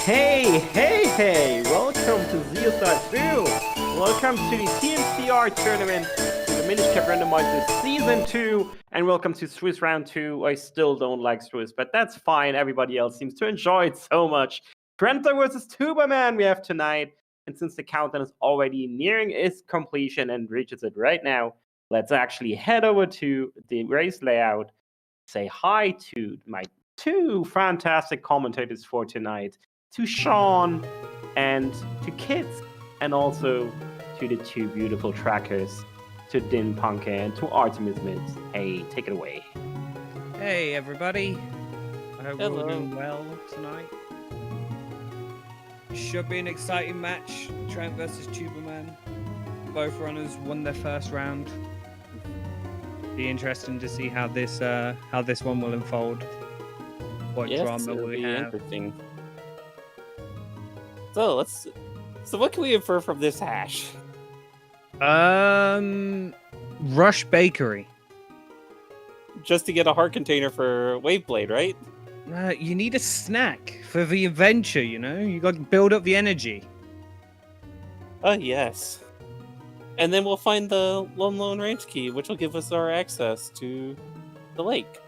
Hey! Welcome to Zelda 2! Welcome to the TMCR tournament, the Minish Cap Randomizer Season 2, and welcome to Swiss Round 2. I still don't like Swiss, but that's fine. Everybody else seems to enjoy it so much. TrenteR versus Tubamann we have tonight, and since the countdown is already nearing its completion and reaches it right now, let's actually head over to the race layout, say hi to my two fantastic commentators for tonight, to Sean and to Kids, and also to the two beautiful trackers, to Din Punke and to Artemis Mids. Hey, take it away. Hey everybody, I hope we're all doing well tonight. Should be an exciting match, Trent versus Tubamann. Both runners won their first round. Be interesting to see how this one will unfold. What drama we have. Interesting. So what can we infer from this hash? Rush Bakery. Just to get a heart container for Waveblade, right? You need a snack for the adventure, you know? You got to build up the energy. Oh, yes. And then we'll find the Lone Ranch key, which will give us our access to the lake.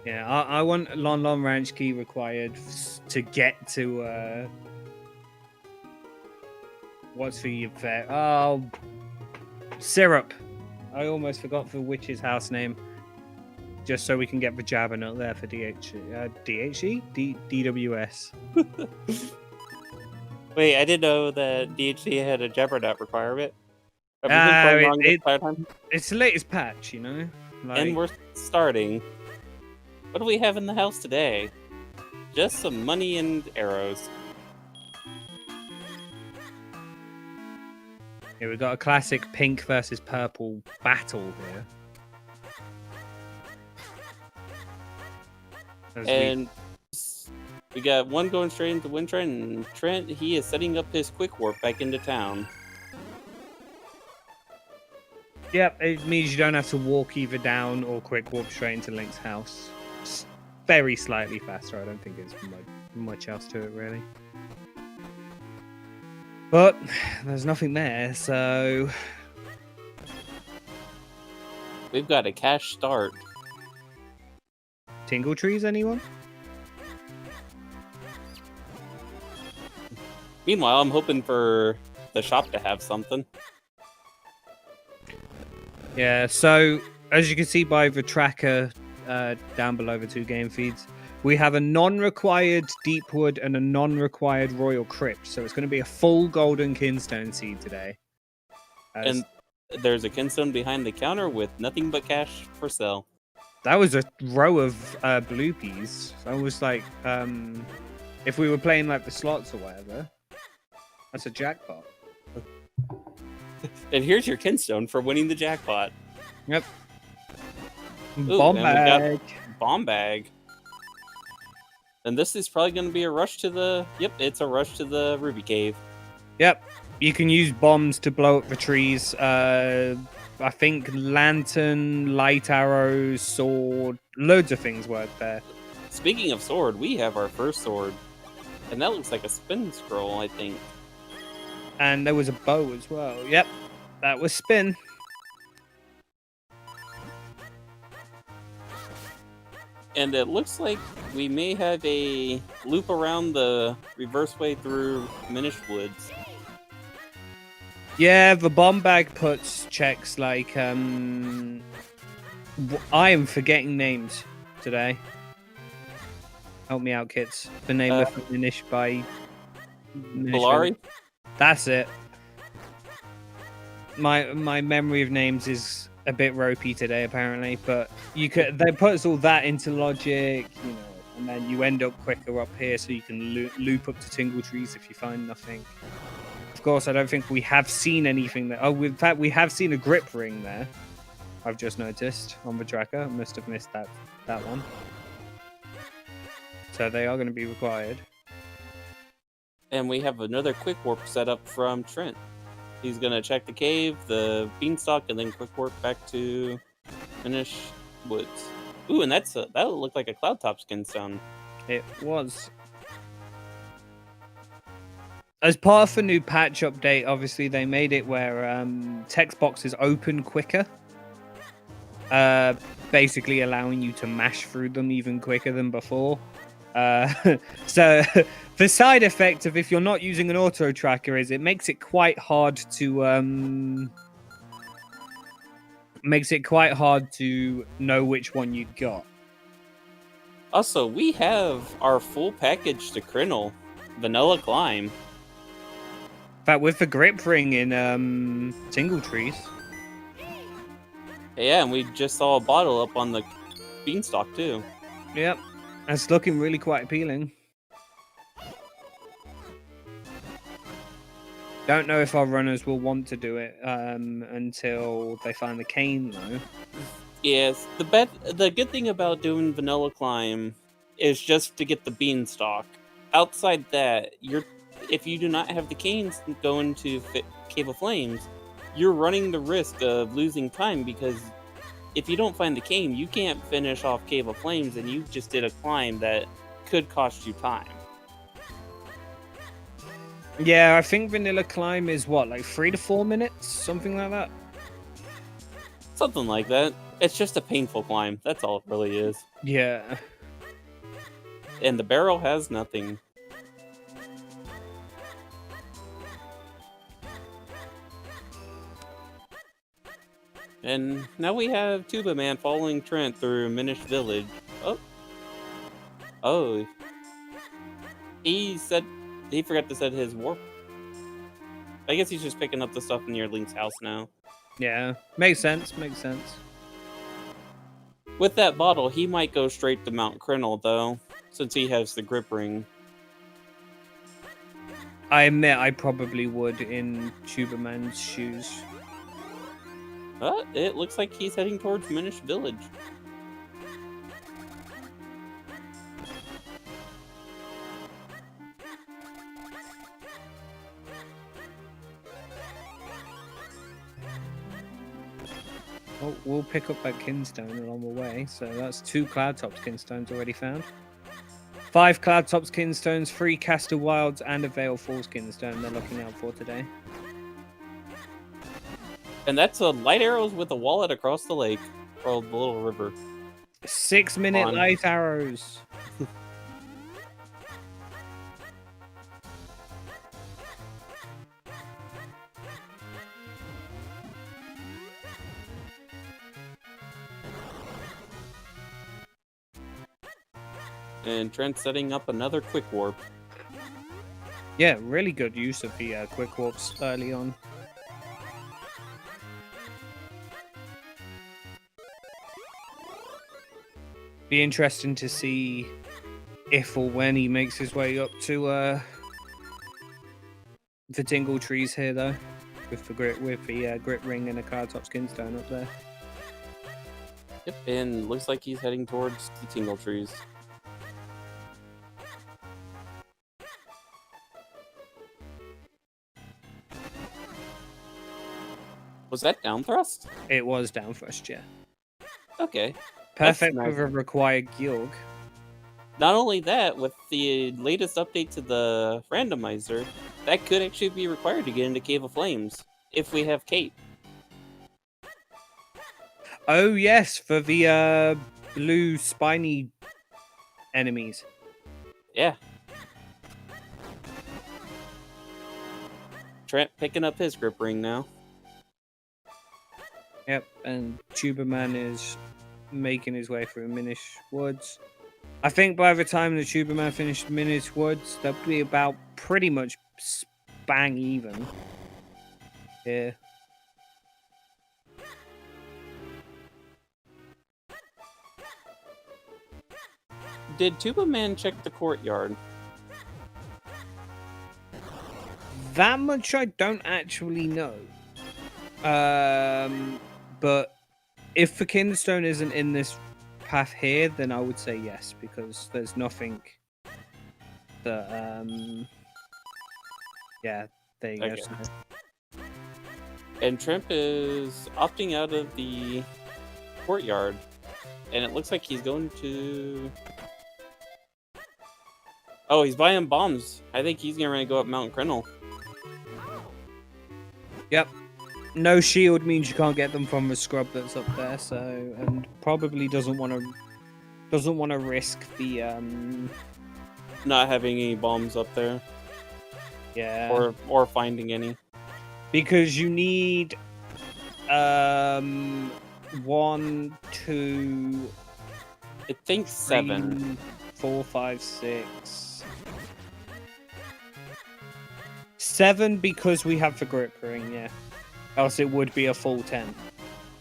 Yeah, I want Lon Ranch key required to get to what's the effect? Oh, syrup. I almost forgot the witch's house name. Just so we can get the Jabba up there for DWS. Wait, I didn't know that DHC had a Jabba requirement. It's the latest patch, you know? And we're starting. What do we have in the house today? Just some money and arrows. Yeah, we've got a classic pink versus purple battle here. And we got one going straight into Wind Trent, and Trent, he is setting up his quick warp back into town. Yep, it means you don't have to walk either down or quick warp straight into Link's house. It's very slightly faster. I don't think it's much else to it, really. But there's nothing there, so... We've got a cash start. Tingle trees, anyone? Meanwhile, I'm hoping for the shop to have something. Yeah, so as you can see by the tracker down below the two game feeds, we have a non-required Deepwood and a non-required Royal Crypt. So it's going to be a full golden Kinstone seed today. And there's a Kinstone behind the counter with nothing but cash for sale. That was a row of bloopies. That was like, if we were playing like the slots or whatever, that's a jackpot. And here's your Kinstone for winning the jackpot. Yep. Ooh, bomb bag. Bomb bag. And this is probably going to be a rush to the... Yep, it's a rush to the Ruby Cave. Yep. You can use bombs to blow up the trees. I think lantern, light arrows, sword, loads of things work there. Speaking of sword, we have our first sword. And that looks like a spin scroll, I think. And there was a bow as well. Yep, that was spin. And it looks like we may have a loop around the reverse way through Minish Woods. Yeah, the bomb bag puts checks like I am forgetting names today. Help me out, kids. The name of finished by Polari? That's it. My memory of names is a bit ropey today, apparently, but they put all that into logic, you know, and then you end up quicker up here, so you can loop up to Tingle Trees if you find nothing. Of course, I don't think we have seen anything there. Oh, in fact, we have seen a grip ring there. I've just noticed on the tracker. I must have missed that one. So they are going to be required. And we have another quick warp set up from Trent. He's going to check the cave, the beanstalk, and then quick warp back to Minish Woods. Ooh, and that looked like a Cloud Top skin stone. It was. As part of a new patch update, obviously they made it where text boxes open quicker. Basically allowing you to mash through them even quicker than before. So the side effect of if you're not using an auto tracker is it makes it quite hard to know which one you got. Also, we have our full package to Crinnle, Vanilla Climb. In fact, with the grip ring in Tingle Trees. Yeah, and we just saw a bottle up on the beanstalk too. Yep, it's looking really quite appealing. Don't know if our runners will want to do it until they find the cane, though. Yes, the good thing about doing Vanilla Climb is just to get the beanstalk. Outside that, if you do not have the canes going to Cave of Flames, you're running the risk of losing time, because if you don't find the cane, you can't finish off Cave of Flames, and you just did a climb that could cost you time. Yeah, I think Vanilla Climb is what, like 3 to 4 minutes? Something like that? Something like that. It's just a painful climb. That's all it really is. Yeah. And the barrel has nothing. And now we have Tubamann following Trent through Minish Village. Oh. He forgot to set his warp. I guess he's just picking up the stuff near Link's house now. Yeah, makes sense. With that bottle, he might go straight to Mount Crinnle, though, since he has the grip ring. I admit I probably would in Tubamann's shoes. It looks like he's heading towards Minish Village. Oh, we'll pick up that Kinstone along the way. So that's 2 Cloudtops Kinstones already found. 5 Cloudtops Kinstones, 3 Caster Wilds, and a Vale Falls Kinstone they're looking out for today. And that's a light arrows with a wallet across the lake, or the little river. 6-minute light arrows. And Trent setting up another quick warp. Yeah, really good use of the quick warps early on. Be interesting to see if or when he makes his way up to the Tingle Trees here, though, with the grip ring and a Cloudtops Kinstone up there. Yep, and looks like he's heading towards the Tingle Trees. Was that down thrust? It was down thrust, yeah. Okay. Perfect nice. with a required Gilg. Not only that, with the latest update to the randomizer, that could actually be required to get into Cave of Flames, if we have Cape. Oh yes, for the blue spiny enemies. Yeah. Trent picking up his grip ring now. Yep, and Tubamann is making his way through Minish Woods. I think by the time the Tubamann finished Minish Woods, they'll be about pretty much bang even here. Did Tubamann check the courtyard? That much I don't actually know. But if the Kinstone isn't in this path here, then I would say yes, because there's nothing that yeah, there you go. Okay. And Trent is opting out of the courtyard, and it looks like he's going to Oh, he's buying bombs. I think he's going to go up Mount Crinnle. Yep. No shield means you can't get them from the scrub that's up there, so and probably doesn't want to risk the Not having any bombs up there. Yeah. Or finding any. Because you need 1, 2, I think 7. 3, 4, 5, 6. 7 because we have the grip ring, yeah. Else it would be a full 10.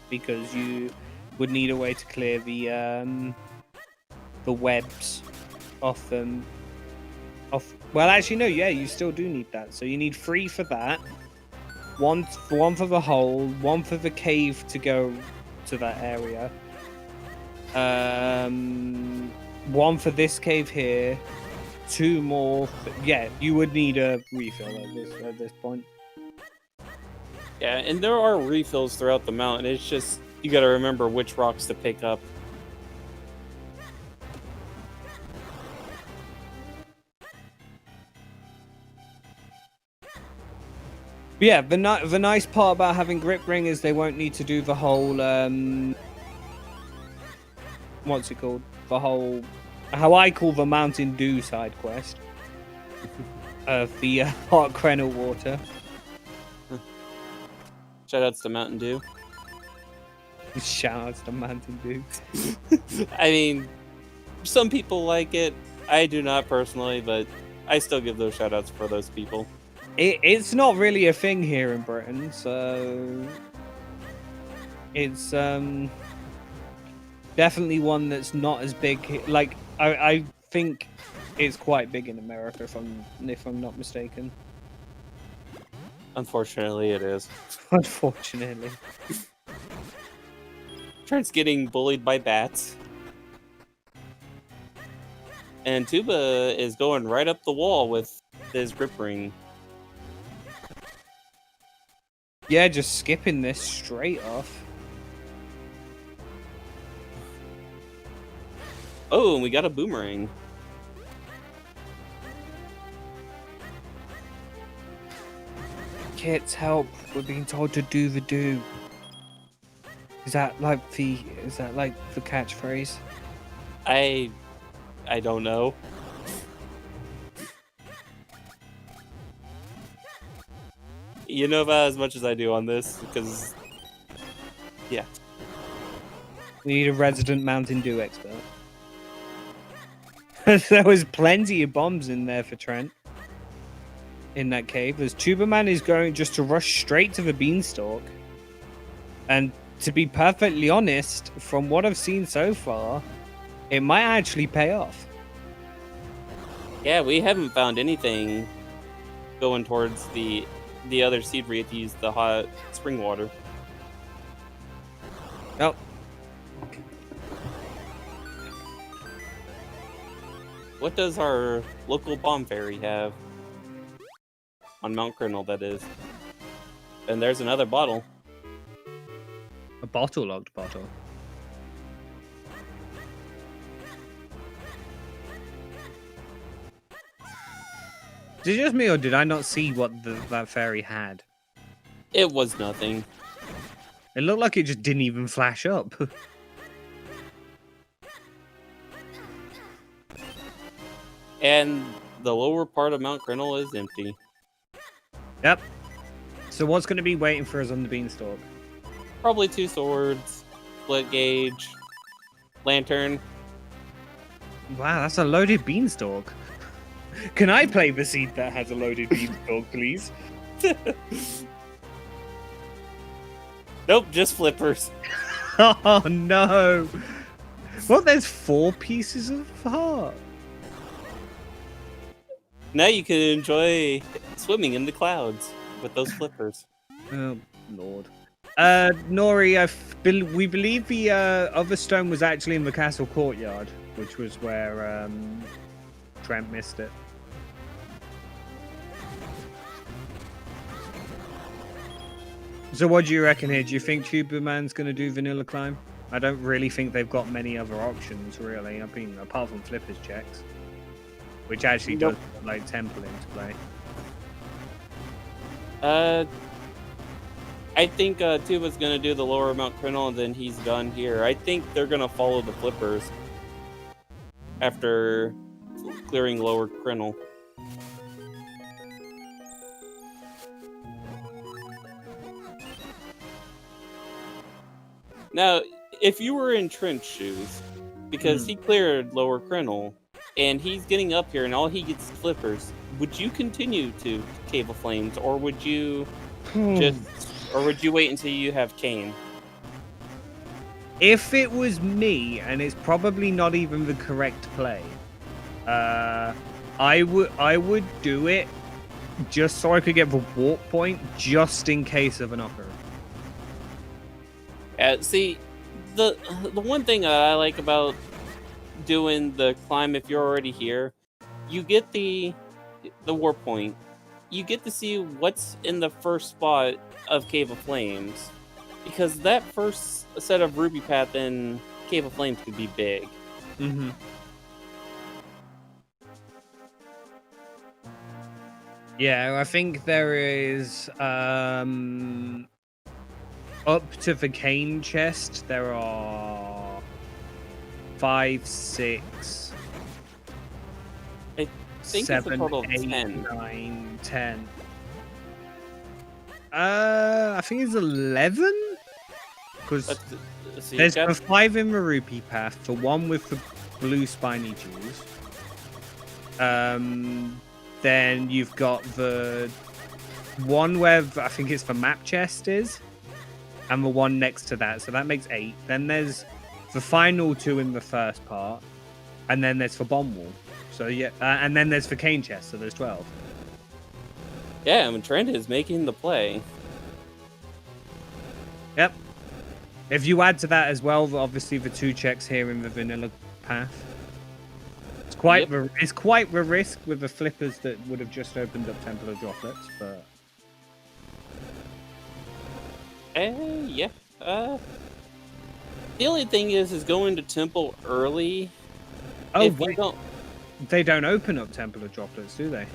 Because you would need a way to clear the webs off them. Well, actually, no, yeah, you still do need that. So you need 3 for that. 1 for the hole, 1 for the cave to go to that area. 1 for this cave here. 2 more. Yeah, you would need a refill at this point. Yeah, and there are refills throughout the mountain. It's just you got to remember which rocks to pick up. Yeah, the nice part about having grip ring is they won't need to do the whole what's it called? The whole, how I call the Mountain Dew side quest of the hot Crenel water. Shoutouts to Mountain Dew. Shoutouts to Mountain Dew. I mean, some people like it. I do not personally, but I still give those shoutouts for those people. It's not really a thing here in Britain, so it's definitely one that's not as big. Like I think it's quite big in America, if I'm not mistaken. Unfortunately, it is. Unfortunately, Trent's getting bullied by bats, and Tuba is going right up the wall with his grip ring. yeah, just skipping this straight off. Oh, and we got a boomerang. Kids, help! We're being told to do the do. Is that like the catchphrase? I don't know. You know about as much as I do on this, because yeah. We need a resident Mountain Dew expert. There was plenty of bombs in there for Trent. In that cave, as Tubamann is going just to rush straight to the beanstalk. And to be perfectly honest, from what I've seen so far, it might actually pay off. Yeah, we haven't found anything going towards the other seed where you have to use the hot spring water. Oh. What does our local bomb fairy have? On Mount Crinnle, that is. And there's another bottle. A bottle-locked bottle. Is it just me, or did I not see what that fairy had? It was nothing. It looked like it just didn't even flash up. And the lower part of Mount Crinnle is empty. Yep. So what's going to be waiting for us on the beanstalk? Probably 2 swords, split gauge, lantern. Wow, that's a loaded beanstalk. Can I play the seed that has a loaded beanstalk, please? Nope, just flippers. Oh no! Well, there's 4 pieces of heart. Now you can enjoy swimming in the clouds with those flippers. Oh lord. Nori, we believe the other stone was actually in the castle courtyard, which was where Trent missed it. So what do you reckon here? Do you think Tuberman's going to do Vanilla Climb? I don't really think they've got many other options, really. I mean, apart from Flipper's checks. which actually Nope. does put, like temple into play. I think Tuba's gonna do the lower Mount Crinnle, and then he's done here. I think they're gonna follow the flippers after clearing lower Crinnle. Now, if you were in Trent's shoes, because he cleared lower Crinnle, and he's getting up here, and all he gets is flippers, would you continue to Cave of Flames, or would you wait until you have Cane? If it was me, and it's probably not even the correct play, I would do it just so I could get the warp point, just in case of an upper. See, the one thing I like about doing the climb, if you're already here, you get the warp point. You get to see what's in the first spot of Cave of Flames, because that first set of Ruby Path in Cave of Flames could be big. Mm-hmm. Yeah, I think there is up to the cane chest. There are 5, 6, I think 7, it's a total of 8, 10. 9, 10. I think it's 11. Because So there's you've got, the 5 in the Rupee Path, the 1 with the blue spiny jewels. Then you've got the 1 where I think it's the map chest is, and the 1 next to that. So that makes 8. Then there's the final 2 in the first part, and then there's the bomb wall. So yeah, and then there's the cane chest. So there's 12. yeah, I mean, Trent is making the play. Yep. If you add to that as well, obviously the 2 checks here in the vanilla path. It's quite the risk with the flippers that would have just opened up Temple of Droplets, but Yeah. The only thing is going to Temple early. oh If you wait, don't, they don't open up Temple of Droplets, do they?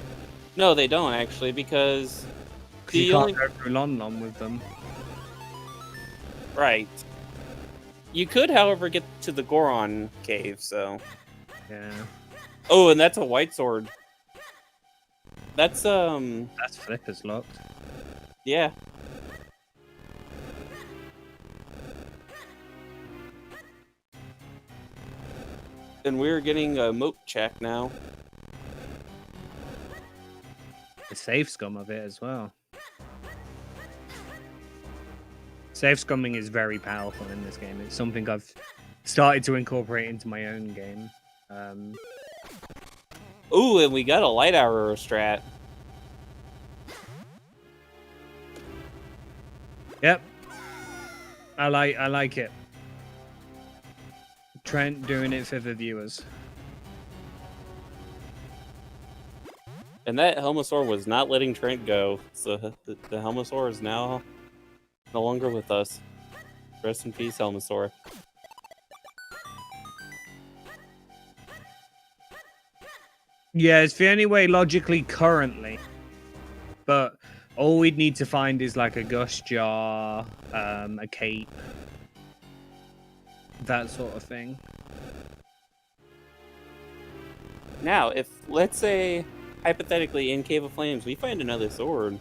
no, they don't actually, because 'Cause the you can't only go through Lon with them. right. You could, however, get to the Goron cave. So, Yeah, oh, and that's a white sword. That's that's flippers locked. yeah. And we're getting a moat check now. The safe scum of it as well. Safe scumming is very powerful in this game. It's something I've started to incorporate into my own game. Ooh, and we got a light arrow strat. Yep, I like it. Trent doing it for the viewers. And that Helmosaur was not letting Trent go. So the Helmosaur is now no longer with us. Rest in peace, Helmosaur. Yeah, it's the only way logically currently. But all we'd need to find is like a gush jar, a cape, that sort of thing. Now, if, let's say, hypothetically, in Cave of Flames, we find another sword,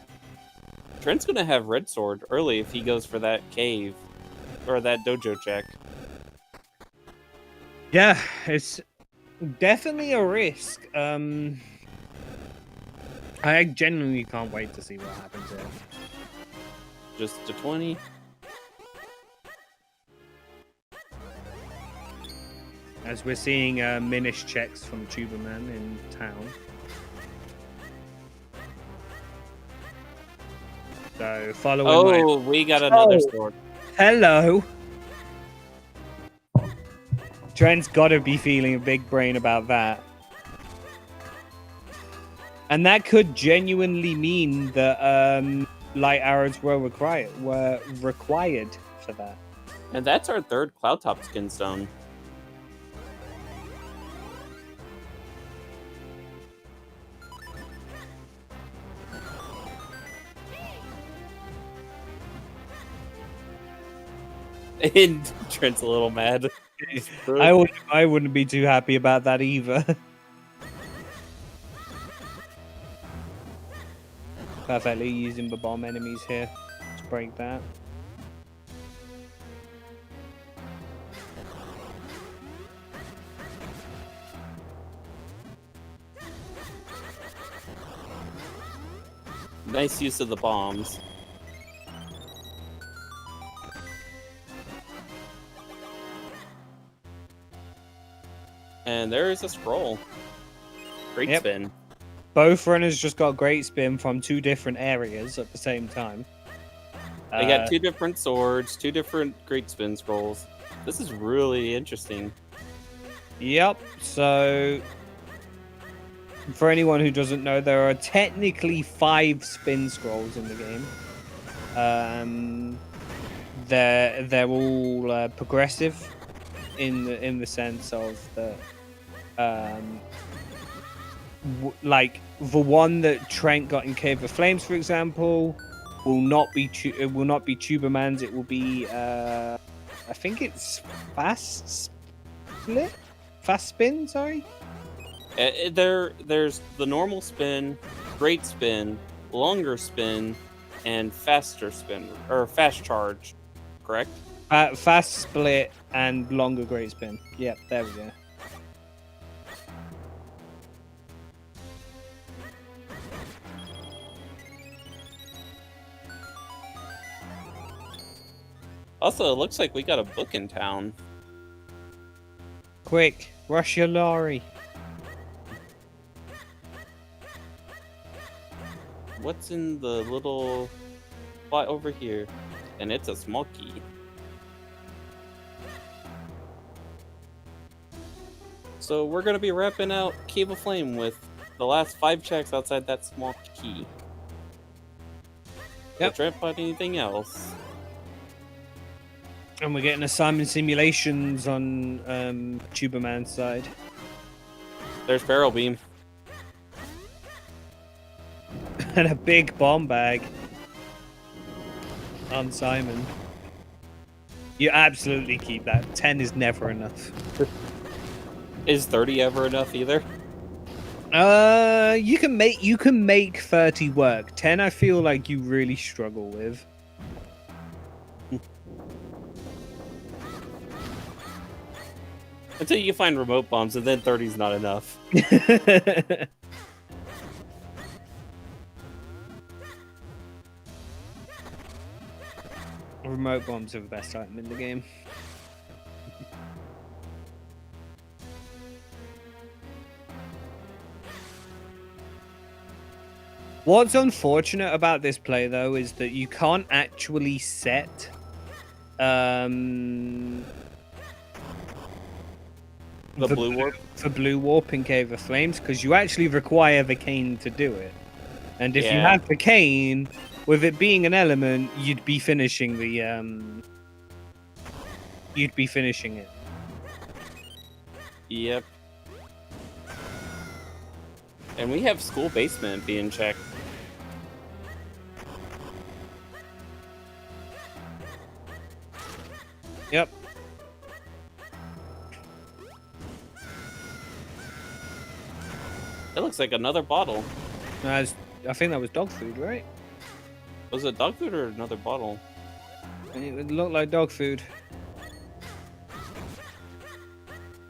Trent's gonna have red sword early if he goes for that cave, or that dojo check. Yeah, it's definitely a risk. I genuinely can't wait to see what happens here. Just a 20. As we're seeing Minish checks from Tubamann in town. So following Oh, we got another sword. Hello. Trent's got to be feeling a big brain about that. And that could genuinely mean that light arrows were required for that. And that's our third Cloud Top Skin Stone. And Trent's a little mad. I wouldn't be too happy about that either. Perfectly using the bomb enemies here to break that. Nice use of the bombs. And there is a scroll. Great spin. Both runners just got great spin from 2 different areas at the same time. They got 2 different swords, 2 different great spin scrolls. This is really interesting. Yep. So, for anyone who doesn't know, there are technically 5 spin scrolls in the game. They're all progressive in the sense of the like the one that Trent got in Cave of Flames, for example, will not be Tubamann's. It will be I think it's fast spin. Sorry. There's the normal spin, great spin, longer spin, and faster spin or fast charge. Correct. Fast split and longer great spin. Yep, there we go. Also, it looks like we got a book in town. Quick, rush your lorry. What's in the little spot over here? And it's a small key. So we're going to be wrapping out Cave of Flame with the last 5 checks outside that small key. Yep. Trent find anything else? And we're getting assignment simulations on Tubamann's side. There's Barrel Beam. And a big bomb bag on Simon. You absolutely keep that. 10 is never enough. Is 30 ever enough either? You can make 30 work. 10 I feel like you really struggle with. Until you find remote bombs, and then 30's not enough. Remote bombs are the best item in the game. What's unfortunate about this play, though, is that you can't actually set The blue warp? For blue warp in Cave of Flames, because you actually require the cane to do it. And if you have the cane, with it being an element, you'd be finishing the you'd be finishing it. Yep. And we have school basement being checked. Yep. It looks like another bottle. I think that was dog food, right? Was it dog food or another bottle? It would look like dog food.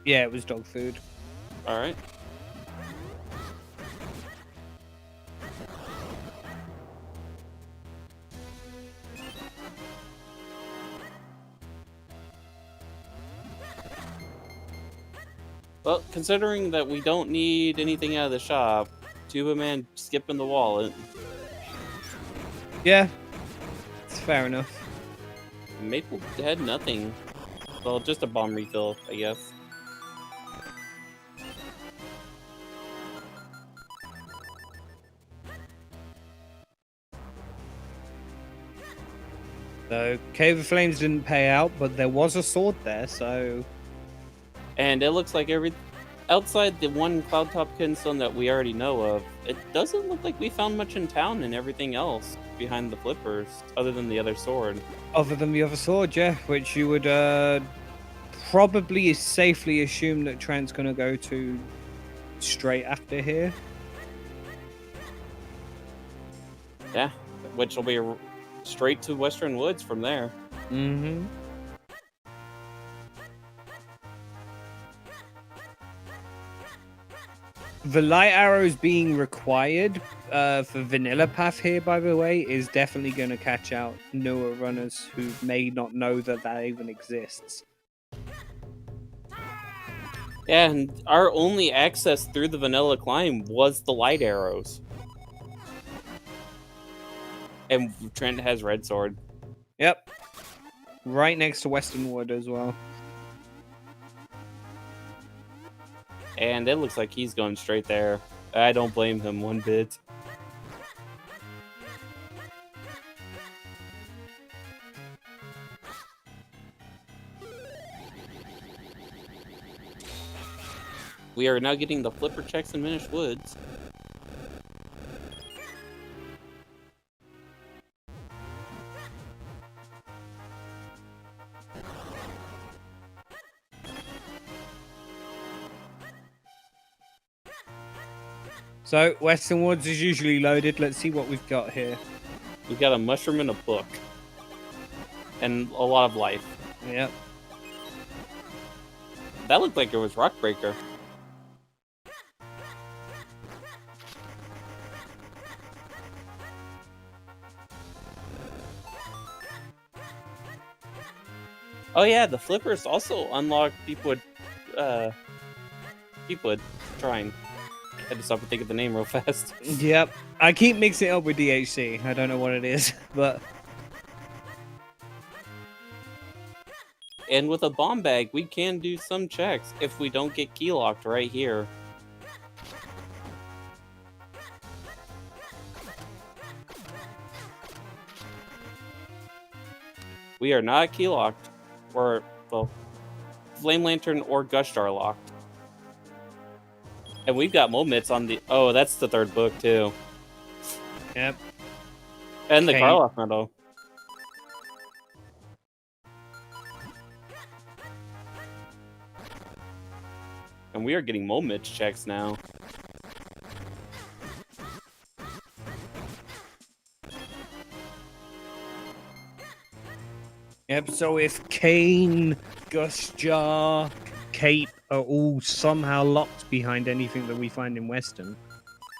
Yeah, it was dog food. Alright. Well, considering that we don't need anything out of the shop, Tubamann skipping the wallet. Yeah, it's fair enough. Maple had nothing. Well, just a bomb refill, I guess. So, Cave of Flames didn't pay out, but there was a sword there, so... And it looks like outside the one Cloudtop Kinstone that we already know of, it doesn't look like we found much in town and everything else behind the flippers, other than the other sword. Other than the other sword, yeah, which you would probably safely assume that Trent's going to go to straight after here. Yeah, which will be straight to Western Woods from there. Mm-hmm. The light arrows being required for Vanilla Path here, by the way, is definitely going to catch out newer runners who may not know that that even exists. Yeah, and our only access through the Vanilla Climb was the light arrows. And Trent has Red Sword. Yep. Right next to Western Wood as well. And it looks like he's going straight there. I don't blame him one bit. We are now getting the flipper checks in Minish Woods. So, Western Woods is usually loaded. Let's see what we've got here. We got a mushroom and a book. And a lot of life. Yep. That looked like it was Rockbreaker. Oh yeah, the flippers also unlock Deepwood Shrine. I had to stop and think of the name real fast. Yep. I keep mixing it up with DHC. I don't know what it is, but... And with a bomb bag, we can do some checks if we don't get key locked right here. We are not key locked. Or, well, Flame Lantern or Gushtar locked. And we've got Momits on the... Oh, that's the third book, too. Yep. And the Okay. Karloff medal. And we are getting Momits checks now. Yep, so if Kane, Gusjar, Cape are all somehow locked behind anything that we find in Western,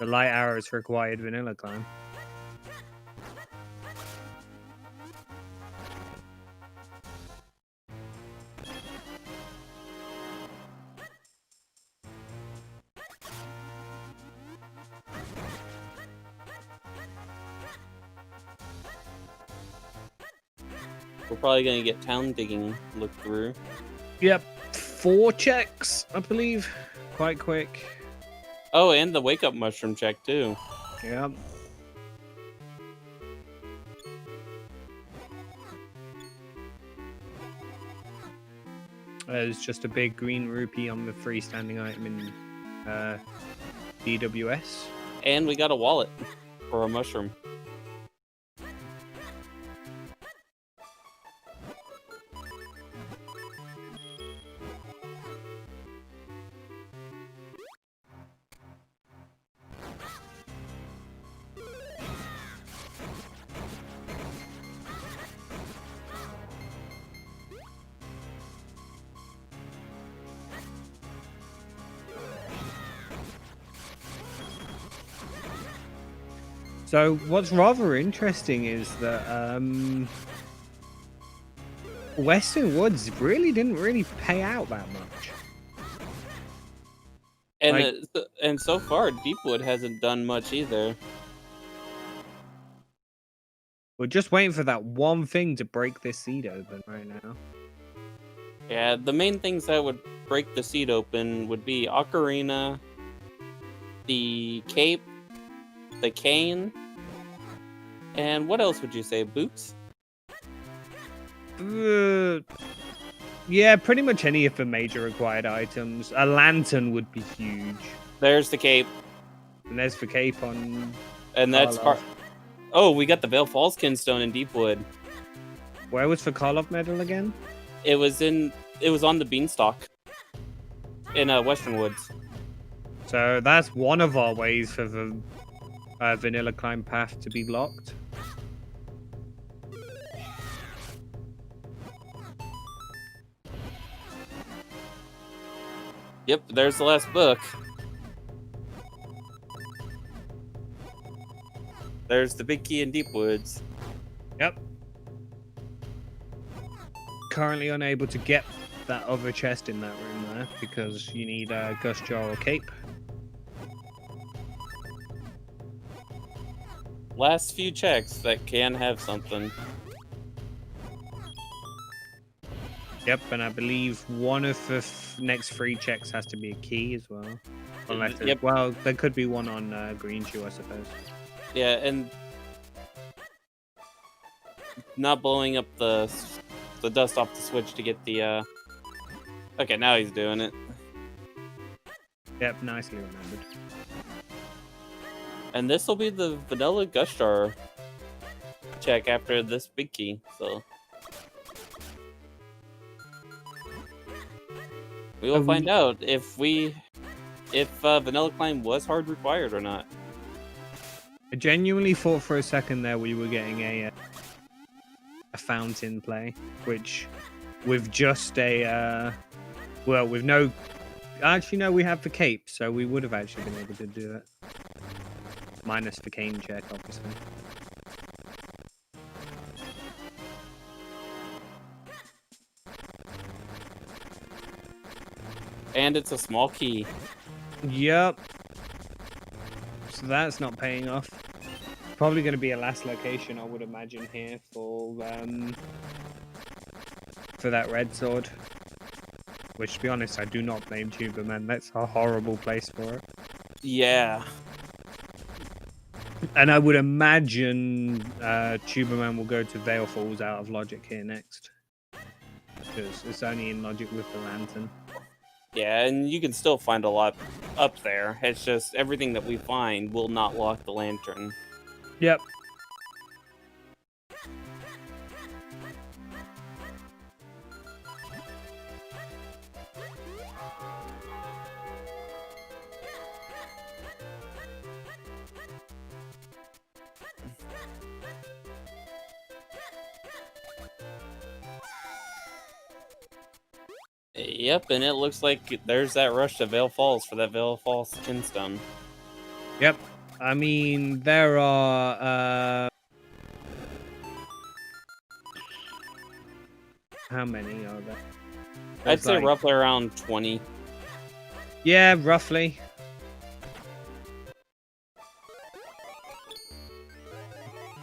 the light arrows required Vanilla Climb. We're probably going to get town digging looked through. Yep, 4 checks, I believe. Quite quick. Oh, and the wake up mushroom check, too. Yep. There's just a big green rupee on the freestanding item in DWS. And we got a wallet for a mushroom. So what's rather interesting is that Western Woods really didn't pay out that much. And and so far, Deepwood hasn't done much either. We're just waiting for that one thing to break this seed open right now. Yeah, the main things that would break the seed open would be Ocarina, the Cape, the Cane, and what else would you say? Boots? Yeah, pretty much any of the major required items. A lantern would be huge. There's the cape. And there's the cape on... And that's Karlov. part. Oh, we got the Vale Falls Kinstone in Deepwood. Where was the Karlov medal again? It was on the Beanstalk. In Western Woods. So that's one of our ways for the vanilla climb path to be locked. Yep, there's the last book. There's the big key in Deep Woods. Yep. Currently unable to get that other chest in that room there because you need a Gust Jar or Cape. Last few checks that can have something. Yep, and I believe one of the next 3 checks has to be a key as well. Unless Yep. well, there could be one on Green Shoe, I suppose. Yeah, and not blowing up the dust off the switch to get the Okay, now he's doing it. Yep, nicely remembered. And this will be the vanilla Gust Jar check after this big key, so we will find out if vanilla climb was hard required or not. I genuinely thought for a second there we were getting a fountain play, which with just a well, with no, actually no, we have the cape, so we would have actually been able to do it. Minus the cane check, obviously. And it's a small key. Yep. So that's not paying off. Probably going to be a last location, I would imagine, here for that red sword. Which, to be honest, I do not blame Tubamann. That's a horrible place for it. Yeah. And I would imagine Tubamann will go to Vale Falls out of Logic here next. Because it's only in Logic with the lantern. Yeah, and you can still find a lot up there. It's just everything that we find will not lock the lantern. Yep. Yep, and it looks like there's that rush to Vale Falls for that Vale Falls Kinstone. Yep. I mean, there are... how many are there? I'd There's say like- roughly around 20. Yeah, roughly.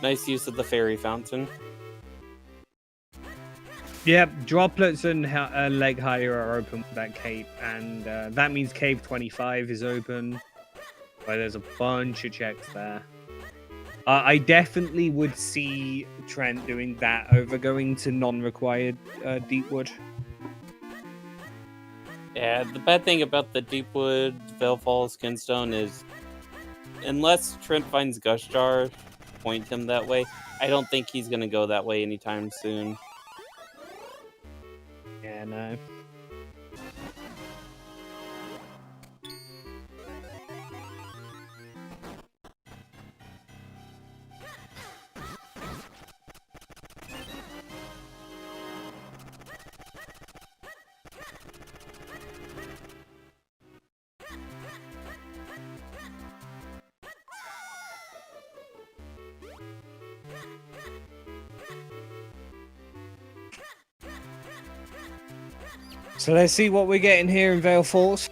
Nice use of the fairy fountain. Yep, droplets and leg higher are open with that cape, and that means cave 25 is open, where there's a bunch of checks there. I definitely would see Trent doing that over going to non-required Deepwood. Yeah, the bad thing about the Deepwood Vale Falls Kinstone is, unless Trent finds Gust Jar, point him that way, I don't think he's gonna go that way anytime soon. Yeah, no. So let's see what we're getting here in Vale Falls.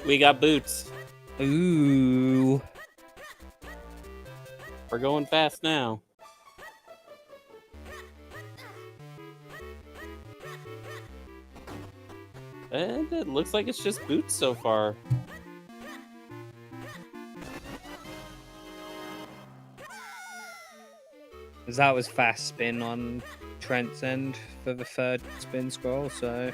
We got boots. Ooh. We're going fast now. And it looks like it's just boots so far. Because that was fast spin on Trent's end for the third spin scroll, so...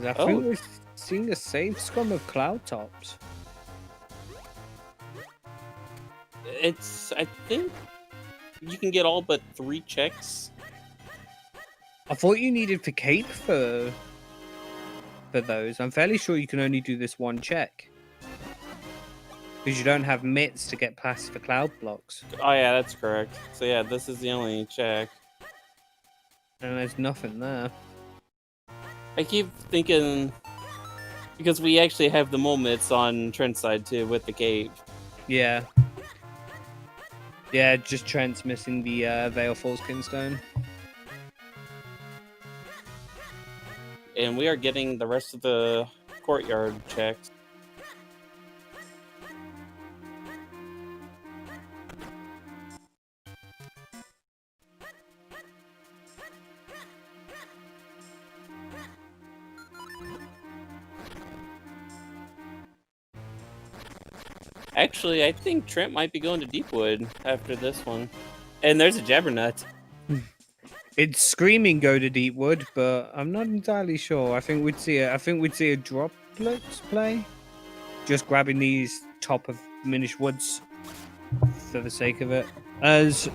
I think we're seeing a safe scum of cloud tops. I think you can get all but 3 checks. I thought you needed the cape for those. I'm fairly sure you can only do this one check. Because you don't have mitts to get past the cloud blocks. Oh yeah, that's correct. So yeah, this is the only check. And there's nothing there. I keep thinking, because we actually have the moments on Trent's side too with the cape. Yeah. Yeah, just Trent's missing the Veil Falls Kinstone. And we are getting the rest of the courtyard checks. Actually, I think Trent might be going to Deepwood after this one. And there's a Jabbernut. It's screaming go to Deepwood, but I'm not entirely sure. I think we'd see a droplet play. Just grabbing these top of Minish Woods for the sake of it. As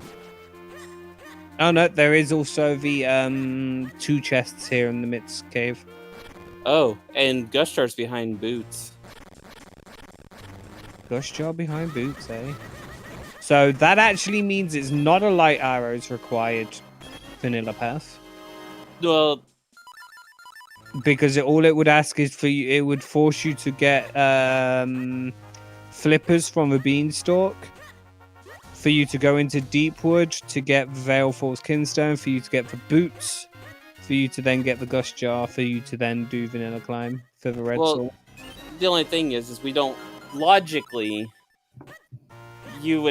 oh no, there is also the 2 chests here in the Mitz cave. Oh, and Gushtar's behind Boots. Gush jar behind Boots, eh? So that actually means it's not a light arrows required vanilla path. Well, Because all it would ask is for you, it would force you to get flippers from a beanstalk, for you to go into Deepwood to get Veil Falls Kinstone, for you to get the boots, for you to then get the Gush jar, for you to then do vanilla climb for the red sword. the only thing is we don't logically. You'd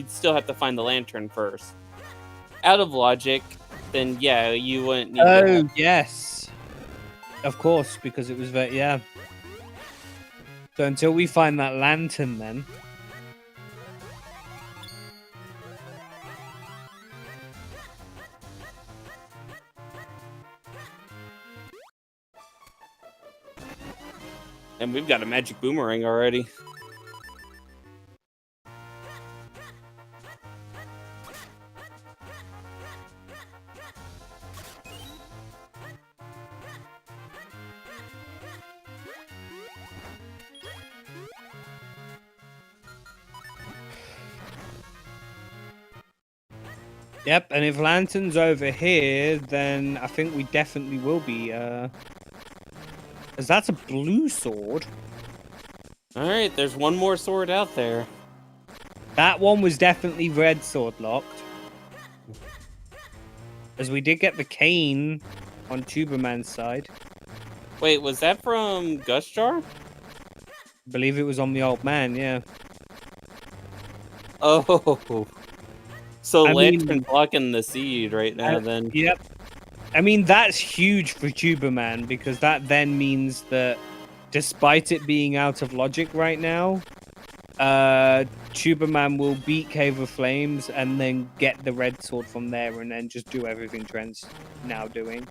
still have to find the lantern first. Out of logic, then yeah, you wouldn't need. Oh yes, of course, because it was yeah. So until we find that lantern, then. And we've got a magic boomerang already. Yep, and if lantern's over here, then I think we definitely will be. As that's a blue sword. All right, there's one more sword out there. That one was definitely red sword locked. As we did get the cane on Tuberman's side. Wait, was that from Gushjar? I believe it was on the old man, yeah. Oh, so I Lantern mean- blocking the seed right now. Then Yep. I mean, that's huge for Tuberman, because that then means that despite it being out of logic right now, Tuberman will beat Cave of Flames and then get the red sword from there and then just do everything Trent's now doing.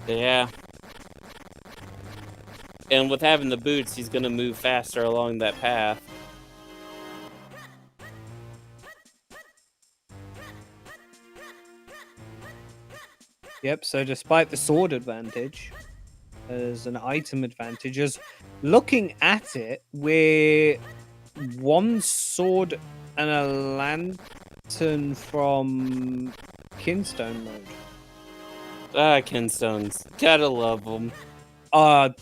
yeah. And with having the boots, he's gonna move faster along that path. Yep, so despite the sword advantage, there's an item advantage. As looking at it, we're 1 sword and a lantern from Kinstone mode. Ah, Kinstones, gotta love them.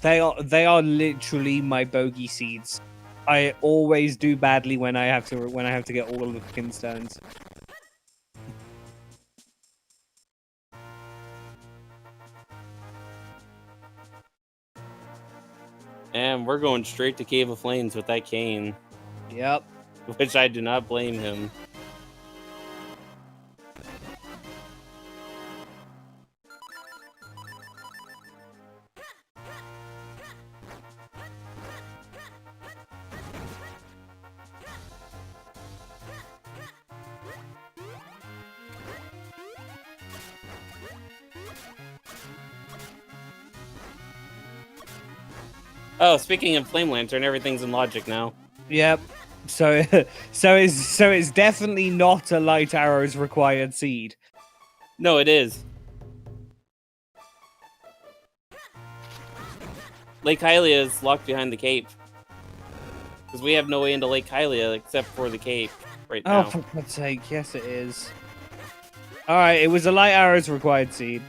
They are literally my bogey seeds. I always do badly when I have to get all of the Kinstones. And we're going straight to Cave of Flames with that cane, Yep. which I do not blame him. Oh, speaking of Flame Lantern, everything's in logic now. Yep. So it's definitely not a light arrows required seed. No, it is. Lake Hylia is locked behind the cape. Because we have no way into Lake Hylia except for the cape right Oh, now. for God's sake, yes it is. Alright, it was a light arrows required seed.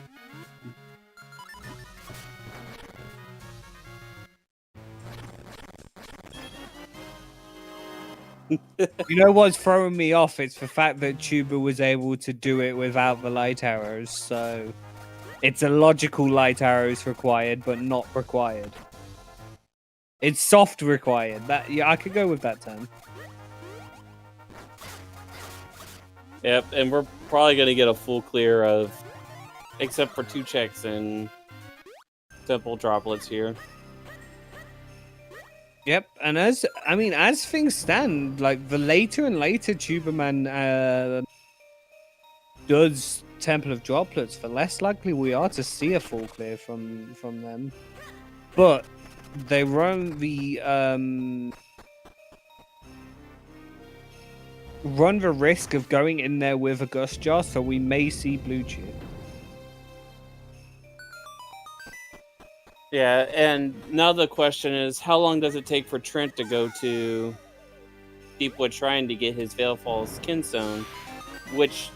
You know what's throwing me off? It's the fact that Tuba was able to do it without the light arrows, so it's a logical light arrows required, but not required. It's soft required. That yeah, I could go with that term. Yep, and we're probably going to get a full clear of, except for 2 checks and simple droplets here. Yep, and as things stand, like the later and later Tubamann does Temple of Droplets, the less likely we are to see a full clear from them. But they run the risk of going in there with a Gust Jar, so we may see blue chip. Yeah, and now the question is, how long does it take for Trent to go to Deepwood Shrine to get his Veil Falls Kinstone, which,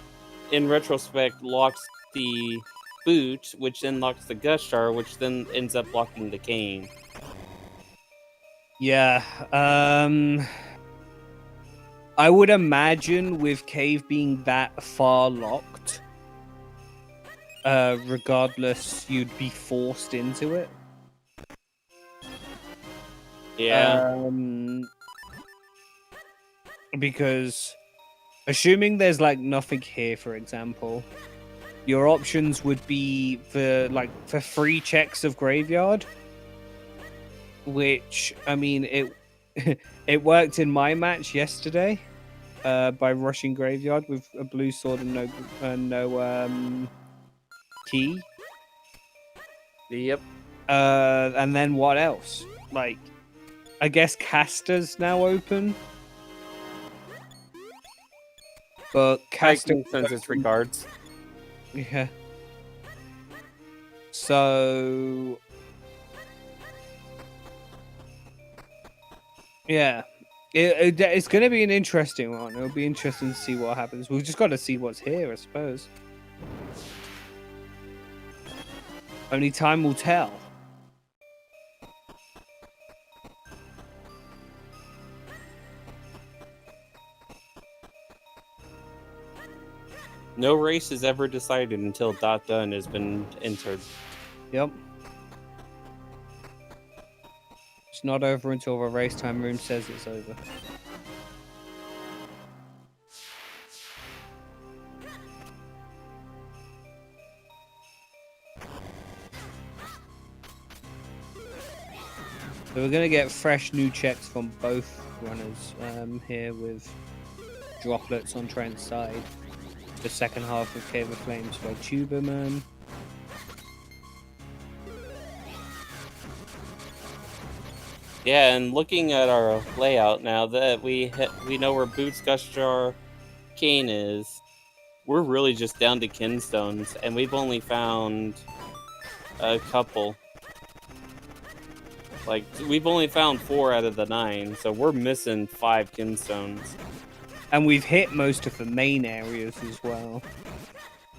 in retrospect, locks the boot, which then locks the Gust Jar, which then ends up locking the cane. Yeah, I would imagine with Cave being that far locked, regardless, you'd be forced into it. Yeah. Because assuming there's like nothing here, for example, your options would be for 3 checks of Graveyard, which I mean it worked in my match yesterday by rushing Graveyard with a blue sword and no key. Yep. And then what else? Like, I guess Caster's now open. But Caster sends its regards. Yeah. So yeah. It's going to be an interesting one. It'll be interesting to see what happens. We've just got to see what's here, I suppose. Only time will tell. No race is ever decided until .done has been entered. Yep. It's not over until the race time room says it's over. So we're going to get fresh new checks from both runners here with droplets on Trent's side. The second half of Cave of Flames by Tubamann. Yeah, and looking at our layout now that we know where Boots, Gust Jar, Cane is, we're really just down to Kinstones, and we've only found a couple. Like, we've only found 4 out of the 9, so we're missing 5 Kinstones. And we've hit most of the main areas as well.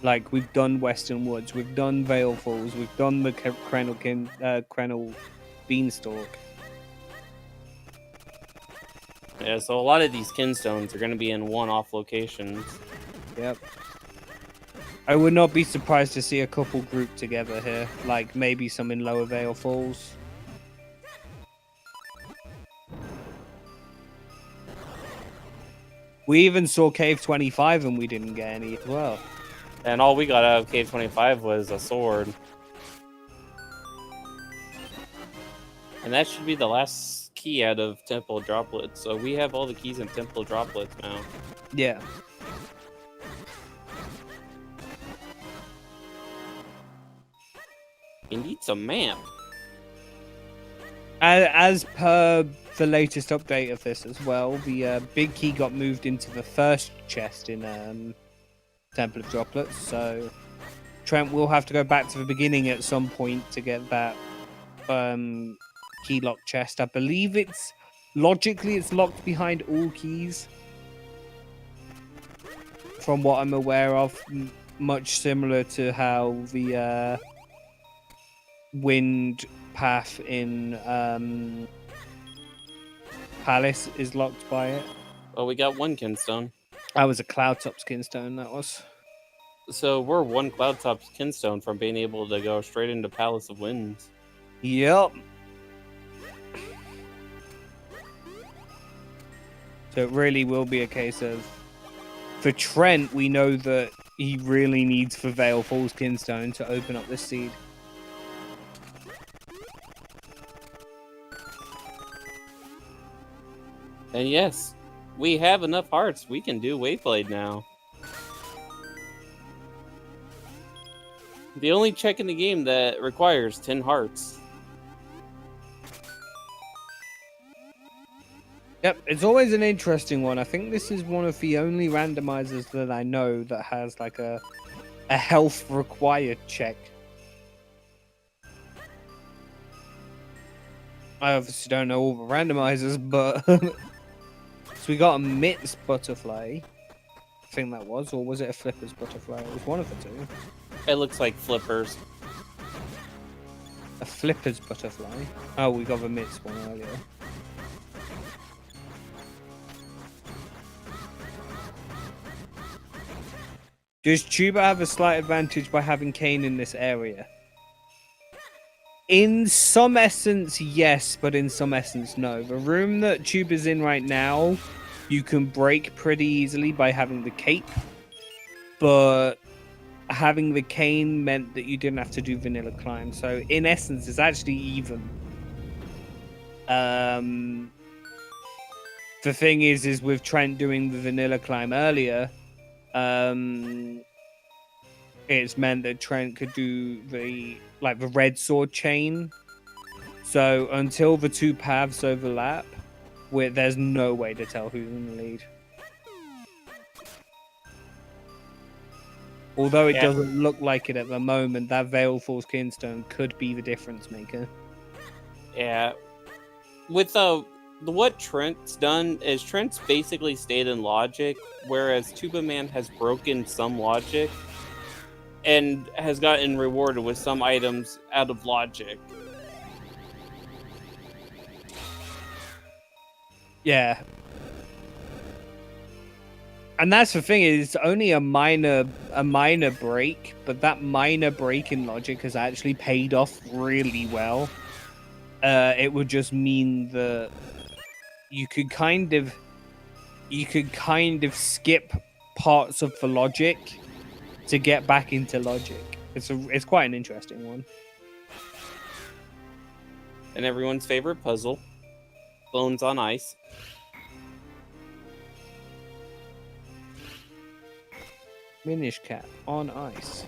Like, we've done Western Woods, we've done Vale Falls, we've done the Krenel Beanstalk. Yeah, so a lot of these Kinstones are going to be in one-off locations. Yep. I would not be surprised to see a couple grouped together here. Like, maybe some in Lower Vale Falls. We even saw Cave 25 and we didn't get any as well. And all we got out of Cave 25 was a sword. And that should be the last key out of Temple Droplets. So we have all the keys in Temple Droplets now. Yeah. You need some map. As per the latest update of this as well, the big key got moved into the first chest in Temple of Droplets. So Trent will have to go back to the beginning at some point to get that key lock chest. I believe it's locked behind all keys. From what I'm aware of, much similar to how the wind path in Palace is locked by it. Well, we got one kinstone. That was a Cloudtop's kinstone, that was. So we're one Cloudtop's kinstone from being able to go straight into Palace of Winds. Yep. So it really will be a case of, for Trent, we know that he really needs for Vale Falls Kinstone to open up this seed. And yes, we have enough hearts. We can do Wayblade now. The only check in the game that requires 10 hearts. Yep, it's always an interesting one. I think this is one of the only randomizers that I know that has like a health required check. I obviously don't know all the randomizers, but so we got a Mitts butterfly. I think that was, or was it a Flippers butterfly? It was one of the two. It looks like flippers. A Flippers butterfly. Oh, we got the Mitts one earlier. Does Tuba have a slight advantage by having Kane in this area? In some essence, yes, but in some essence, no. The room that Tuba's in right now, you can break pretty easily by having the cape, but having the cane meant that you didn't have to do vanilla climb. So in essence, it's actually even. The thing is with Trent doing the vanilla climb earlier, it's meant that Trent could do the red sword chain. So until the two paths overlap, there's no way to tell who's in the lead. Although it doesn't look like it at the moment, that Vale Falls Kinstone could be the difference maker. Yeah. With what Trent's done is Trent's basically stayed in logic, whereas Tubamann has broken some logic and has gotten rewarded with some items out of logic. Yeah. And that's the thing, is it's only a minor break, but that minor break in logic has actually paid off really well. It would just mean that you could kind of skip parts of the logic to get back into logic. It's quite an interesting one. And everyone's favorite puzzle, Bones on Ice. Minish Cap on ice.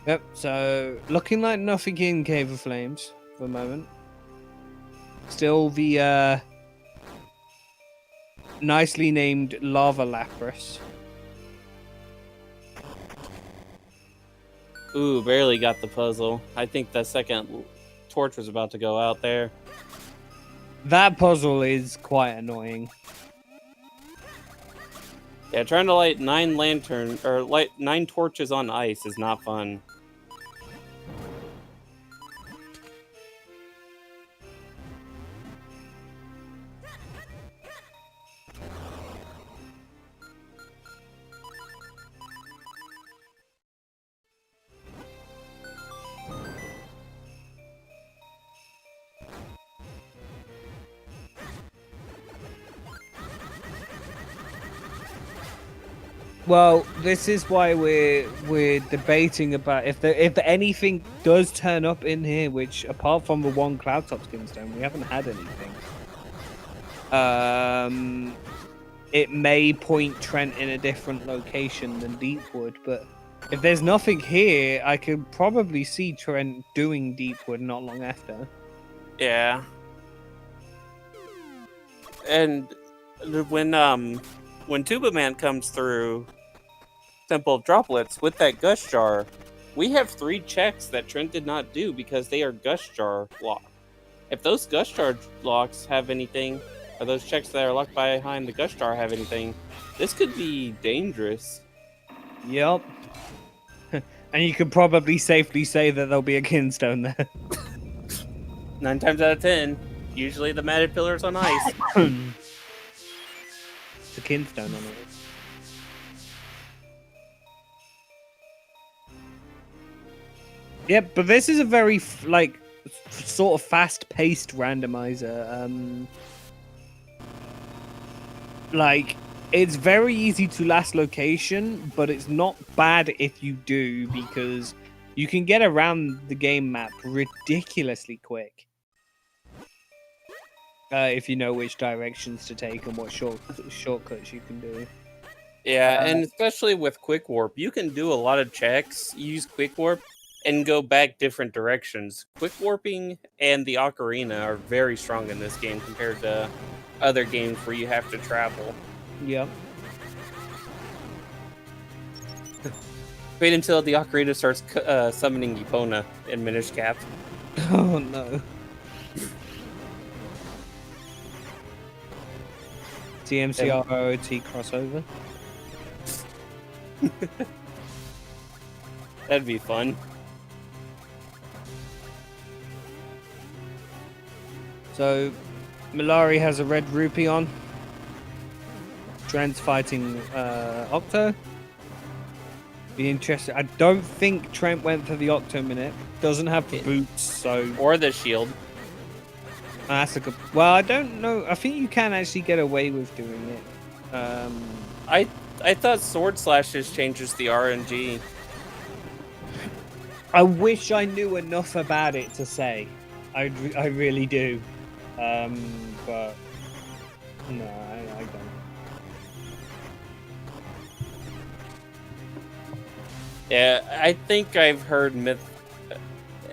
Yep, so looking like nothing in Cave of Flames for the moment. Still the nicely named Lava Lapras. Ooh, barely got the puzzle. I think the second torch was about to go out there. That puzzle is quite annoying. Yeah, trying to light 9 lanterns or light 9 torches on ice is not fun. Well, this is why we're debating about if anything does turn up in here, which apart from the one Cloudtop Skinstone, we haven't had anything. It may point Trent in a different location than Deepwood, but if there's nothing here, I could probably see Trent doing Deepwood not long after. Yeah. And when Tubamann comes through Temple of Droplets with that Gush Jar, we have 3 checks that Trent did not do because they are Gush Jar locked. If those Gush Jar locks have anything, or those checks that are locked behind the Gush Jar have anything, this could be dangerous. Yep. And you could probably safely say that there'll be a Kinstone there. 9 times out of 10, usually the matted pillars on ice. It's a Kinstone on it. Yep, but this is a very sort of fast-paced randomizer. It's very easy to last location, but it's not bad if you do, because you can get around the game map ridiculously quick. If you know which directions to take and what shortcuts you can do. Yeah, and especially with Quick Warp, you can do a lot of checks, use Quick Warp, and go back different directions. Quick Warping and the Ocarina are very strong in this game compared to other games where you have to travel. Yep. Wait until the Ocarina starts summoning Epona in Minish Cap. Oh no. TMCR OOT crossover. That'd be fun. So, Milari has a red rupee on. Trent's fighting Octo. Be interested. I don't think Trent went for the Octo minute. Doesn't have the boots, so. Or the shield. That's a good. Well, I don't know. I think you can actually get away with doing it. I thought Sword Slashes changes the RNG. I wish I knew enough about it to say. I really do. But no, I don't. Yeah, I think I've heard Myth,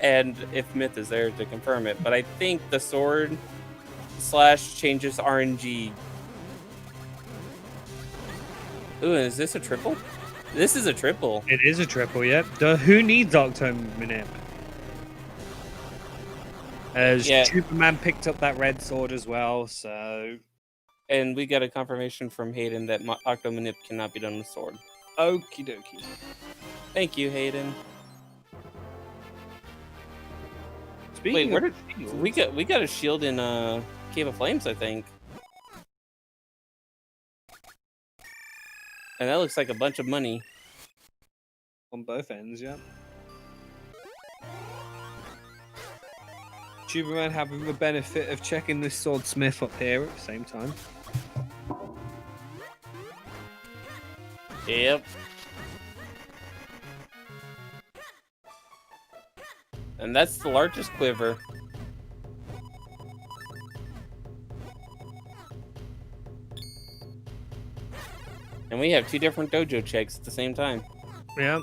and if Myth is there to confirm it, but I think the Sword Slash changes RNG. Ooh, is this a triple? This is a triple. It is a triple, yep. Who needs Octo Minip? As Tubamann picked up that red sword as well, so. And we got a confirmation from Hayden that Octo Manip cannot be done with sword. Okie dokie. Thank you, Hayden. Speaking Wait, we got a shield in Cave of Flames, I think. And that looks like a bunch of money. On both ends, yeah. Tubamann having the benefit of checking this swordsmith up here at the same time. Yep. And that's the largest quiver. And we have 2 different dojo checks at the same time. Yep.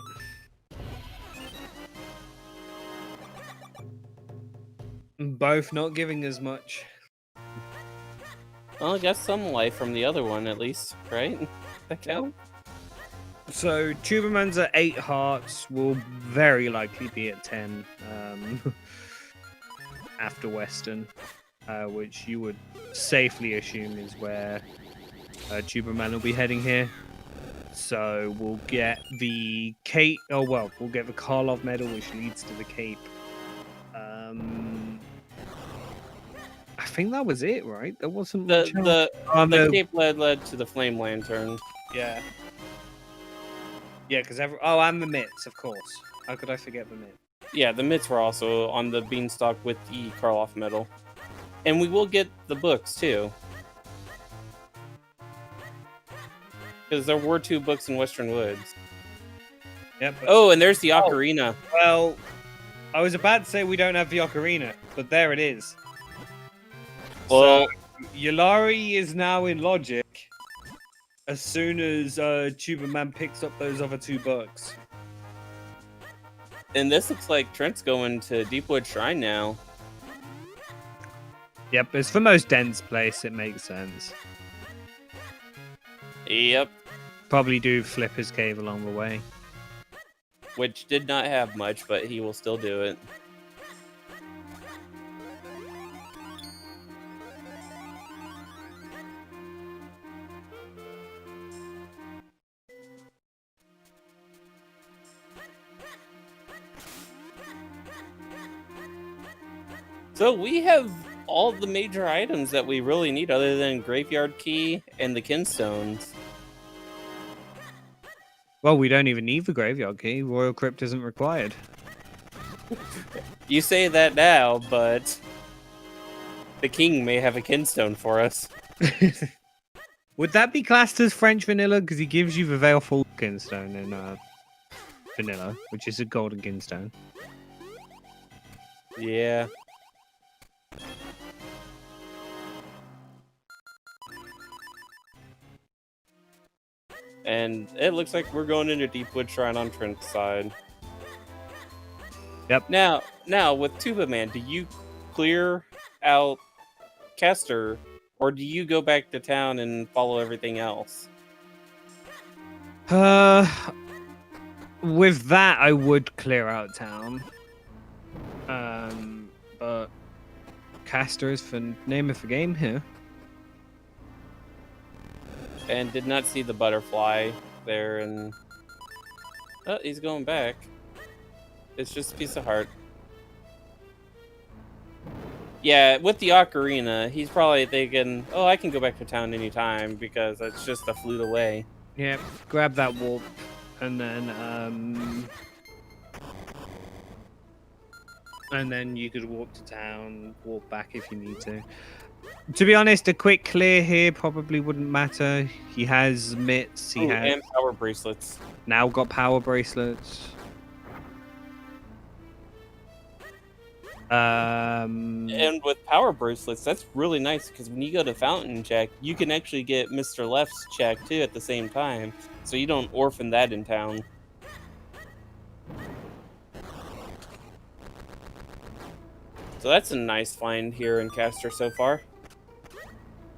Both not giving as much. Well, I got some life from the other one, at least, right? That count? So, Tubamann's at 8 hearts, will very likely be at 10 after Western. which you would safely assume is where Tubamann will be heading here. So we'll get the Cape. Oh well, we'll get the Karlov medal, which leads to the Cape. I think that was it, right? There wasn't much else. The Cape led to the Flame Lantern. Yeah. Yeah, because and the mitts, of course. How could I forget the mitts? Yeah, the mitts were also on the beanstalk with the Karlov medal. And we will get the books, too. Because there were 2 books in Western Woods. Yep. Oh, and there's the ocarina. Well, I was about to say we don't have the ocarina, but there it is. Well, So, Yulari is now in Logic as soon as Tubamann picks up those other 2 books. and this looks like Trent's going to Deepwood Shrine now. Yep, it's the most dense place. It makes sense. Yep. Probably do Flipper's Cave along the way. Which did not have much, but he will still do it. So we have all the major items that we really need other than Graveyard Key and the Kinstones. Well, we don't even need the Graveyard Key. Royal Crypt isn't required. You say that now, but the king may have a Kinstone for us. Would that be classed as French vanilla? Because he gives you the Veilful Kinstone in vanilla, which is a golden Kinstone. Yeah. And it looks like we're going into Deepwood Shrine on Trent's side. Yep. Now with Tubamann, do you clear out Castor, or do you go back to town and follow everything else? With that, I would clear out town. But Castor is the name of the game here. And did not see the butterfly there, and oh, he's going back. It's just a piece of heart. Yeah, with the ocarina, he's probably thinking, oh, I can go back to town anytime because it's just a flute away. Yeah, grab that warp, and then you could walk to town, walk back if you need to. To be honest, a quick clear here probably wouldn't matter. He has mitts. He has and power bracelets. Now got power bracelets. And with power bracelets, that's really nice because when you go to Fountain check, you can actually get Mr. Left's check too at the same time, so you don't orphan that in town. So that's a nice find here in Castor so far.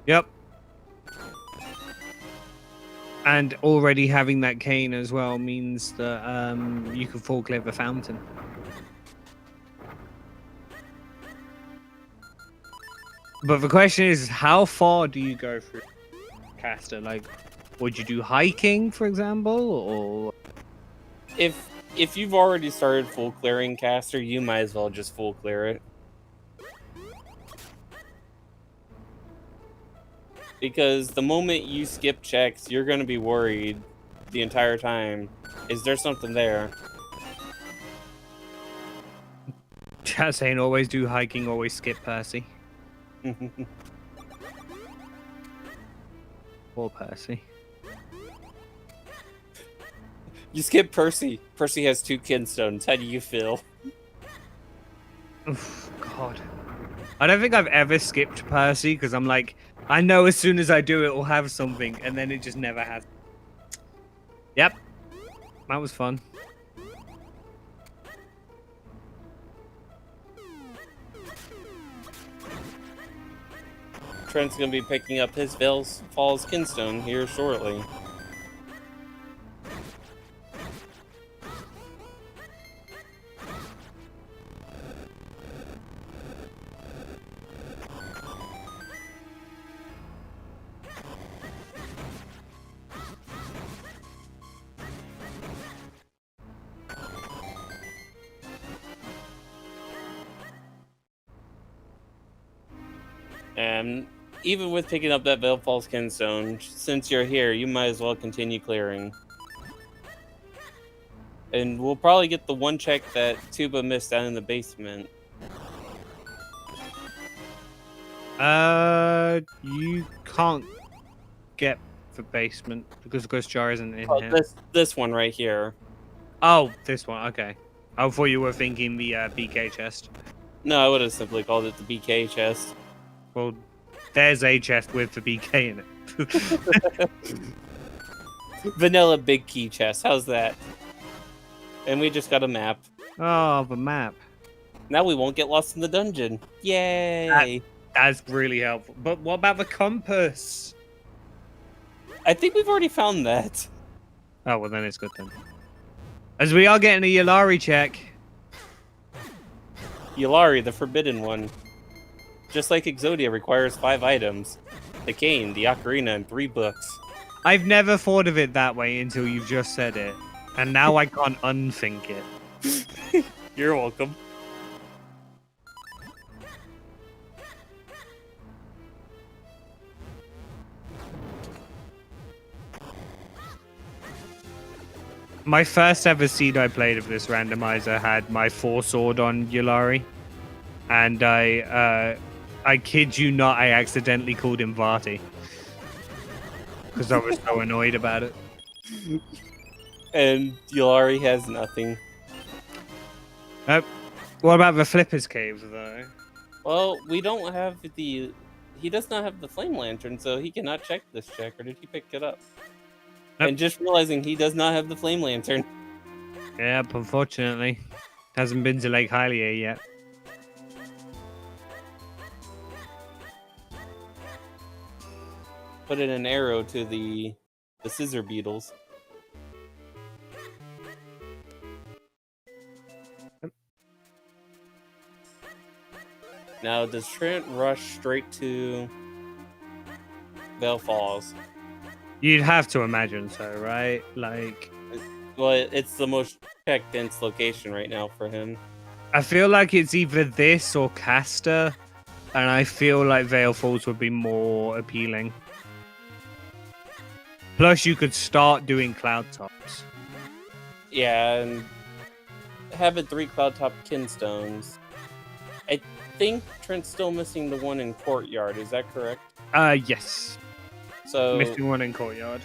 Yep. And already having that cane as well means that you can fall clear the fountain. But the question is, how far do you go through Castor? Like, would you do hiking, for example, or if you've already started full clearing Castor, you might as well just full clear it. Because the moment you skip checks, you're going to be worried the entire time. Is there something there? Chat saying always do hiking, always skip Percy. Poor Percy. You skip Percy. Percy has 2 Kinstones. How do you feel? Oof, God. I don't think I've ever skipped Percy because I'm like, I know as soon as I do it will have something, and then it just never has. Yep. That was fun. Trent's going to be picking up his Falls Kinstone here shortly. And even with picking up that Veil Falls Kinstone, since you're here, you might as well continue clearing. And we'll probably get the one check that Tuba missed down in the basement. You can't get the basement because Ghost Jar isn't in Oh, here. this one right here. Oh, this one. Okay. I thought you were thinking the BK chest. No, I would have simply called it the BK chest. Well, there's a chest with the BK in it. Vanilla big key chest. How's that? And we just got a map. Oh, the map. Now we won't get lost in the dungeon. Yay! That's really helpful. But what about the compass? I think we've already found that. Oh, well, then it's good then. As we are getting a Yulari check. Yulari, the forbidden one. Just like Exodia requires 5 items. The cane, the ocarina, and 3 books. I've never thought of it that way until you've just said it. And now I can't unthink it. You're welcome. My first ever seed I played of this randomizer had my 4 sword on Yulari. And I kid you not, I accidentally called him Varty. Because I was so annoyed about it. And Yulari has nothing. What about the Flipper's Cave, though? Well, we don't have the... He does not have the flame lantern, so he cannot check this check. Or did he pick it up? Nope. And just realizing he does not have the flame lantern. Yep, unfortunately. Hasn't been to Lake Hylia yet. Put in an arrow to the scissor beetles. Now, does Trent rush straight to Veil Falls? You'd have to imagine so, right? Like, Well, it's the most check-dense location right now for him. I feel like it's either this or Castor, and I feel like Veil Falls would be more appealing. Plus, you could start doing cloud tops. Yeah, and having 3 Cloud Top Kinstones. I think Trent's still missing the one in Courtyard, is that correct? Yes. So Missing one in Courtyard.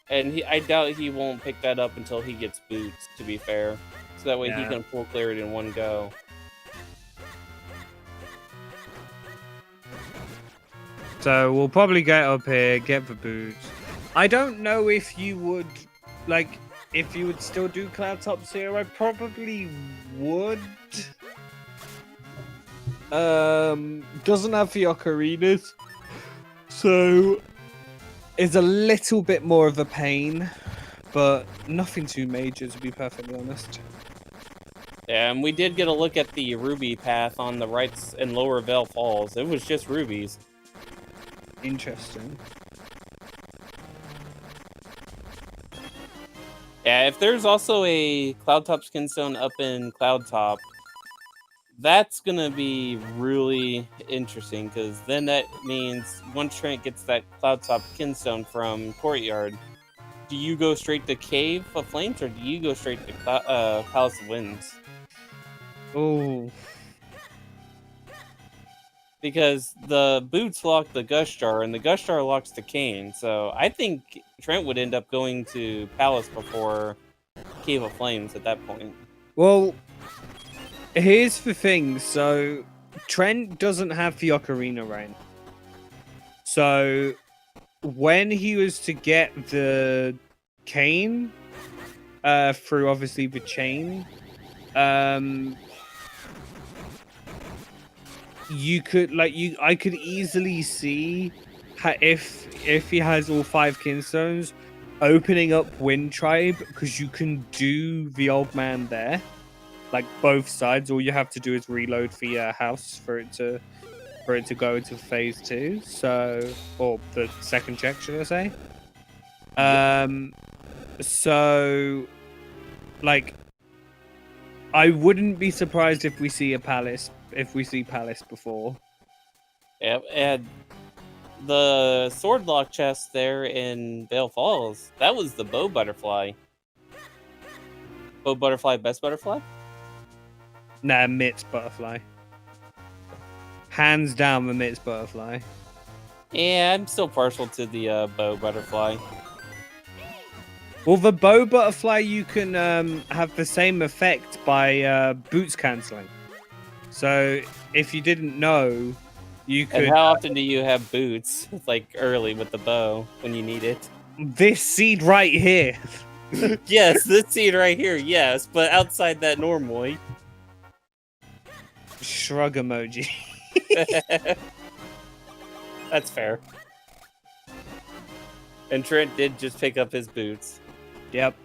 And I doubt he won't pick that up until he gets boots, to be fair. So that way he Yeah. can full clear it in one go. So we'll probably get up here, get the boots. I don't know if you would, like, if you would still do cloud tops here. I probably would. Doesn't have the ocarinas, so it's a little bit more of a pain, but nothing too major, to be perfectly honest. Yeah, and we did get a look at the ruby path on the right and lower Veil Falls. It was just rubies. Interesting. Yeah, if there's also a Cloudtop Skinstone up in Cloudtop, that's gonna be really interesting, because then that means once Trent gets that Cloudtop Kinstone from Courtyard, do you go straight to Cave of Flames, or do you go straight to Palace of Winds? Oh, Because the boots lock the Gush Jar, and the Gush Jar locks the cane, so I think Trent would end up going to Palace before Cave of Flames at that point. well, here's the thing. So Trent doesn't have the ocarina right now. So when he was to get the cane through obviously the chain, you could I could easily see if he has all 5 kinstones, opening up Wind Tribe, because you can do the old man there, like both sides. All you have to do is reload the house for it to go into phase 2. So, or the second check, should I say? So, like, I wouldn't be surprised if we see Palace before. Yep, and the sword lock chest there in Vale Falls, that was the bow butterfly. Bow butterfly, best butterfly? Nah, Mit's butterfly. Hands down the Mit's butterfly. Yeah, I'm still partial to the bow butterfly. Well, the bow butterfly, you can have the same effect by boots cancelling. So, if you didn't know, you could... And how often do you have boots, like, early with the bow, when you need it? This seed right here. Yes, this seed right here, yes, but outside that normally. Shrug emoji. That's fair. And Trent did just pick up his boots. Yep.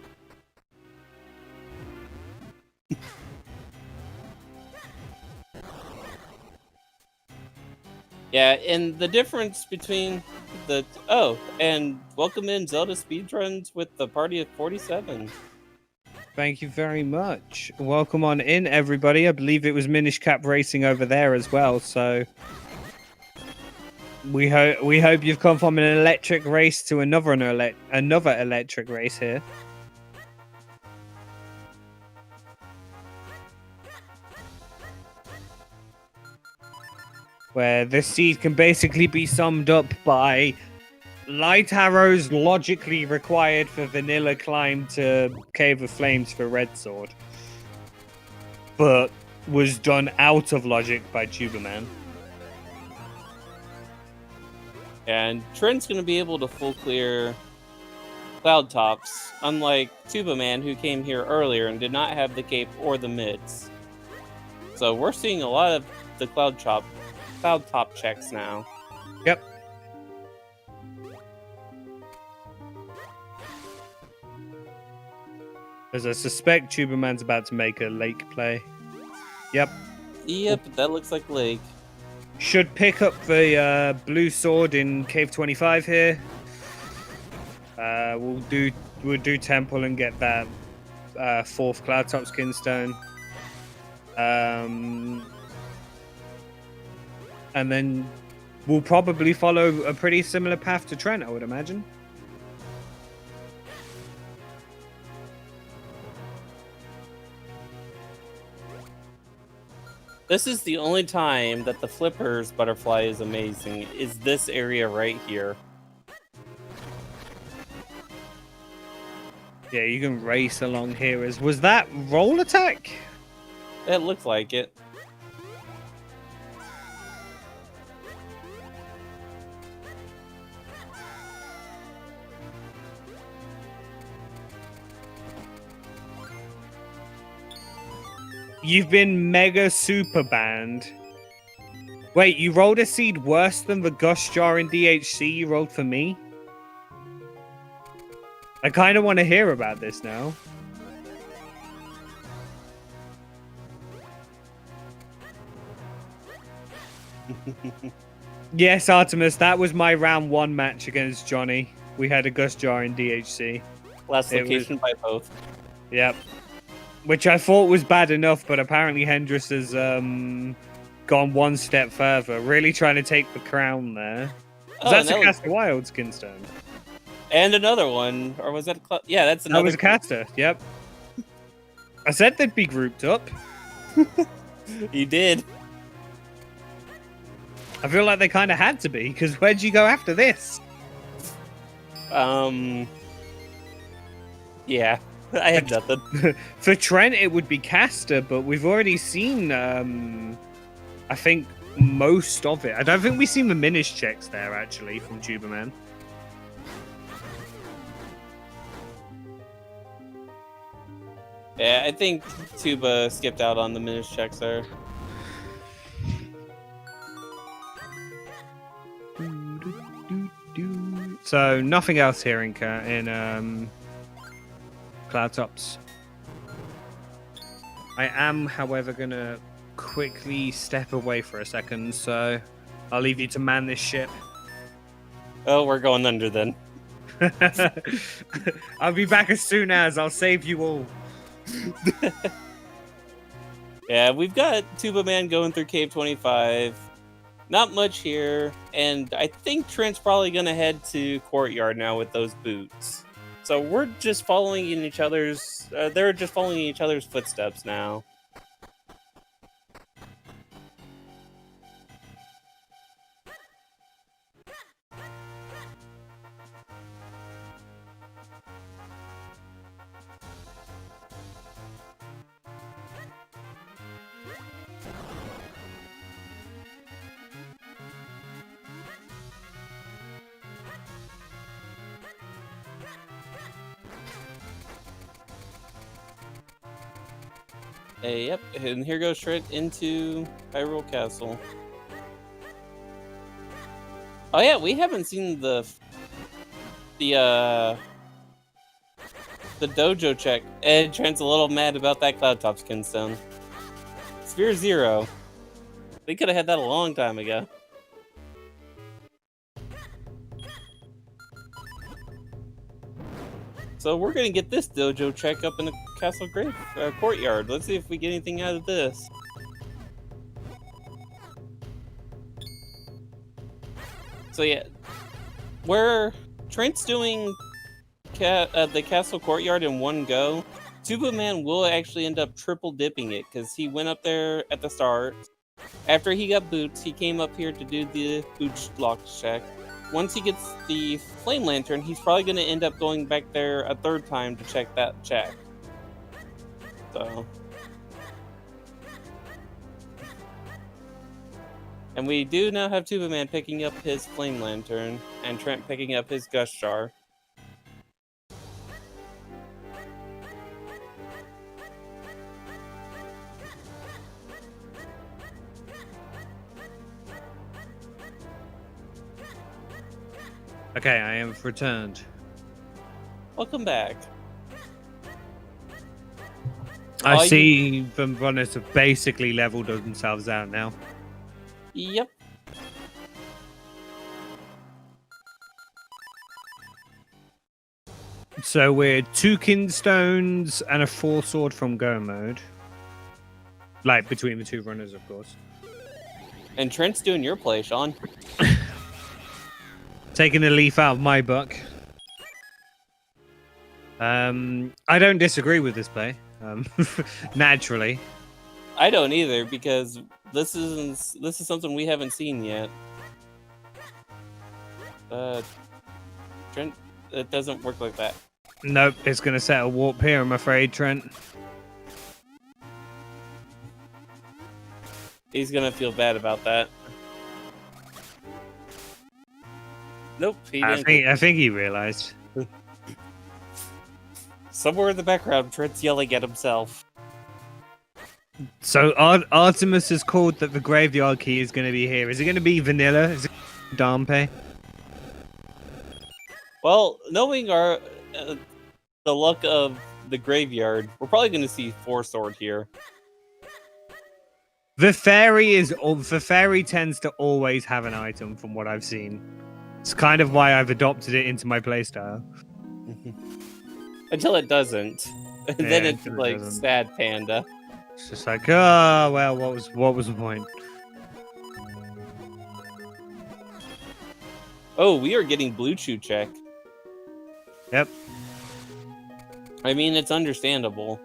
Yeah, and the difference between the... Oh, and welcome in Zelda Speedruns with the party of 47. Thank you very much. Welcome on in, everybody. I believe it was Minish Cap Racing over there as well, so... We hope you've come from an electric race to another electric race here. Where this seed can basically be summed up by light arrows logically required for vanilla climb to Cave of Flames for Red Sword, but was done out of logic by Tubamann. And Trent's going to be able to full clear Cloud Tops, unlike Tubamann, who came here earlier and did not have the cape or the mids. So we're seeing a lot of the Cloud Top checks now. Yep. As I suspect Tubamann's about to make a lake play. Yep. Yep, that looks like Lake. Should pick up the blue sword in Cave 25 here. We'll do Temple and get that fourth Cloud Top skin stone. And then we'll probably follow a pretty similar path to Trent, I would imagine. This is the only time that the Flippers butterfly is amazing, is this area right here. Yeah, you can race along here. Was that roll attack? It looks like it. You've been mega super banned. Wait, you rolled a seed worse than the Gush Jar in DHC you rolled for me? I kind of want to hear about this now. Yes, Artemis, that was my round 1 match against Johnny. We had a Gush Jar in DHC. Last location by both. Yep. Which I thought was bad enough, but apparently Hendris has gone one step further, really trying to take the crown there. That's a Caster Wild skinstone. And another one, or was that yeah, that's another. That was a caster, yep. I said they'd be grouped up. You did. I feel like they kind of had to be, because where'd you go after this? Yeah. I had nothing. For Trent, it would be caster, but we've already seen, I think, most of it. I don't think we've seen the Minish checks there, actually, from Tubamann. Yeah, I think Tuba skipped out on the Minish checks there. So, nothing else here in Cloud Tops. I am, however, going to quickly step away for a second, so I'll leave you to man this ship. Oh, we're going under then. I'll be back as soon as I'll save you all. Yeah, we've got Tubamann going through Cave 25. Not much here, and I think Trent's probably gonna head to Courtyard now with those boots. So we're just following in each other's. They're just following in each other's footsteps now. Yep, and here goes Trent into Hyrule Castle. Oh yeah, we haven't seen the dojo check. And Trent's a little mad about that Cloud Top skin stone. Sphere 0. They could have had that a long time ago. So we're gonna get this dojo check up in the Castle Courtyard. Let's see if we get anything out of this. So yeah, where Trent's doing the Castle Courtyard in one go, Tubamann will actually end up triple dipping it because he went up there at the start. After he got boots, he came up here to do the boot lock check. Once he gets the flame lantern, he's probably going to end up going back there a third time to check that check. So. And we do now have Tubamann picking up his flame lantern, and Trent picking up his gush jar. Okay, I have returned. Welcome back. I see the runners have basically leveled themselves out now. Yep. So we're 2 Kinstones and a 4 sword from go mode. Like, between the 2 runners, of course. And Trent's doing your play, Sean. Taking a leaf out of my book. I don't disagree with this play. Naturally. I don't either, because this is something we haven't seen yet. Trent, it doesn't work like that. Nope, it's gonna set a warp here, I'm afraid, Trent. He's gonna feel bad about that. Nope, he didn't. I think he realized. Somewhere in the background, Trent's yelling at himself. So Artemis has called that the graveyard key is going to be here. Is it going to be vanilla? Is it Dampe? Well, knowing our the luck of the graveyard, we're probably going to see 4 sword here. The fairy tends to always have an item, from what I've seen. It's kind of why I've adopted it into my playstyle. Until it doesn't. And Yeah, then it's until it like doesn't. sad panda. It's just like, oh well, what was the point? Oh, we are getting Blue Chew check. Yep. I mean, it's understandable.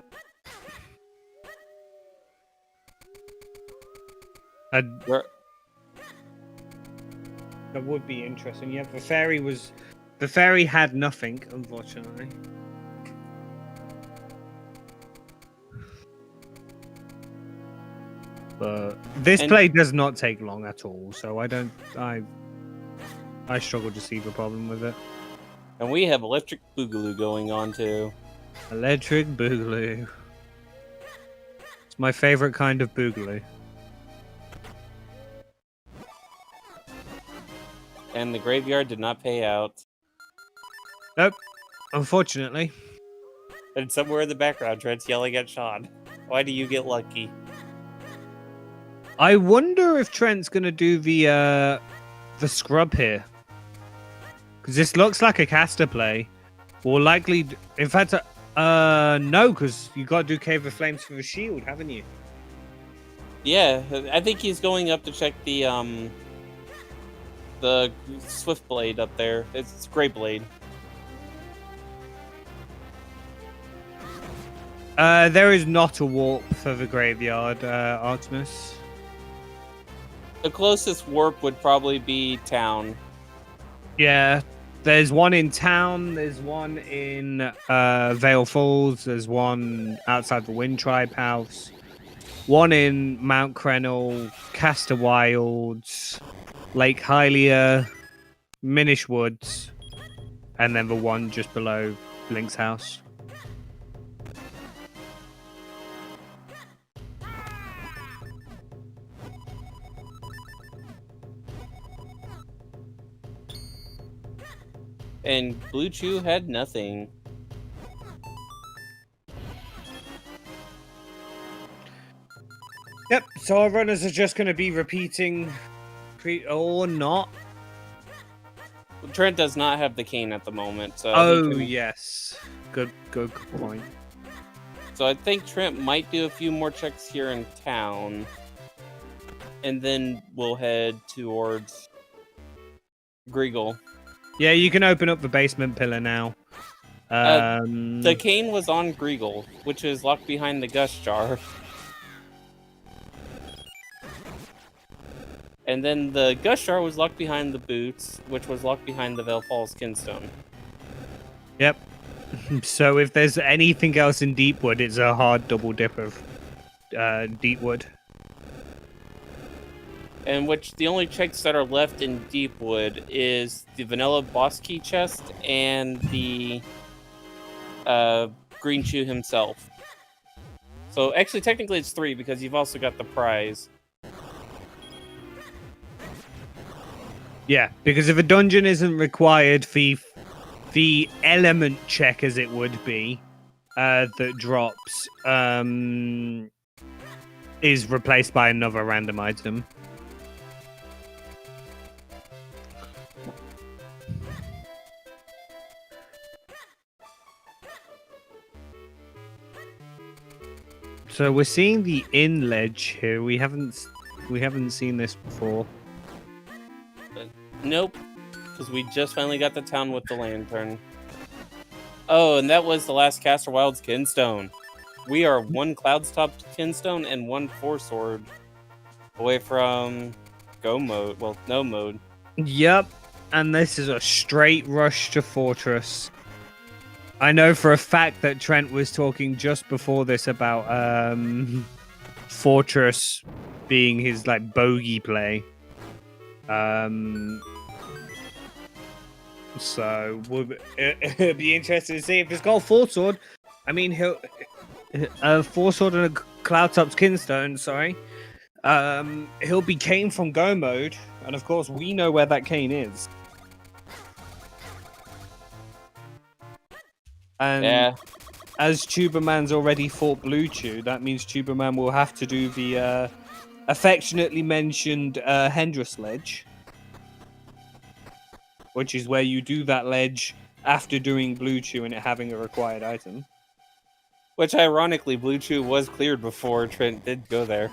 That would be interesting. Yeah, the fairy had nothing, unfortunately. But this play does not take long at all, so I struggle to see the problem with it. And we have Electric Boogaloo going on too. Electric Boogaloo. It's my favorite kind of Boogaloo. And the graveyard did not pay out. Nope. Unfortunately. And somewhere in the background, Trent's yelling at Sean. Why do you get lucky? I wonder if Trent's gonna do the scrub here, because this looks like a caster play, or likely. In fact, no, because you got to do Cave of Flames for the shield, haven't you? Yeah, I think he's going up to check the The Swift Blade up there. It's Great Blade. There is not a warp for the graveyard, Artemis. The closest warp would probably be town. Yeah, there's one in town, there's one in Vale Falls, there's one outside the Wind Tribe house, one in Mount Crennel, Castor Wilds, Lake Hylia, Minish Woods, and then the one just below Link's house. And Blue Chew had nothing. Yep, so our runners are just going to be repeating or not. Trent does not have the cane at the moment, so Yes, good point. So I think Trent might do a few more checks here in town, and then we'll head towards Griegle. Yeah, you can open up the basement pillar now. The cane was on Griegle, which is locked behind the Gush Jar. And then the Gush Jar was locked behind the Boots, which was locked behind the Vale Falls Kinstone. Yep. So if there's anything else in Deepwood, it's a hard double dip of Deepwood. And which the only checks that are left in Deepwood is the Vanilla Boss Key chest and the Green Chew himself. So actually, technically it's 3 because you've also got the prize. Yeah, because if a dungeon isn't required, the element check, as it would be, that drops, is replaced by another random item. So we're seeing the inn ledge here. We haven't seen this before. Nope, because we just finally got to town with the lantern. Oh, and that was the last Castor Wilds Kinstone. We are 1 Cloudstop Kinstone and 1 Four Sword away from go mode. Well, no mode. Yep, and this is a straight rush to Fortress. I know for a fact that Trent was talking just before this about Fortress being his like bogey play. So it'll be interesting to see if it's got a Four Sword. I mean, he'll a Four Sword and a Cloudtop's Kinstone. Sorry, he'll be cane from go mode, and of course we know where that cane is. And Yeah. as Tubaman's already fought Blue Chew, that means Tubaman will have to do the affectionately mentioned Hendrus ledge, which is where you do that ledge after doing Blue Chew and it having a required item. Which, ironically, Blue Chew was cleared before Trent did go there.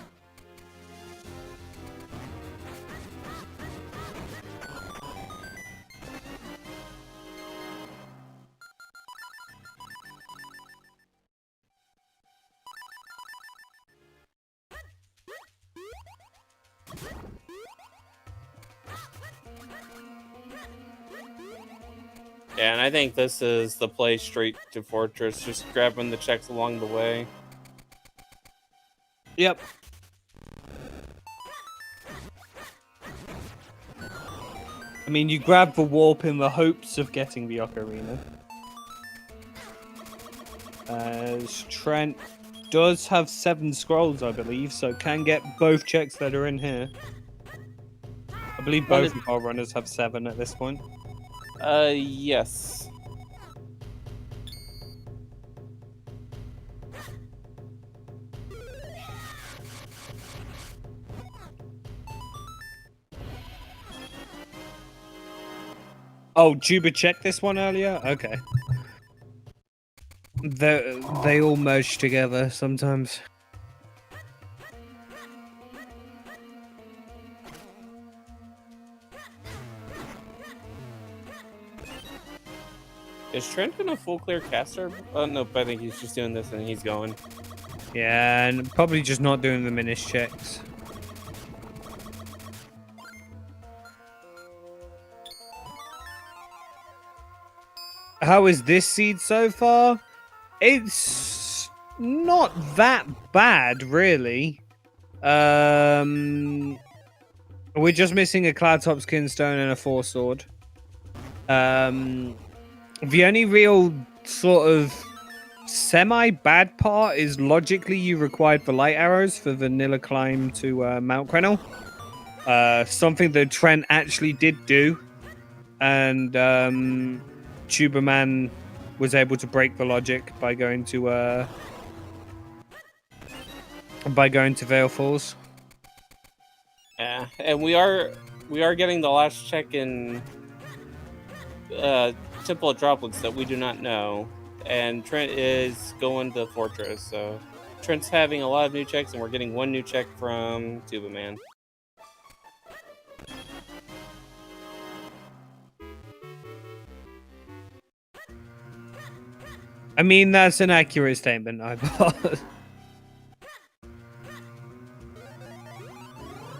Yeah, and I think this is the play straight to Fortress, just grabbing the checks along the way. Yep. I mean, you grab the warp in the hopes of getting the Ocarina. As Trent does have 7 scrolls, I believe, so can get both checks that are in here. I believe both of our runners have 7 at this point. Yes. Oh, Tuba checked this one earlier? Okay. They all merge together sometimes. Is Trent gonna full clear caster? Oh no, I think he's just doing this and he's going. Yeah, and probably just not doing the Minish checks. How is this seed so far? It's not that bad, really. We're just missing a Cloudtop Skinstone and a Force Sword. The only real sort of semi-bad part is logically you required for light arrows for Vanilla Climb to Mount Crenel. Something that Trent actually did do. And Tubamann was able to break the logic by going to Vale Falls. Yeah, and we are getting the last check in Temple of Droplets that we do not know, and Trent is going to Fortress, so Trent's having a lot of new checks, and we're getting one new check from Tubamann. I mean, that's an accurate statement, I thought.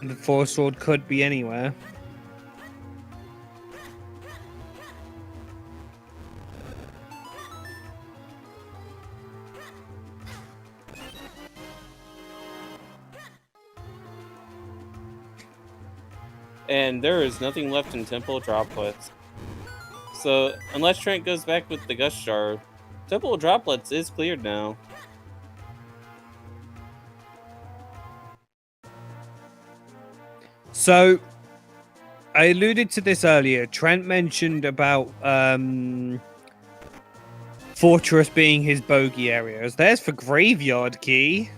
The Force Sword could be anywhere. And there is nothing left in Temple of Droplets. So, unless Trent goes back with the Gust Jar, Temple of Droplets is cleared now. So, I alluded to this earlier. Trent mentioned about Fortress being his bogey areas. There's for Graveyard Key.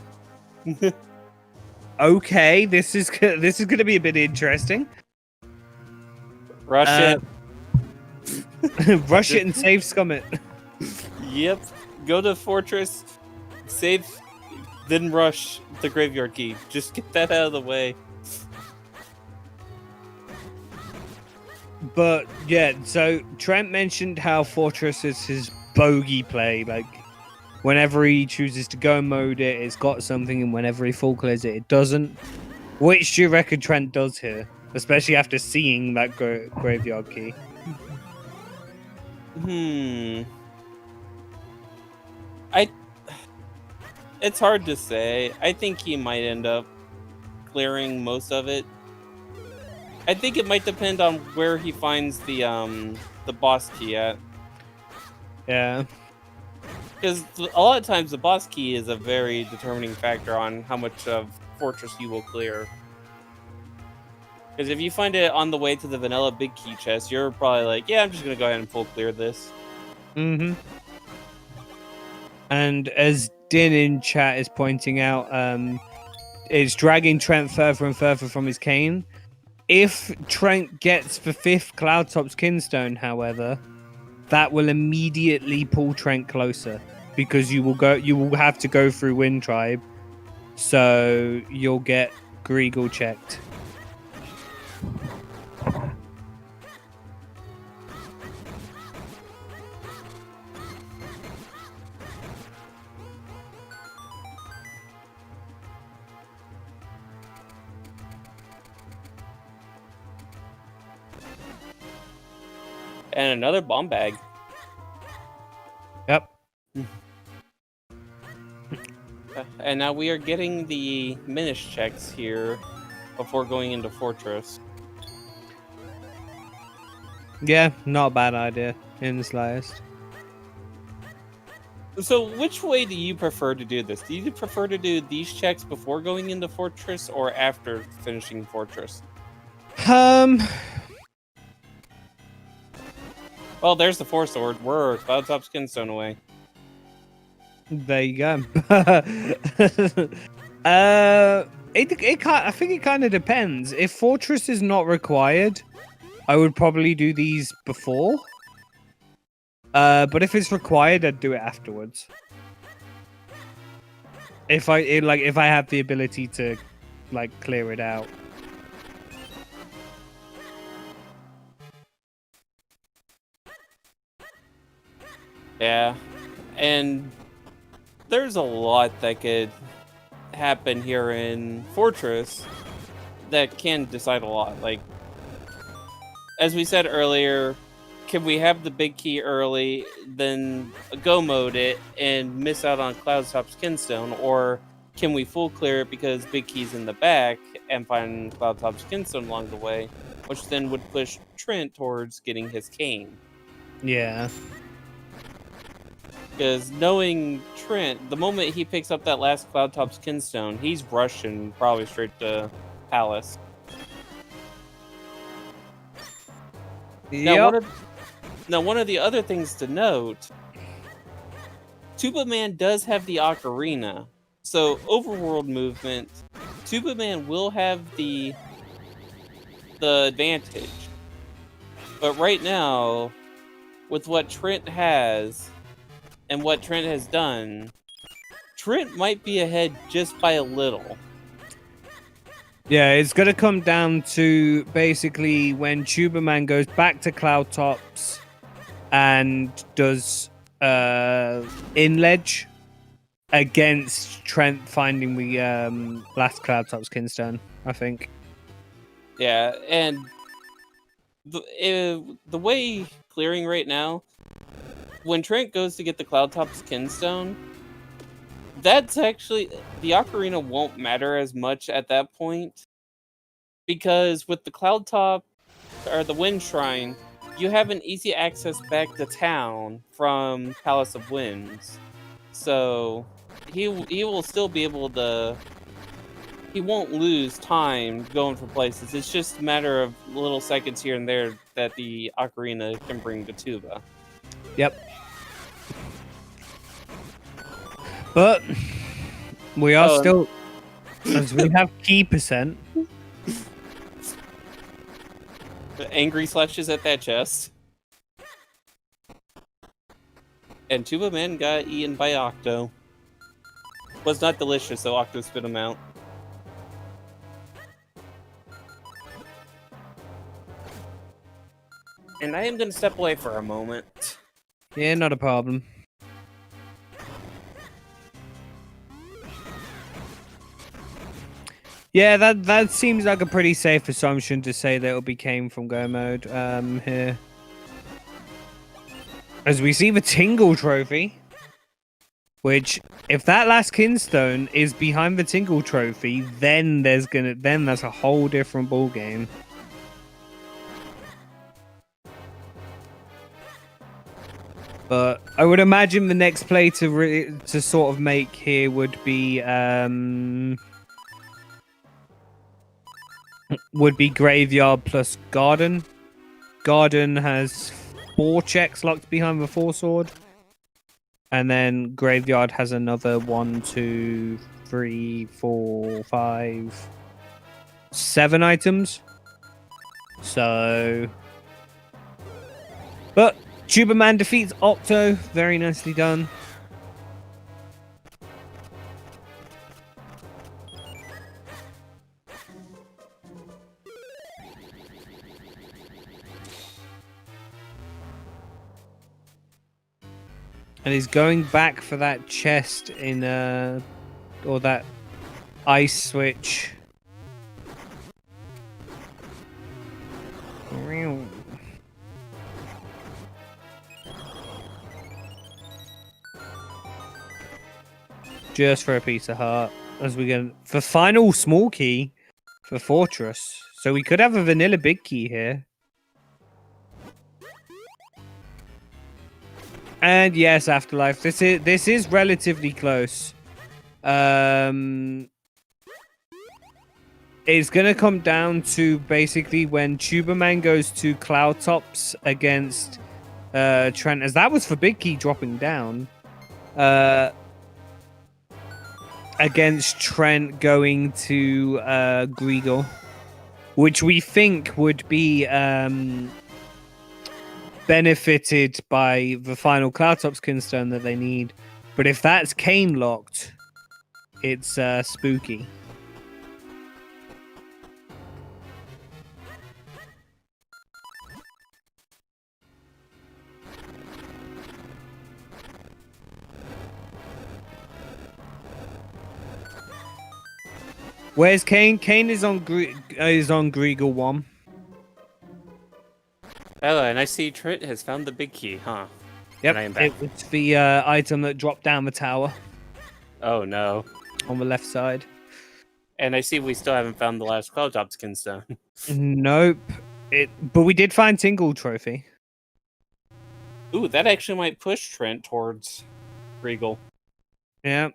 Okay, this is going to be a bit interesting. Rush it. Rush it and save Scummit. Yep. Go to Fortress, save, then rush the Graveyard Key. Just get that out of the way. But yeah, so Trent mentioned how Fortress is his bogey play. Like, whenever he chooses to go mode it, it's got something, and whenever he full clears it, it doesn't. Which do you reckon Trent does here? Especially after seeing that Graveyard Key. It's hard to say. I think he might end up clearing most of it. I think it might depend on where he finds the boss key at. Yeah. Because a lot of times the boss key is a very determining factor on how much of Fortress you will clear. Because if you find it on the way to the vanilla big key chest, you're probably like, yeah, I'm just going to go ahead and full clear this. Mm-hmm. And as Din in chat is pointing out, it's dragging Trent further and further from his cane. If Trent gets the 5th Cloudtop's Kinstone, however, that will immediately pull Trent closer, because you will have to go through Wind Tribe, so you'll get Greagle checked. And another bomb bag. Yep. And now we are getting the Minish checks here before going into Fortress. Yeah, not a bad idea in the slightest. So which way do you prefer to do this? Do you prefer to do these checks before going into Fortress or after finishing Fortress? Well, there's the Force Sword. We're Cloudtop Skinstone away. There you go. I think it kind of depends. If Fortress is not required, I would probably do these before. But if it's required, I'd do it afterwards. If I have the ability to clear it out. Yeah, and there's a lot that could happen here in Fortress that can decide a lot. Like, as we said earlier, can we have the big key early, then go mode it and miss out on Cloudtop's Kinstone, or can we full clear it because big key's in the back and find Cloudtop's Kinstone along the way, which then would push Trent towards getting his cane. Yeah. Because knowing Trent, the moment he picks up that last Cloudtop's Kinstone, he's rushing probably straight to Palace. Yep. Now, one of the other things to note, Tubamann does have the Ocarina. So, overworld movement, Tubamann will have the advantage. But right now, with what Trent has, and what Trent has done, Trent might be ahead just by a little. Yeah, it's going to come down to basically when Tubamann goes back to Cloudtops and does in-ledge against Trent finding the last Cloudtops Kinstone, I think. Yeah, and the way clearing right now, when Trent goes to get the Cloudtop's Kinstone, that's actually, the Ocarina won't matter as much at that point, because with the Cloudtop or the Wind Shrine, you have an easy access back to town from Palace of Winds. So he will still be able to, he won't lose time going for places. It's just a matter of little seconds here and there that the Ocarina can bring to Tuba. Yep. But we are still, as we have key percent. The angry slashes at that chest. And Tubamann got eaten by Octo. Was not delicious, so Octo spit him out. And I am going to step away for a moment. Yeah, not a problem. Yeah, that seems like a pretty safe assumption to say that it'll be came from go mode here. As we see the Tingle Trophy, which if that last Kinstone is behind the Tingle Trophy, then that's a whole different ball game. But I would imagine the next play to sort of make here would be Graveyard plus Garden. Garden has 4 checks locked behind the 4 sword. And then Graveyard has another 1, 2, 3, 4, 5, 7 items. So... But Tubamann defeats Octo. Very nicely done. And he's going back for that chest in or that ice switch. Just for a piece of heart. As we get the final small key for Fortress. So we could have a vanilla big key here. And yes, Afterlife. This is relatively close. It's gonna come down to basically when Tubamann goes to Cloudtops against Trent, as that was for big key dropping down. Against Trent going to Grigor, which we think would be benefited by the final Cloudtops Kinstone that they need. But if that's cane locked, it's spooky. Where's Kane? Kane is on Griegel 1. Oh, and I see Trent has found the big key, huh? Yep, And I am back. it's the item that dropped down the tower Oh no. on the left side. And I see we still haven't found the last Cloudtop skin stone. Nope. But we did find Tingle Trophy. Ooh, that actually might push Trent towards Regal. Yeah.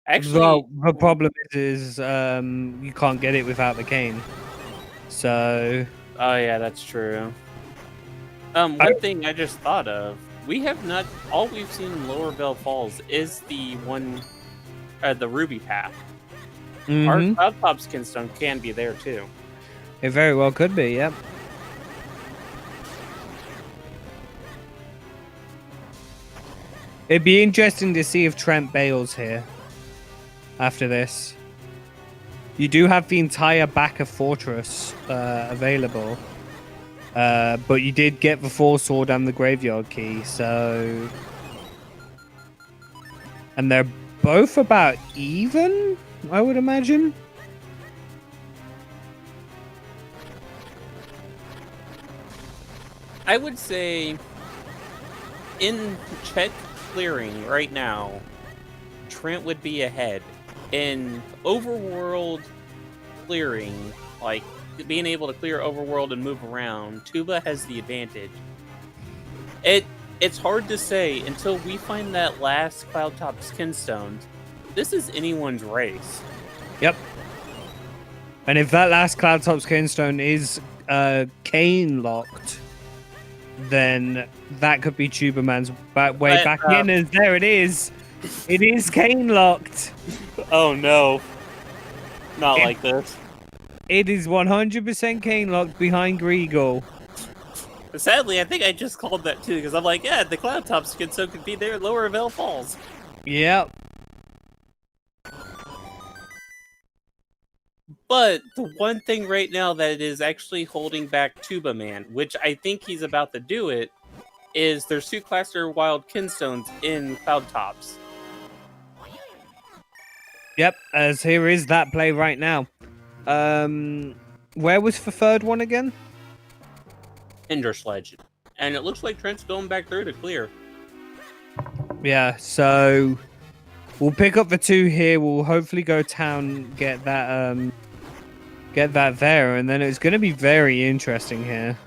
Actually, Well, the problem is you can't get it without the cane. So. Oh yeah, that's true. One thing I just thought of: we have not. All we've seen in Lower Bell Falls is the one, the Ruby Path. Our Cloudtop skin stone can be there too. It very well could be. Yep. It'd be interesting to see if Trent bails here after this. You do have the entire back of Fortress available. But you did get the Four Sword and the Graveyard Key, so... And they're both about even, I would imagine. I would say in check clearing right now, Trent would be ahead. In overworld clearing, like being able to clear overworld and move around, Tuba has the advantage. It's hard to say until we find that last Cloudtop Skinstone. This is anyone's race. Yep. And if that last Cloudtop Skinstone is cane locked, then that could be Tubamann's way back in, as there it is. It is cane locked. Oh no. Not like this. It is 100% cane locked behind Griegel. Sadly, I think I just called that too, because I'm like, yeah, the Cloudtop Skinstone could be there at Lower Vale Falls. Yep. But the one thing right now that is actually holding back Tubamann, which I think he's about to do it, is there's 2 Cluster Wild Kinstones in Cloudtops. Yep, as here is that play right now. Where was the third one again? Hinder Sledge. And it looks like Trent's going back through to clear. Yeah, so we'll pick up the 2 here. We'll hopefully go town, get that there, and then it's going to be very interesting here.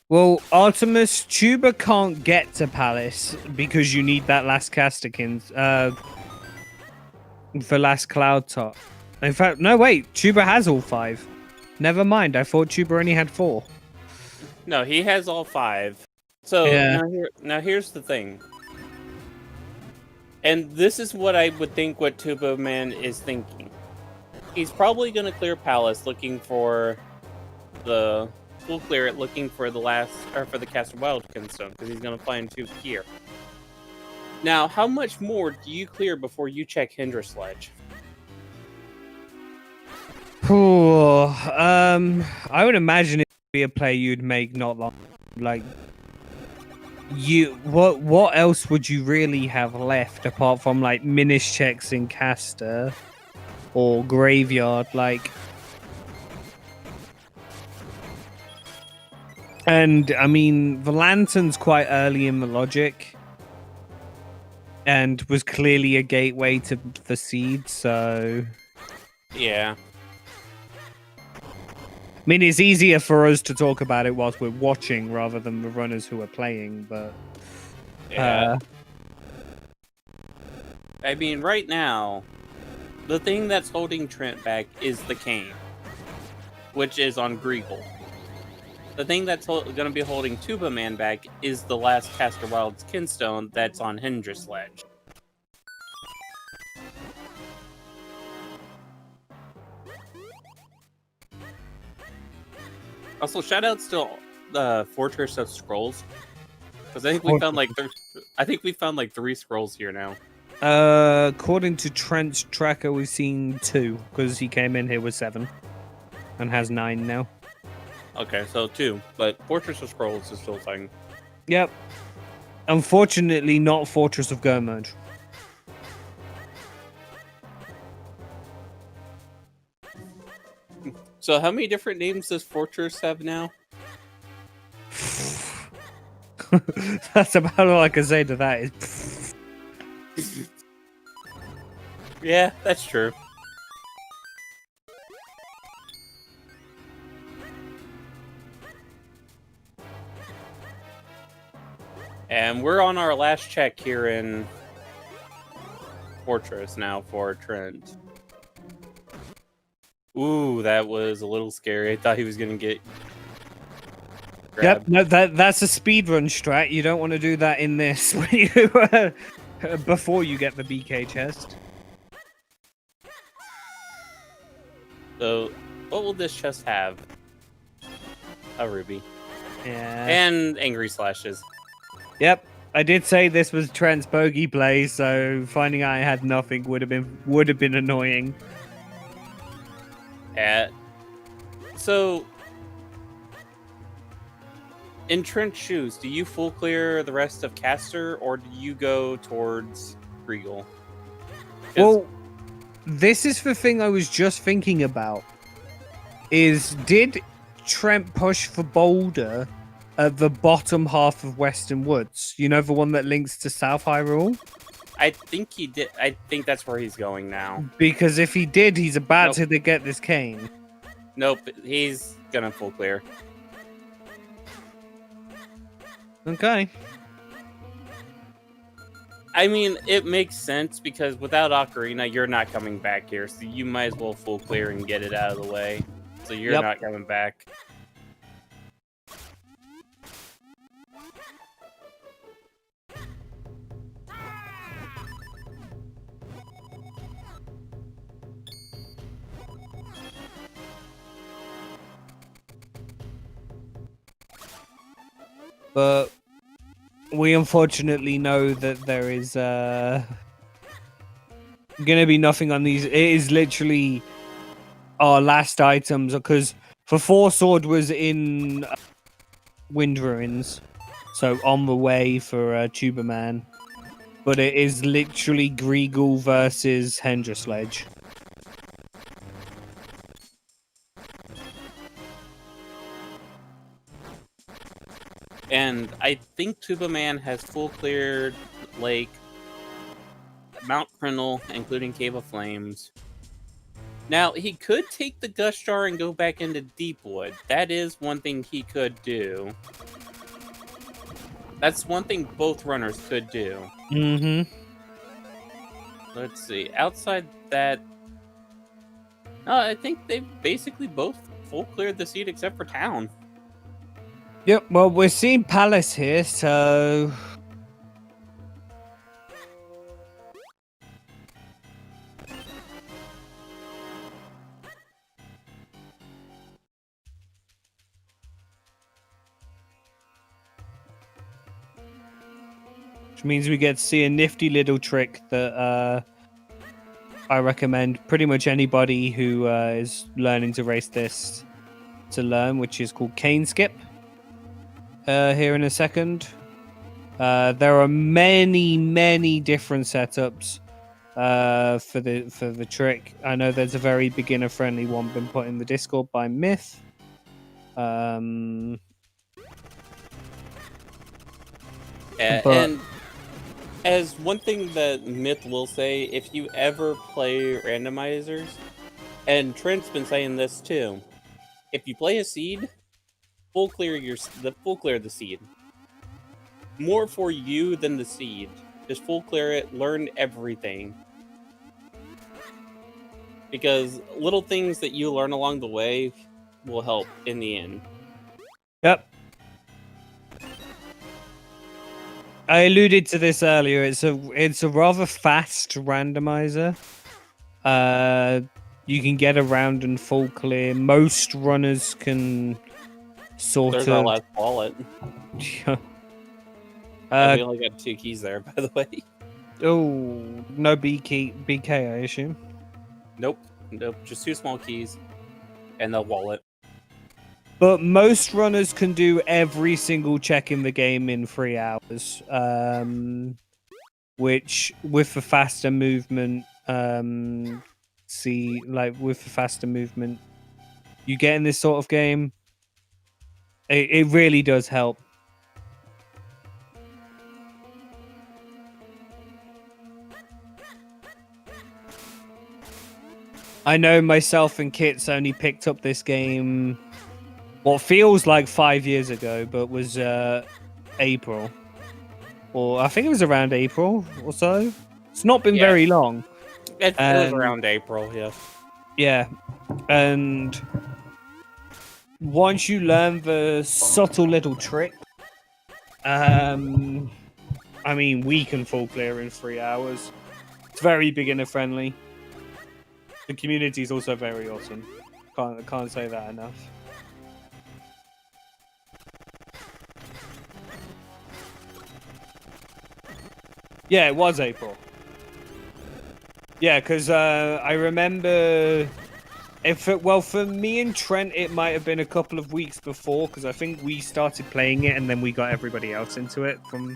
Well, Artemis, Tuba can't get to Palace because you need that last Castakins for last Cloudtop. In fact, no, wait, Tuba has all 5. Never mind, I thought Tuba only had 4. No, he has all 5. So Yeah. now here's the thing. And this is what I would think what Tubamann is thinking. He's probably going to clear Palace looking for the... We'll clear it looking for the last, or for the Cast of Wild Kinstone, because he's going to find 2 here. Now, how much more do you clear before you check Hinder Sledge? I would imagine it would be a play you'd make not long. Like, what else would you really have left apart from like Minish checks in Caster or Graveyard? Like, and I mean, the Lantern's quite early in the logic and was clearly a gateway to the seed, so Yeah. I mean, it's easier for us to talk about it whilst we're watching rather than the runners who are playing, but... Yeah. I mean, right now, the thing that's holding Trent back is the cane, which is on Griegel. The thing that's going to be holding Tubamann back is the last Caster Wild's Kinstone that's on Hinder Sledge. Also, shoutouts to Fortress of Scrolls. Because I think we found like 3 scrolls here now. According to Trent's tracker, we've seen 2 because he came in here with 7 and has 9 now. Okay, so 2, but Fortress of Scrolls is still a thing. Yep. Unfortunately, not Fortress of Gomurge. So how many different names does Fortress have now? That's about all I can say to that. Is Yeah, that's true. And we're on our last check here in Fortress now for Trent. Ooh, that was a little scary. I thought he was gonna get grabbed. Yep, no, that's a speedrun strat. You don't want to do that in this before you get the BK chest. So, what will this chest have? A ruby. Yeah. And angry slashes. Yep. I did say this was Trent's bogey play, so finding out I had nothing would have been annoying. So, in Trent's shoes, do you full clear the rest of Caster, or do you go towards Regal? Well, this is the thing I was just thinking about. Did Trent push for Boulder at the bottom half of Western Woods? You know, the one that links to South Hyrule? I think he did. I think that's where he's going now. Because if he did, he's about to get this cane. Nope, he's gonna full clear. Okay. I mean, it makes sense because without Ocarina, you're not coming back here, so you might as well full clear and get it out of the way. So you're not coming back. But we unfortunately know that there is gonna be nothing on these. It is literally our last items, because for Four Sword was in Wind Ruins, so on the way for Tubamann. But it is literally Greagle versus Hendra Sledge. And I think Tubamann has full cleared Lake, Mount Crindle, including Cave of Flames. Now, he could take the Gush Jar and go back into Deepwood. That is one thing he could do. That's one thing both runners could do. Mm-hmm. Let's see. Outside that... No, I think they basically both full cleared the seed except for Town. Yep, well, we're seeing Palace here, so... Which means we get to see a nifty little trick that I recommend pretty much anybody who is learning to race this to learn, which is called Cane Skip. Here in a second. There are many different setups for the trick. I know there's a very beginner friendly one been put in the Discord by Myth. And as one thing that Myth will say, if you ever play randomizers, and Trent's been saying this too, if you play a seed, full clear the seed. More for you than the seed. Just full clear it, learn everything. Because little things that you learn along the way will help in the end. Yep. I alluded to this earlier. It's a rather fast randomizer. You can get around and full clear. Most runners can sort There's of. our last wallet. And we only got 2 keys there, by the way. Oh, no BK, I assume. Nope. Just 2 small keys and the wallet. But most runners can do every single check in the game in 3 hours. Which, with the faster movement, with the faster movement you get in this sort of game, it really does help. I know myself and Kits only picked up this game what feels like 5 years ago, but was April. Or I think it was around April or so. It's not been very long. It was around April, yeah. Yeah. And once you learn the subtle little trick, I mean, we can full clear in 3 hours. It's very beginner friendly. The community is also very awesome. Can't say that enough. Yeah, it was April. Yeah, because I remember... for me and Trent, it might have been a couple of weeks before, because I think we started playing it and then we got everybody else into it from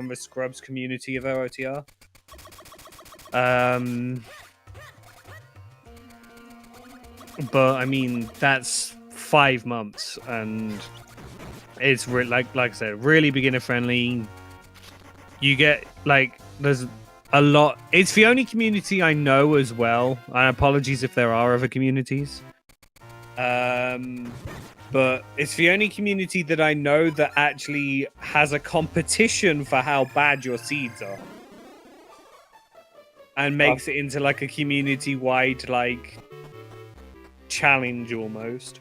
the Scrubs community of OOTR. But I mean, that's 5 months, and it's like I said, really beginner friendly. You get there's a lot. It's the only community I know as well. And apologies if there are other communities. But it's the only community that I know that actually has a competition for how bad your seeds are. And makes it into a community-wide challenge almost.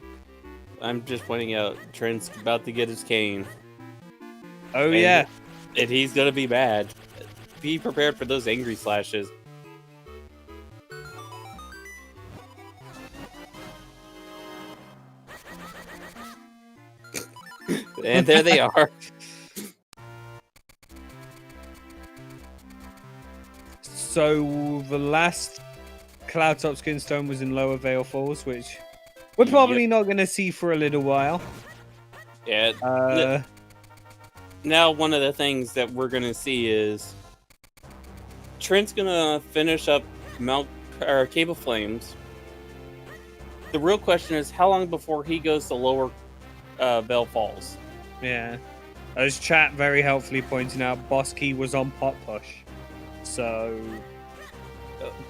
I'm just pointing out Trent's about to get his cane. Oh, yeah. And he's gonna be mad. Be prepared for those angry slashes. And there they are. So the last Cloudtop Skinstone was in Lower Vale Falls, which we're probably not going to see for a little while. Yeah. Now one of the things that we're going to see is Trent's going to finish up Cave of Flames. The real question is how long before he goes to Lower Vale Falls? Yeah. As chat very helpfully pointing out, Boss Key was on Pot Push. So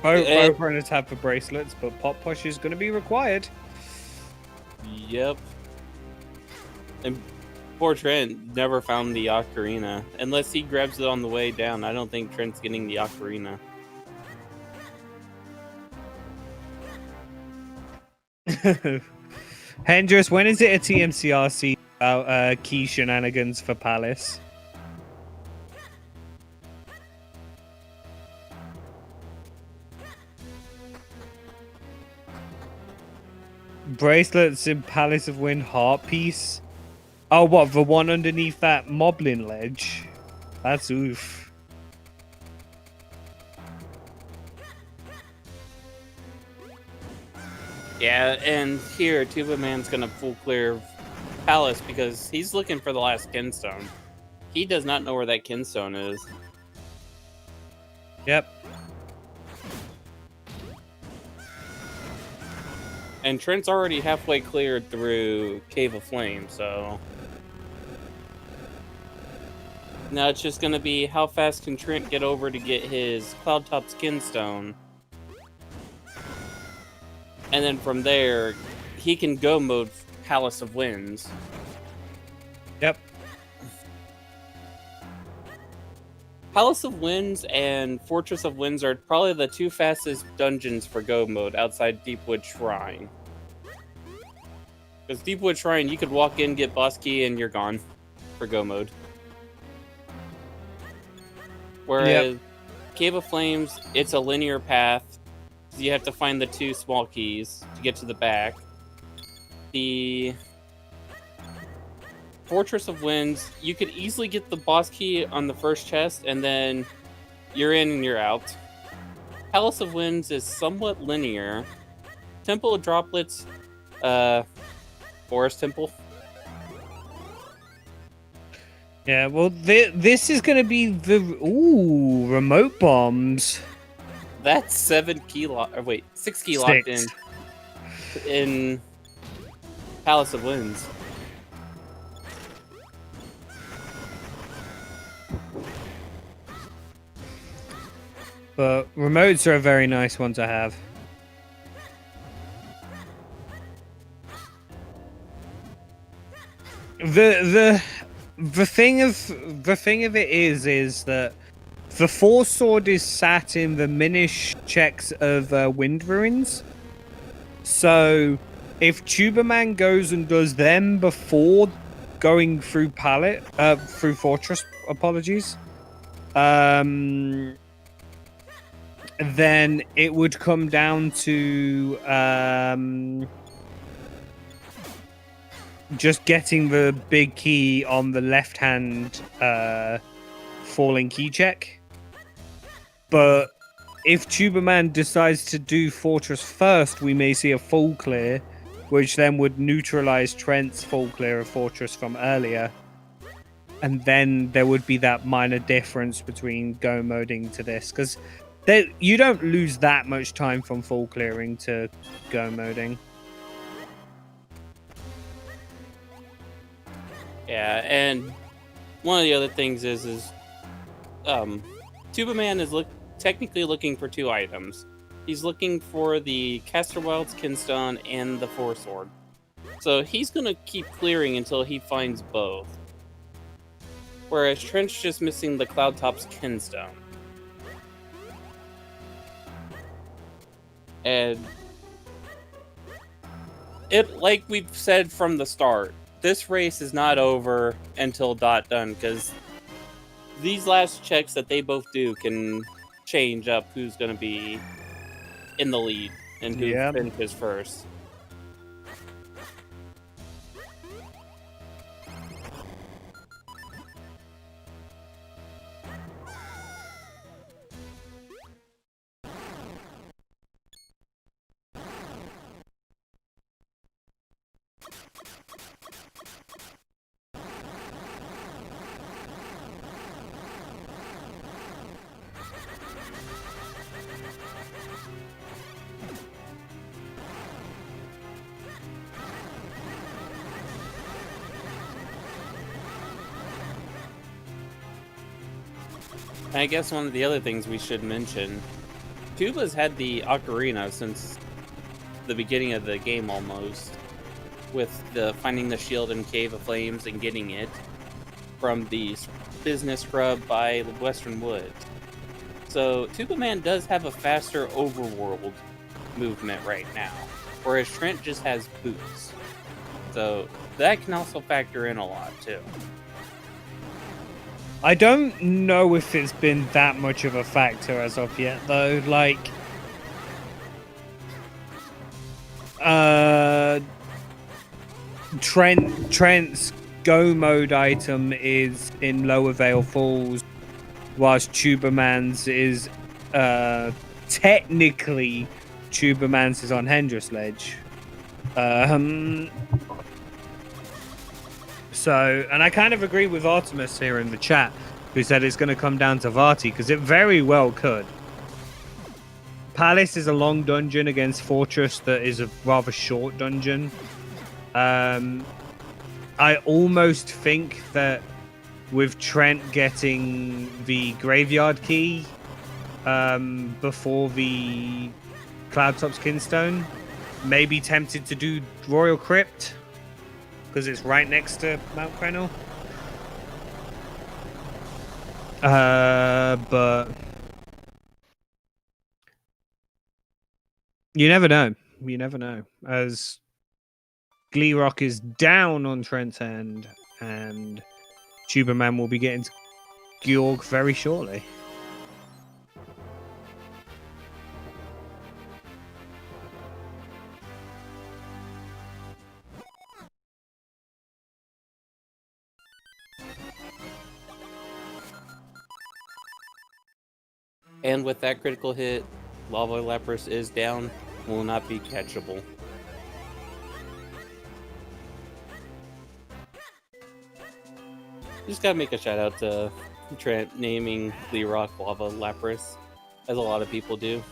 both runners have the bracelets, but Pot Push is going to be required. Yep. And poor Trent never found the ocarina. Unless he grabs it on the way down, I don't think Trent's getting the ocarina. Hendrix, when is it a TMCR about key shenanigans for Palace? Bracelets in Palace of Wind Heart Piece. Oh, what? The one underneath that Moblin ledge? That's oof. Yeah, and here Tubamann's gonna full clear Palace because he's looking for the last Kinstone. He does not know where that Kinstone is. Yep. And Trent's already halfway cleared through Cave of Flame, so... Now it's just gonna be how fast can Trent get over to get his Cloudtop Skinstone. And then from there, he can go mode Palace of Winds. Yep. Palace of Winds and Fortress of Winds are probably the 2 fastest dungeons for go mode outside Deepwood Shrine. Because Deepwood Shrine, you could walk in, get boss key, and you're gone for go mode. Whereas Cave of Flames, it's a linear path. So you have to find the 2 small keys to get to the back. The Fortress of Winds, you could easily get the boss key on the first chest, and then you're in and you're out. Palace of Winds is somewhat linear. Temple of Droplets, Forest Temple. Yeah, well, this is going to be the remote bombs. That's 6 key locked in Palace of Winds. But remotes are a very nice one to have. The thing of it is that the Force Sword is sat in the Minish checks of Wind Ruins. So if Tubamann goes and does them before going through through Fortress, apologies, then it would come down to just getting the big key on the left-hand falling key check. But if Tubamann decides to do Fortress first, we may see a full clear, which then would neutralize Trent's full clear of Fortress from earlier. And then there would be that minor difference between go moding to this, because you don't lose that much time from full clearing to go moding. Yeah, and one of the other things is Tubamann is technically looking for 2 items. He's looking for the Casterwild's Kinstone and the Force Sword. So he's going to keep clearing until he finds both. Whereas Trent's just missing the Cloudtop's Kinstone. And like we've said from the start, this race is not over until done, because these last checks that they both do can change up who's going to be in the lead and who finishes first. And I guess one of the other things we should mention, Tuba's had the Ocarina since the beginning of the game almost, with the finding the shield in Cave of Flames and getting it from the business scrub by Western Woods. So Tubamann does have a faster overworld movement right now, whereas Trent just has boots. So that can also factor in a lot too. I don't know if it's been that much of a factor as of yet, though. Like, Trent's go mode item is in Lower Vale Falls, whilst Tubamann's is technically Tubamann's is on Hendress Ledge. So, and I kind of agree with Artemis here in the chat, who said it's going to come down to Vati, because it very well could. Palace is a long dungeon against Fortress that is a rather short dungeon. I almost think that with Trent getting the graveyard key before the Cloudtop's Kinstone, maybe tempted to do Royal Crypt, because it's right next to Mount Crenel. But you never know. You never know. As Gleerock is down on Trent's end, and Tubamann will be getting to Georg very shortly. And with that critical hit, Lava Lapras is down, will not be catchable. Just gotta make a shout out to Trent naming Lerock Lava Lapras, as a lot of people do.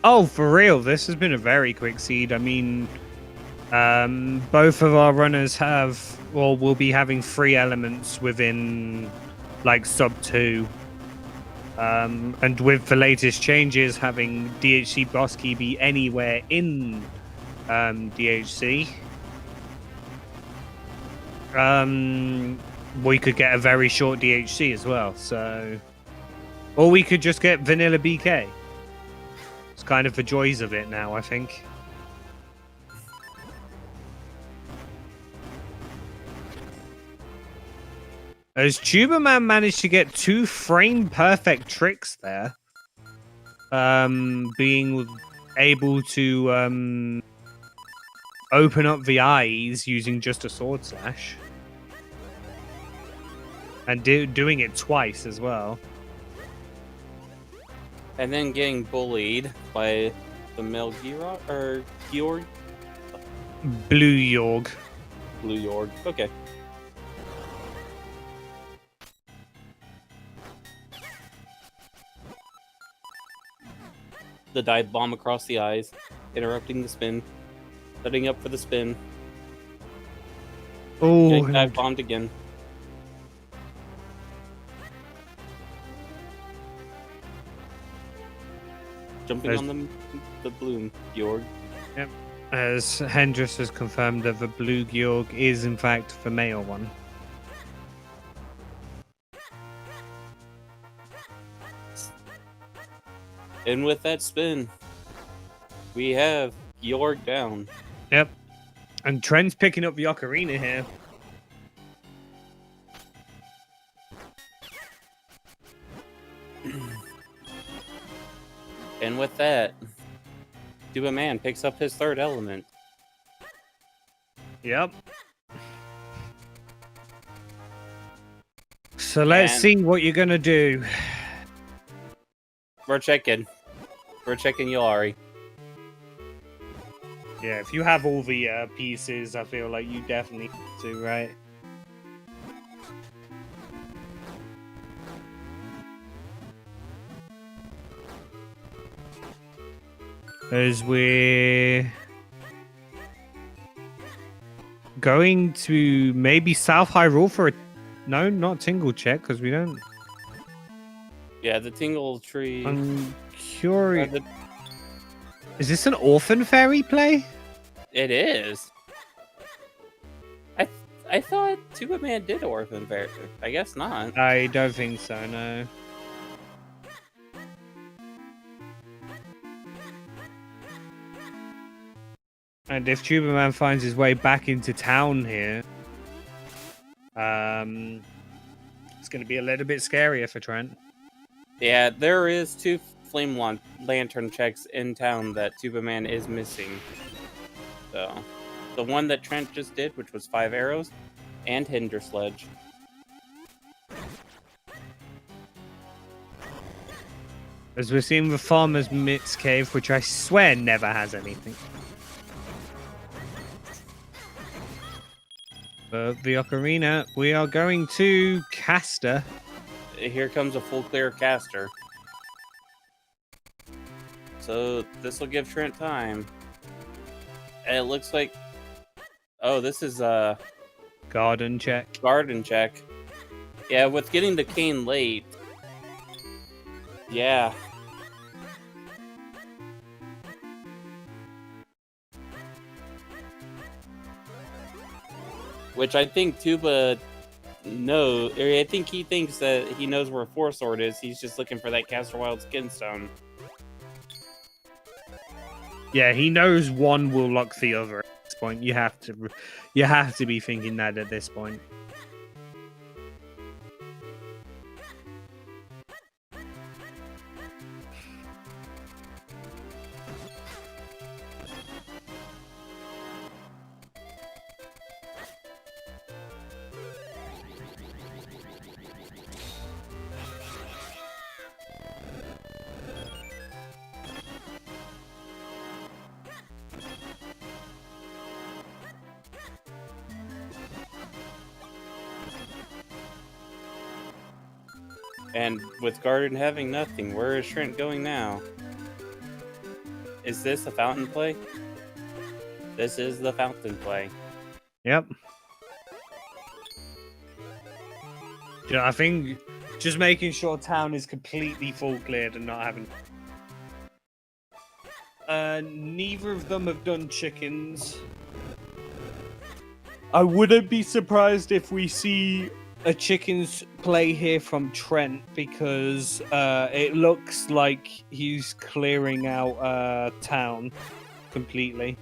Oh, for real, this has been a very quick seed. I mean, both of our runners have, or will be having 3 elements within, like, sub 2. And with the latest changes, having DHC Boss Key be anywhere in DHC, we could get a very short DHC as well. So, or we could just get vanilla BK. It's kind of the joys of it now, I think. As Tubamann managed to get 2 frame perfect tricks there, being able to open up the eyes using just a sword slash, and doing it twice as well. And then getting bullied by the male Georg? Blue Yorg. Blue Yorg, okay. The dive bomb across the eyes, interrupting the spin, setting up for the spin. Oh, Getting dive bombed again. Jumping on the bloom, Georg. Yep. As Hendrix has confirmed that the blue Georg is in fact the male one. And with that spin, we have Georg down. Yep. And Trent's picking up the ocarina here. And with that, Tubamann picks up his 3rd element. Yep. So let's see what you're gonna do. We're checking Yari. Yeah, if you have all the pieces, I feel like you definitely need to, right? As we're going to maybe South Hyrule for a... No, not Tingle check, because we don't... Yeah, the Tingle Tree. I'm curious... Is this an Orphan Fairy play? It is. I thought Tubamann did Orphan Fairy. I guess not. I don't think so, no. And if Tubamann finds his way back into town here, it's going to be a little bit scarier for Trent. Yeah, there is 2 Flame Lantern checks in town that Tubamann is missing. So, the one that Trent just did, which was 5 arrows, and Hinder Sledge. As we're seeing the Farmer's Mitts Cave, which I swear never has anything. But the ocarina, we are going to Caster. Here comes a full clear caster. So this will give Trent time. And it looks like... Oh, this is a... Garden check. Garden check. Yeah, with getting the cane late. Yeah. Which I think Tuba No, I think he thinks that he knows where Four Sword is. He's just looking for that Castor Wild Skin Stone. Yeah, he knows one will lock the other at this point. You have to be thinking that at this point. And with Garden having nothing, where is Trent going now? Is this a fountain play? This is the fountain play. Yep. Yeah, I think just making sure town is completely full cleared and not having. Neither of them have done chickens. I wouldn't be surprised if we see a chickens play here from Trent, because it looks like he's clearing out town completely.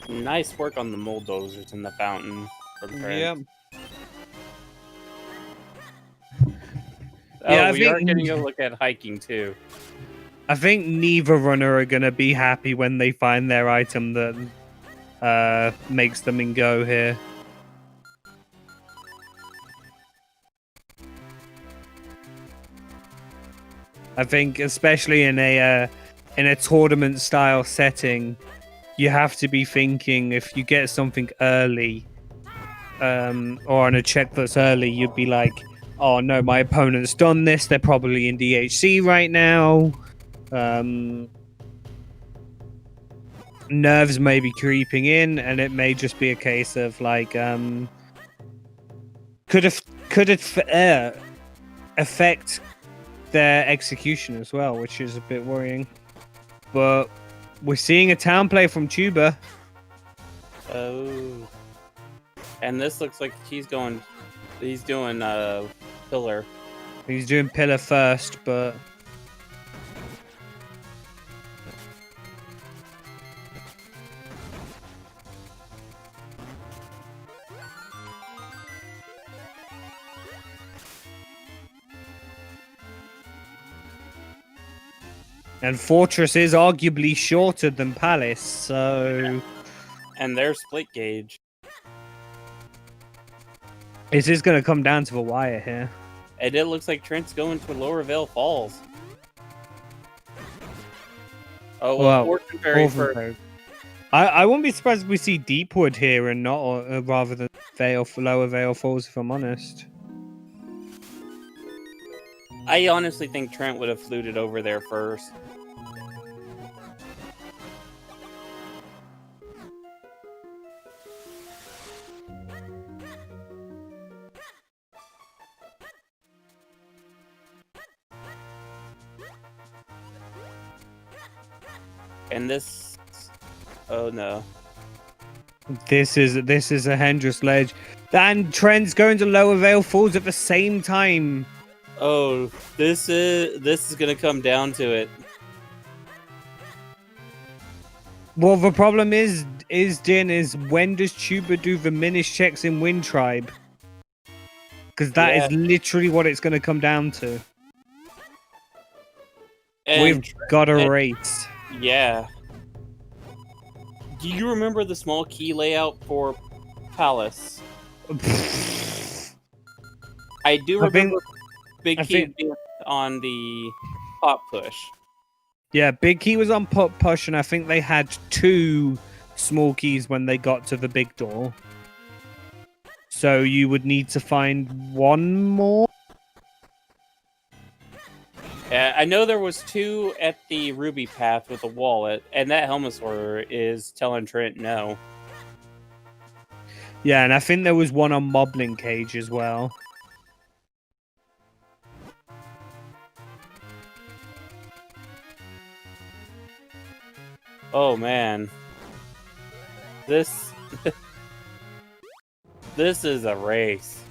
Nice work on the bulldozers in the fountain from Trent. Yep. Oh, Yeah, I we are think- getting a look at hiking too. I think neither runner are going to be happy when they find their item that makes them in go here. I think, especially in a tournament style setting, you have to be thinking if you get something early, or on a check that's early, you'd be like, "Oh no, my opponent's done this. They're probably in DHC right now." Nerves may be creeping in, and it may just be a case of like, could it affect their execution as well, which is a bit worrying. But we're seeing a town play from Tuba. Oh, and this looks like he's doing pillar. He's doing pillar first, but and Fortress is arguably shorter than Palace, so And their split gauge. it is going to come down to the wire here. And it looks like Trent's going to Lower Vale Falls. Oh, well, Fortune Fairy first. Orphan I wouldn't be surprised if we see Deepwood here and not rather than Lower Vale Falls, if I'm honest. I honestly think Trent would have fluted over there first. And this, oh no, This is a Hendrix ledge. And Trent's going to Lower Vale Falls at the same time. oh, this is gonna come down to it. Well, the problem is when does Tuba do the Minish checks in Wind Tribe? because that Yeah. is literally what it's going to come down to. And We've got a and- race. Yeah. Do you remember the small key layout for Palace? I do I think- remember Big I Key think- being on the pop push. Yeah, big key was on pop push, and I think they had 2 small keys when they got to the big door. So you would need to find 1 more. I know there was 2 at the Ruby Path with a wallet, and that Helmasaur is telling Trent no. Yeah, and I think there was 1 on Moblin Cage as well. Oh man. This this is a race.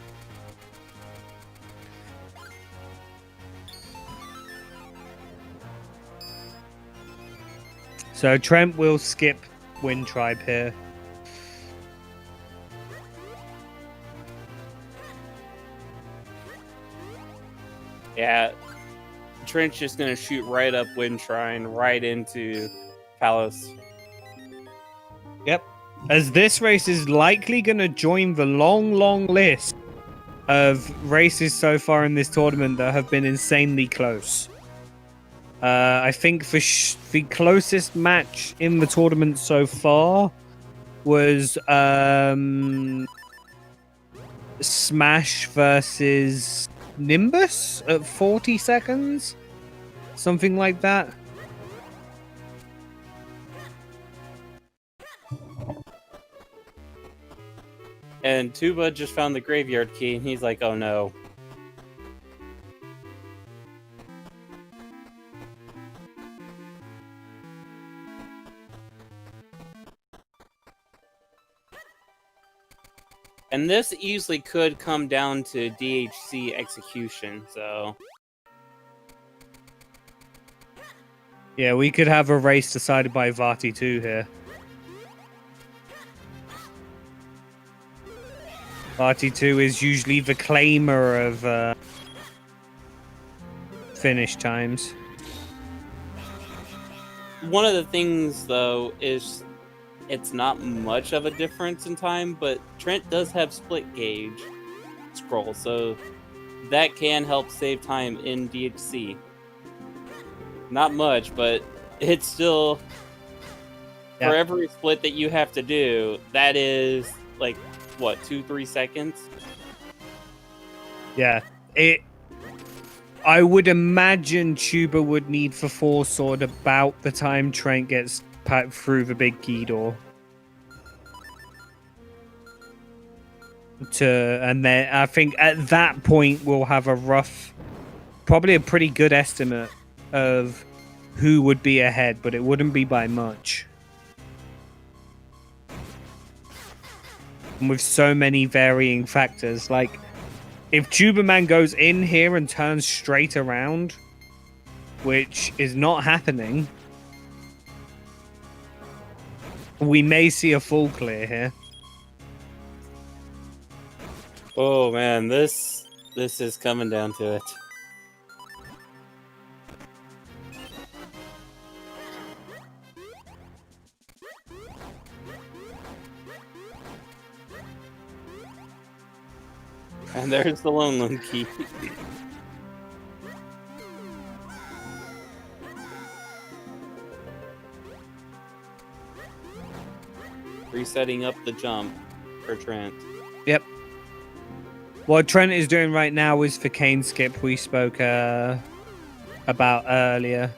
So Trent will skip Wind Tribe here. Yeah. Trent's just gonna shoot right up Wind Shrine, right into Palace. Yep. As this race is likely going to join the long list of races so far in this tournament that have been insanely close. I think the closest match in the tournament so far was Smash versus Nimbus at 40 seconds. Something like that. And Tuba just found the graveyard key, and he's like, oh no. And this easily could come down to DHC execution, so... Yeah, we could have a race decided by Vati 2 here. Vati 2 is usually the claimer of finish times. One of the things, though, is it's not much of a difference in time, but Trent does have split gauge scroll, so that can help save time in DHC. Not much, but it's still... Yeah. For every split that you have to do, that is, like, what, 2-3 seconds? Yeah, I would imagine Tuba would need for 4 sword about the time Trent gets through the big key door. And then I think at that point we'll have a rough, probably a pretty good estimate of who would be ahead, but it wouldn't be by much. And with so many varying factors, like if Tubamann goes in here and turns straight around, which is not happening, we may see a full clear here. Oh man, this is coming down to it. And there's the Lone Key. Resetting up the jump for Trent. Yep. What Trent is doing right now is for Cane Skip we spoke about earlier.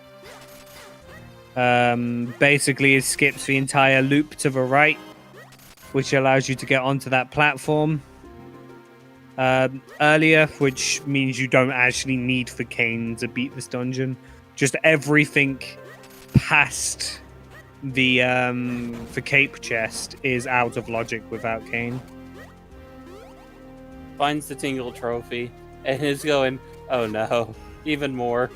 Basically, it skips the entire loop to the right, which allows you to get onto that platform earlier, which means you don't actually need for Cane to beat this dungeon. Just everything past the cape chest is out of logic without Cane. Finds the Tingle Trophy and is going, oh no, even more.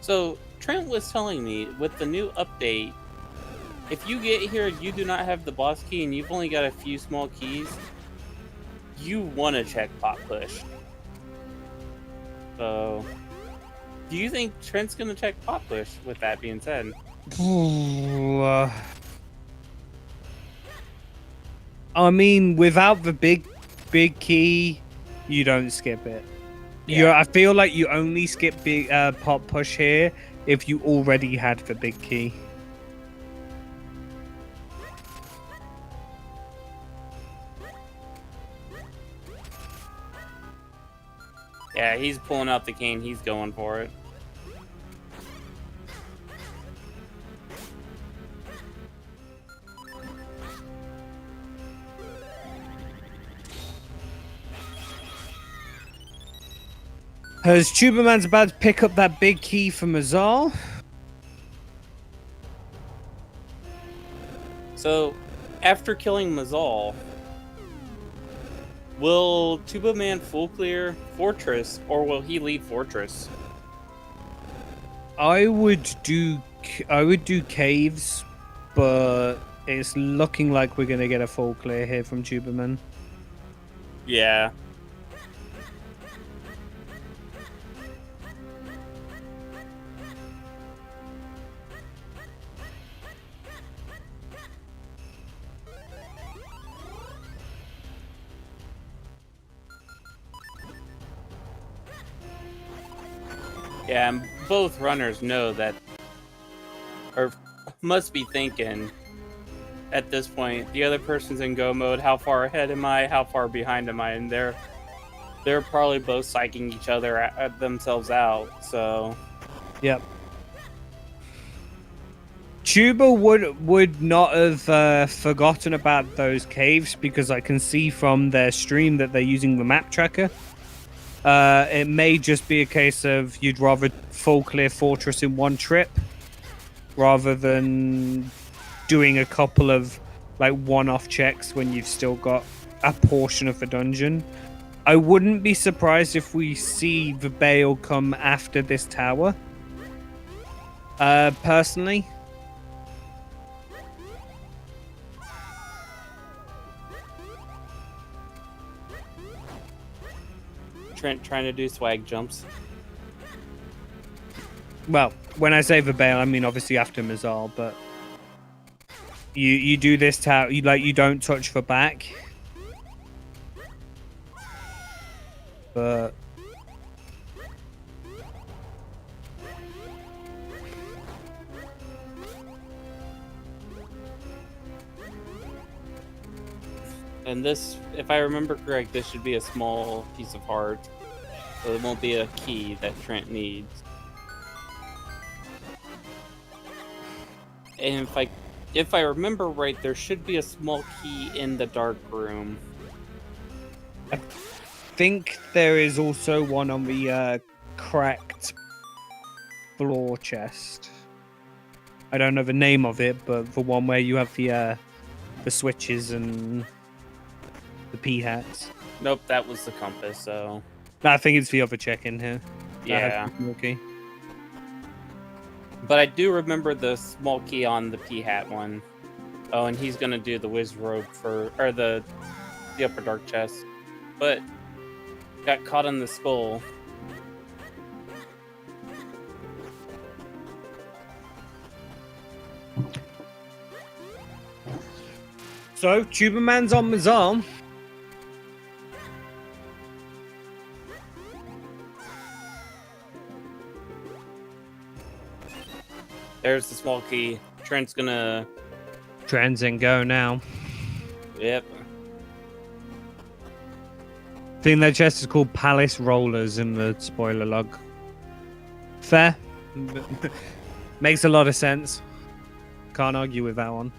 So Trent was telling me with the new update, if you get here and you do not have the boss key and you've only got a few small keys, you want to check pot push. So, do you think Trent's gonna check pot push? With that being said, I mean, without the big key, you don't skip it. Yeah. I feel like you only skip big pot push here if you already had the big key. yeah, he's pulling out the cane. He's going for it. As Tubaman's about to pick up that big key from Azal. So, after killing Mazal, will Tubaman full clear Fortress, or will he leave Fortress? I would do caves, but it's looking like we're gonna get a full clear here from Tubaman. Yeah. Yeah, and both runners know that, or must be thinking at this point, the other person's in go mode. How far ahead am I? How far behind am I? And they're probably both psyching each other themselves out. So, yep. Tuba would not have forgotten about those caves because I can see from their stream that they're using the map tracker. It may just be a case of you'd rather full clear Fortress in one trip rather than doing a couple of like one-off checks when you've still got a portion of the dungeon. I wouldn't be surprised if we see the Bale come after this tower. Personally. Trent trying to do swag jumps. Well, when I say the Bale, I mean obviously after Mazal, but you do this tower, you don't touch the back. But And this, if I remember correct, this should be a small piece of heart. So it won't be a key that Trent needs. And if I remember right, there should be a small key in the dark room. I think there is also one on the cracked floor chest. I don't know the name of it, but the one where you have the switches and the P-hats. Nope, that was the compass, so... No, I think it's the other check in here. Yeah. Okay. But I do remember the small key on the P-hat one. Oh, and he's gonna do the whiz robe or the upper dark chest. But got caught on the skull. So, Tubaman's on Mazal. There's the small key. Trent's gonna... Trends and go now. Yep. I think their chest is called Palace Rollers in the spoiler log. Fair. Makes a lot of sense. Can't argue with that one.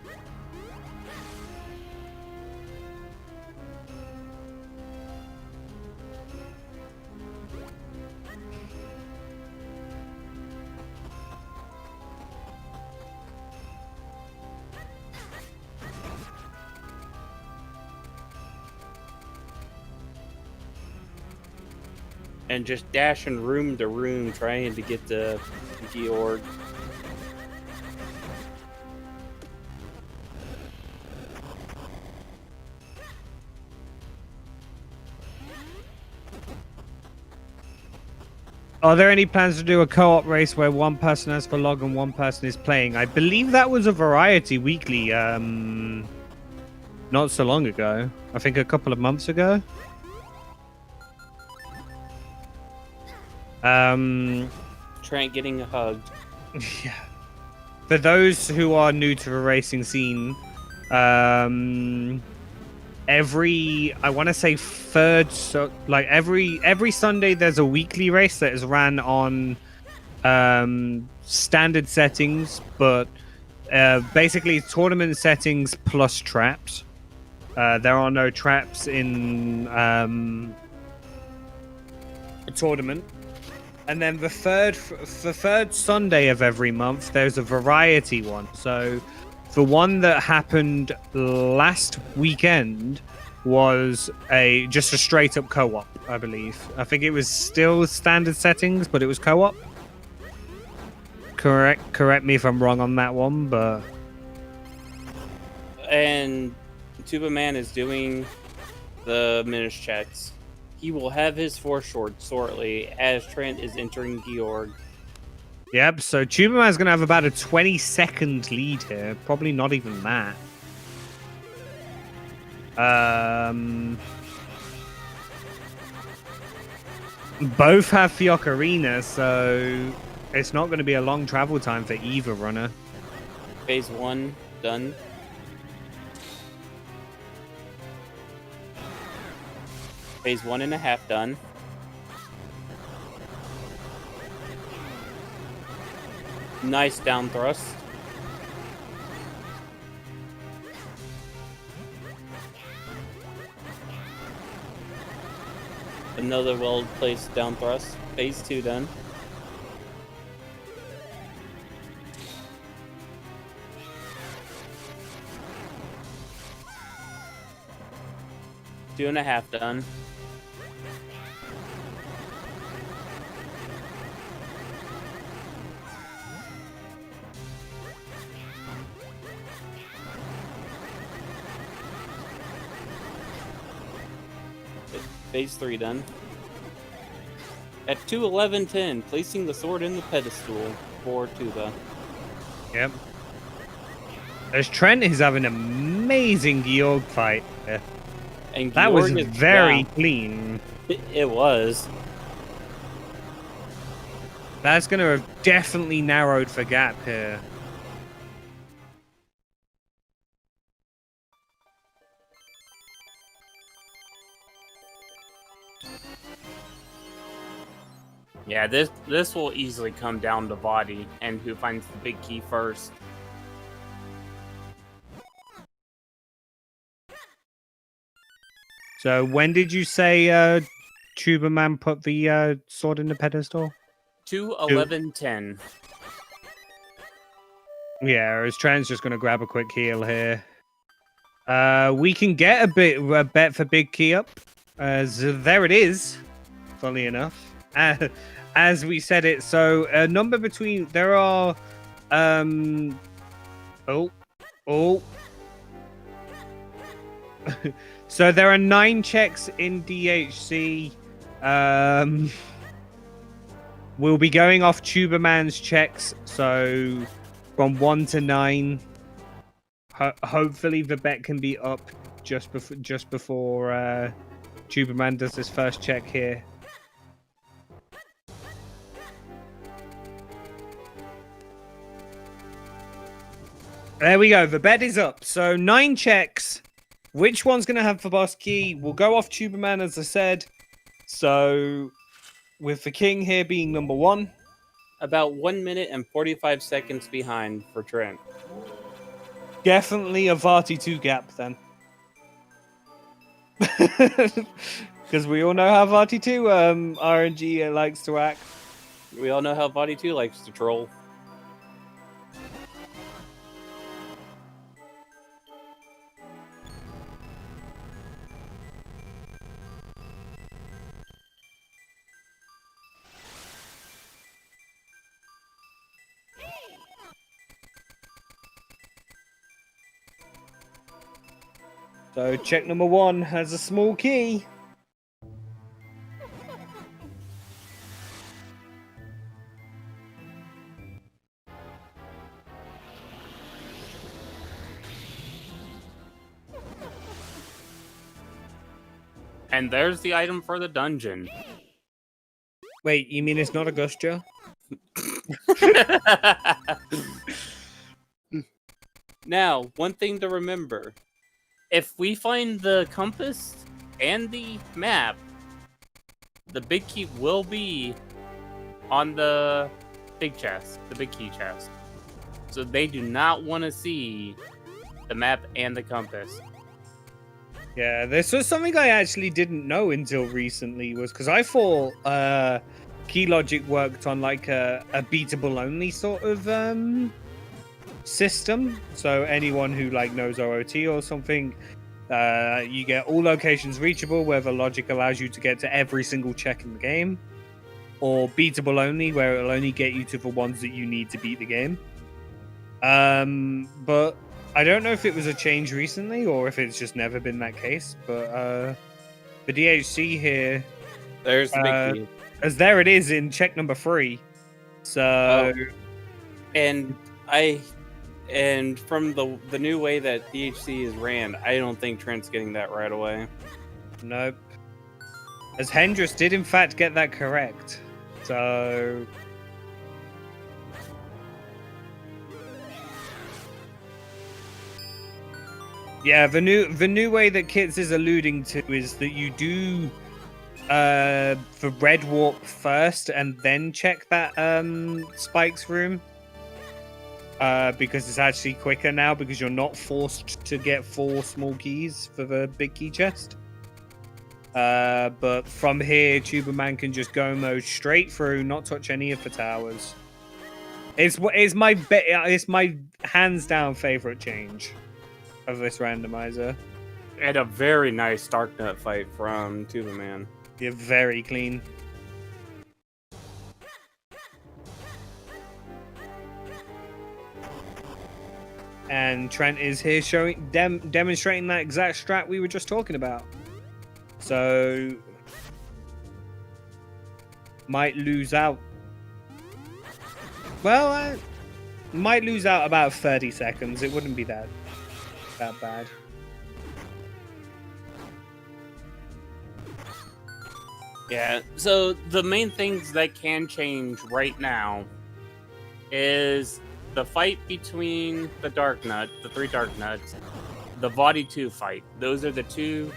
and just dashing room to room trying to get to Georg. Are there any plans to do a co-op race where one person has the log and one person is playing? I believe that was a Variety Weekly not so long ago. I think a couple of months ago. Trent getting hugged. Yeah. For those who are new to the racing scene, every I want to say every Sunday there's a weekly race that is ran on standard settings, but basically tournament settings plus traps. There are no traps in a tournament. And then the third Sunday of every month, there's a variety one. So the one that happened last weekend was just a straight up co-op, I believe. I think it was still standard settings, but it was co-op. Correct me if I'm wrong on that one, but And Tubamann is doing the Minish checks. He will have his foreshort shortly as Trent is entering Georg. Yep, so Tubaman's going to have about a 20-second lead here. Probably not even that. Both have the Ocarina, so it's not going to be a long travel time for either runner. Phase 1 done. Phase 1.5 done. Nice down thrust. Another well-placed down thrust. Phase 2 done. Two and a half done. Phase 3 done. At 2:11:10, placing the sword in the pedestal for Tuba. Yep. As Trent is having an amazing Georg fight. And That was Georg is very down. clean. It was. That's going to have definitely narrowed the gap here. Yeah, this will easily come down to body and who finds the big key first. So when did you say Tubamann put the sword in the pedestal? 2:11:10. Yeah, as Trent's just going to grab a quick heal here. We can get a bet for big key up. As there it is, funny enough. As we said it, so a number between there are so there are 9 checks in DHC. We'll be going off Tubamann's checks, so from 1 to 9. Hopefully the bet can be up just before Tubamann does his first check here. There we go. The bet is up. So 9 checks. Which one's going to have the boss key? We'll go off Tubamann, as I said. So with the king here being number 1. About 1 minute and 45 seconds behind for Trent. Definitely a Vati 2 gap then. Because we all know how Vati 2 RNG likes to act. We all know how Body 2 likes to troll. So check number 1 has a small key. And there's the item for the dungeon. Wait, you mean it's not a Gustia? Now, one thing to remember. If we find the compass and the map, the big key will be on the big chest, the big key chest. So they do not want to see the map and the compass. Yeah, this was something I actually didn't know until recently, was because I thought key logic worked on like a beatable only sort of system. So anyone who like knows OOT or something, you get all locations reachable, where the logic allows you to get to every single check in the game, or beatable only, where it'll only get you to the ones that you need to beat the game. But I don't know if it was a change recently or if it's just never been that case. But the DHC here, There's the big key. as there it is in check number 3. So And from the new way that DHC is ran, I don't think Trent's getting that right away. nope. As Hendrix did in fact get that correct. So yeah, the new way that Kits is alluding to is that you do the red warp first and then check that Spike's room. Because it's actually quicker now, because you're not forced to get 4 small keys for the big key chest. But from here, Tubamann can just go mode straight through, not touch any of the towers. It's my hands down favorite change of this randomizer. And a very nice Darknut fight from Tubamann. You're very clean. And Trent is here showing demonstrating that exact strat we were just talking about. So might lose out. Well, might lose out about 30 seconds. It wouldn't be that bad. Yeah, so the main things that can change right now is the fight between the Darknut, the 3 Darknuts, the Body 2 fight. Those are the 2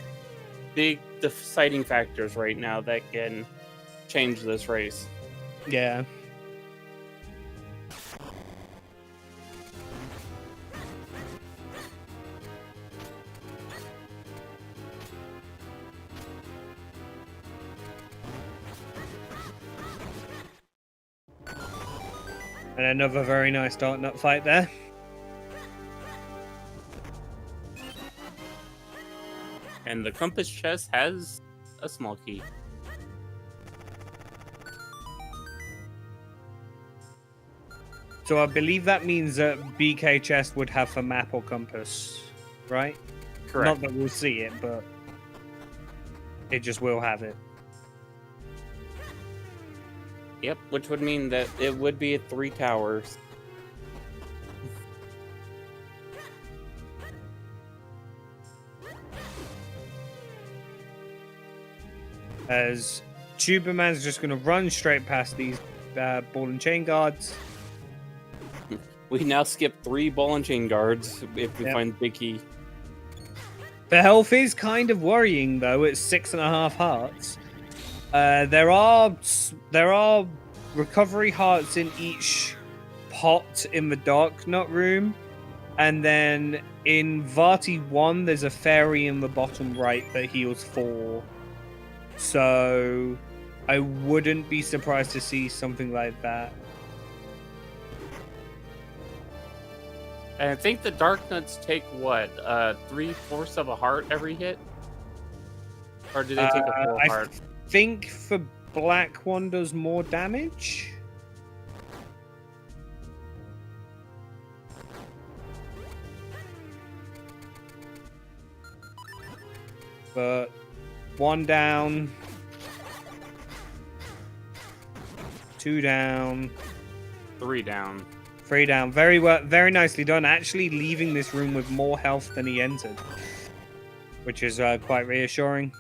big deciding factors right now that can change this race. Yeah. And another very nice Darknut fight there. And the compass chest has a small key. So I believe that means that BK chest would have a map or compass, right? Correct. Not that we'll see it, but it just will have it. Yep, which would mean that it would be at 3 towers. As Tuberman's just going to run straight past these ball and chain guards. We now skip 3 ball and chain guards if we Yep. find Big Key. The health is kind of worrying though. It's 6.5 hearts. There are recovery hearts in each pot in the Darknut room, and then in Vati 1 there's a fairy in the bottom right that heals 4. So I wouldn't be surprised to see something like that. And I think the Darknuts take what, 3/4 of a heart every hit? Or do they take a full I heart? think the black one does more damage. But 1 down. 2 down. 3 down. 3 down. Very nicely done. Actually leaving this room with more health than he entered, which is quite reassuring.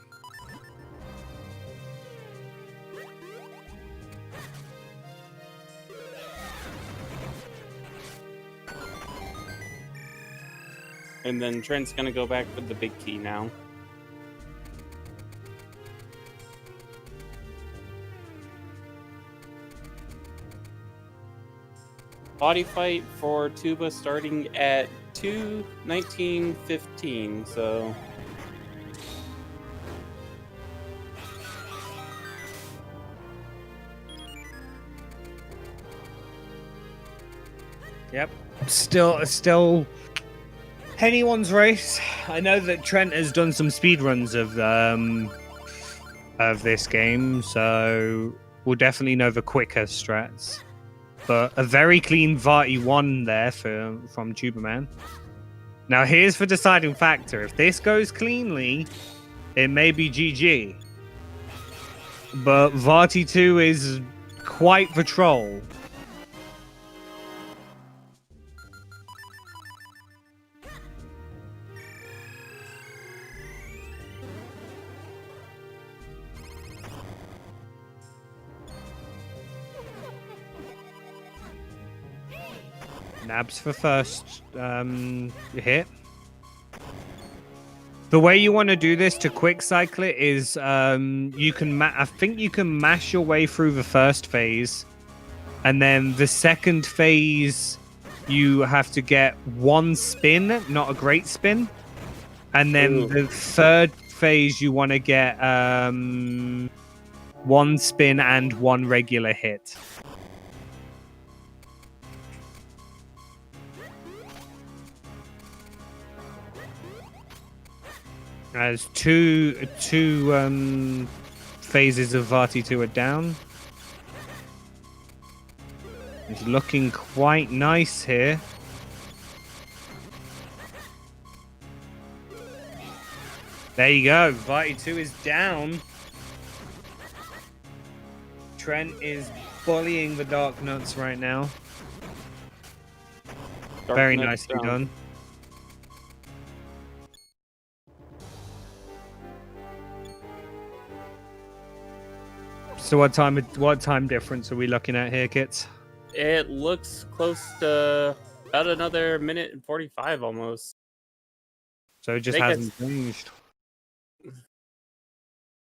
And then Trent's gonna go back with the big key now. Body fight for Tuba starting at 2:19:15, so Yep. Still anyone's race. I know that Trent has done some speedruns of this game, so we'll definitely know the quicker strats. But a very clean Varty 1 there from Tubamann. Now here's the deciding factor. If this goes cleanly, it may be GG. But Varty 2 is quite the troll. Nabs for first hit. The way you want to do this to quick cycle it is you can I think you can mash your way through the first phase, and then the second phase you have to get 1 spin, not a great spin, and then the third phase you want to get 1 spin and 1 regular hit. As two phases of Varty 2 are down. It's looking quite nice here. There you go. Varty 2 is down. Trent is bullying the Dark Nuts right now. Very nicely done. So what time difference are we looking at here, Kits? it looks close to about another minute and 45 almost. So it just hasn't changed.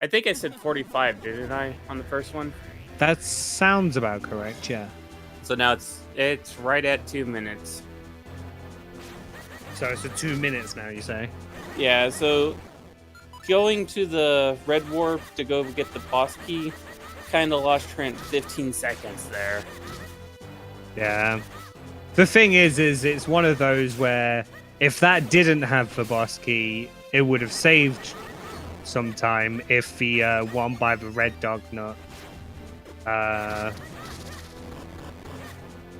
I think I said 45, didn't I, on the first one? That sounds about correct, yeah. So now it's right at 2 minutes. So it's at 2 minutes now, you say? Yeah, so going to the Red Warp to go get the boss key kind of lost Trent 15 seconds there. Yeah. The thing is it's one of those where if that didn't have the boss key, it would have saved some time if the one by the red dog nut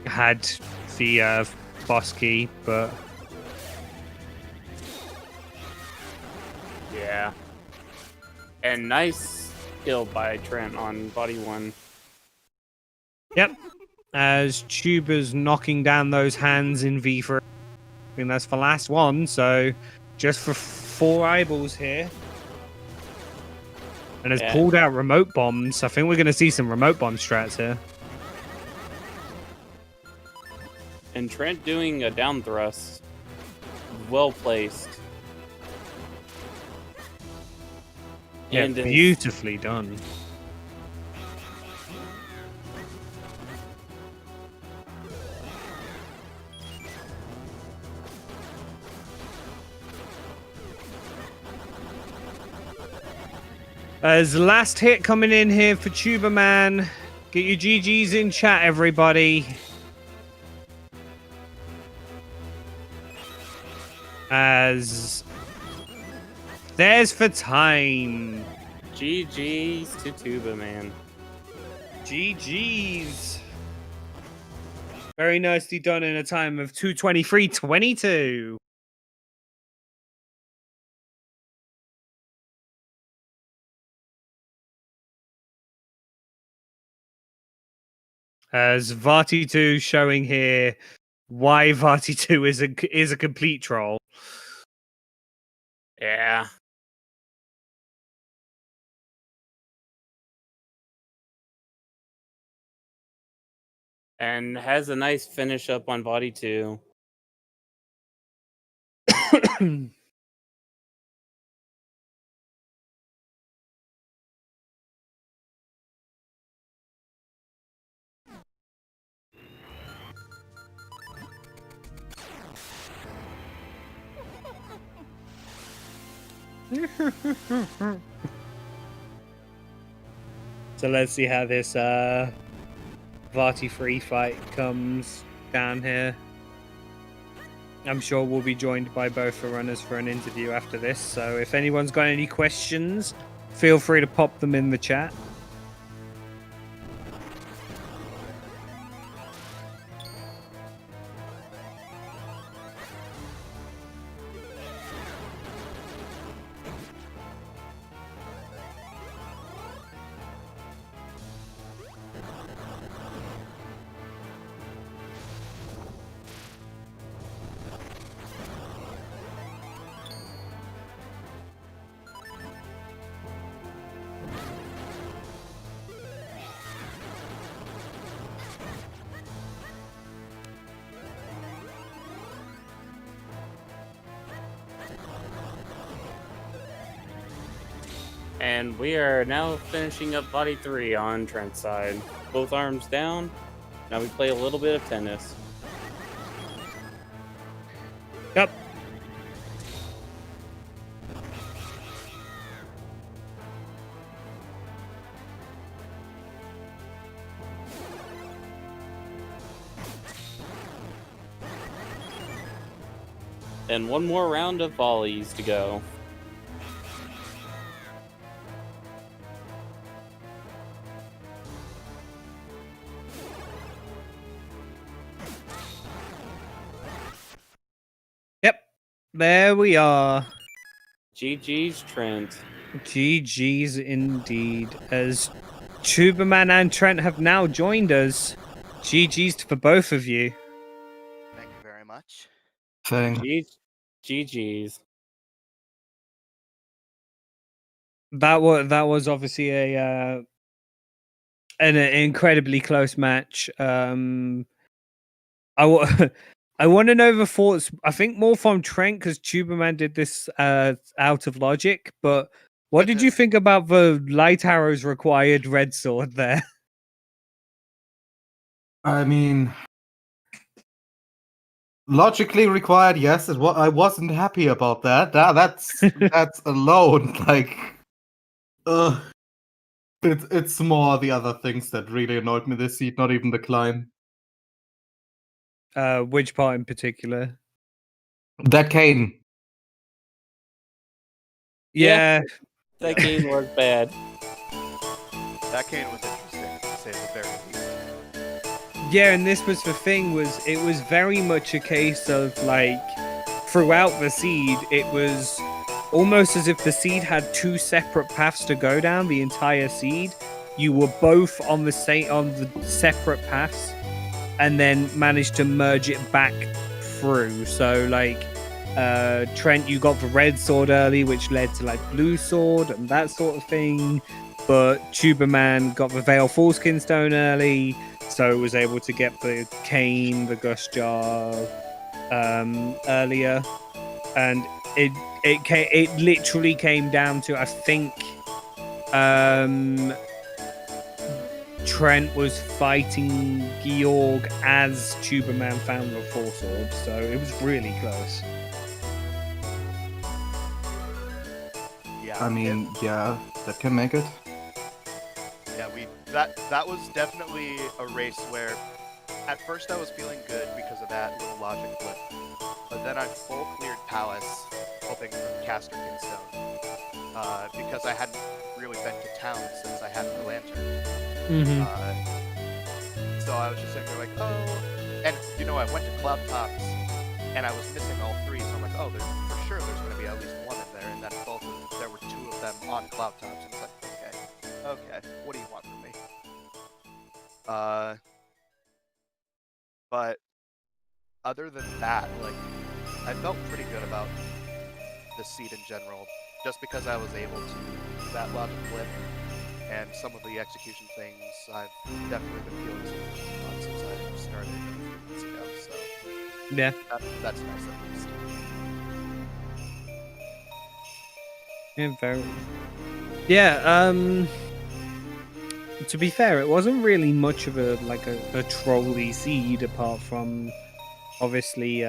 had the boss key, but yeah. And nice kill by Trent on body 1. Yep. As Tuba's knocking down those hands in V3. I think that's the last one, so just for 4 eyeballs here. And has pulled out remote bombs. I think we're going to see some remote bomb strats here. And Trent doing a down thrust. Well placed. Yeah, And beautifully done. As the last hit coming in here for Tubamann. Get your GGs in chat, everybody. As there's for time. GG's to Tubamann. GG's. Very nicely done in a time of 2:23:22. As Vati2 showing here why Vati2 is a complete troll. Yeah. And has a nice finish up on body too. So let's see how this Vati free fight comes down here. I'm sure we'll be joined by both the runners for an interview after this. So if anyone's got any questions, feel free to pop them in the chat. And we are now finishing up body 3 on Trent's side. Both arms down. Now we play a little bit of tennis. Yep. And one more round of volleys to go. Yep. There we are. GG's Trent. GG's indeed. As Tubamann and Trent have now joined us. GG's for both of you. Thank you very much. GG's. That was obviously an incredibly close match. I want to know the thoughts. I think more from Trent because Tubamann did this out of logic. But what did you think about the light arrows required red sword there? I mean, logically required, yes. I wasn't happy about that. That's that's alone like, it's more the other things that really annoyed me this seed, not even the climb. Which part in particular? That cane. Yeah. That game was bad. That cane was interesting, to say the very least. Yeah, and this was the thing, it was very much a case of like throughout the seed, it was almost as if the seed had two separate paths to go down the entire seed. You were both on the separate paths and then managed to merge it back through. So like Trent, you got the red sword early, which led to like blue sword and that sort of thing. But Tubamann got the Veil Foreskin Stone early, so was able to get the cane, the Gush Jar earlier, and it literally came down to, I think, Trent was fighting Georg as Tubamann found the Four Swords, so it was really close. Yeah. I mean, yeah, that can make it. Yeah, that was definitely a race where at first I was feeling good because of that little logic flip. But then I full cleared Palace, hoping for Caster Kingstone. Because I hadn't really been to town since I had the lantern. So I was just sitting there like, oh, and you know, I went to Cloud Tops and I was missing all three, so I'm like, oh, for sure there's going to be at least one in there, and then there were two of them on Cloud Tops, and it's like, okay, what do you want from me? But other than that, like, I felt pretty good about the seed in general, just because I was able to do that logic flip, and some of the execution things I've definitely been feeling some on since I started a few months ago. So Yeah. that's nice at least. Yeah, very. Yeah, to be fair, it wasn't really much of a trolley seed apart from obviously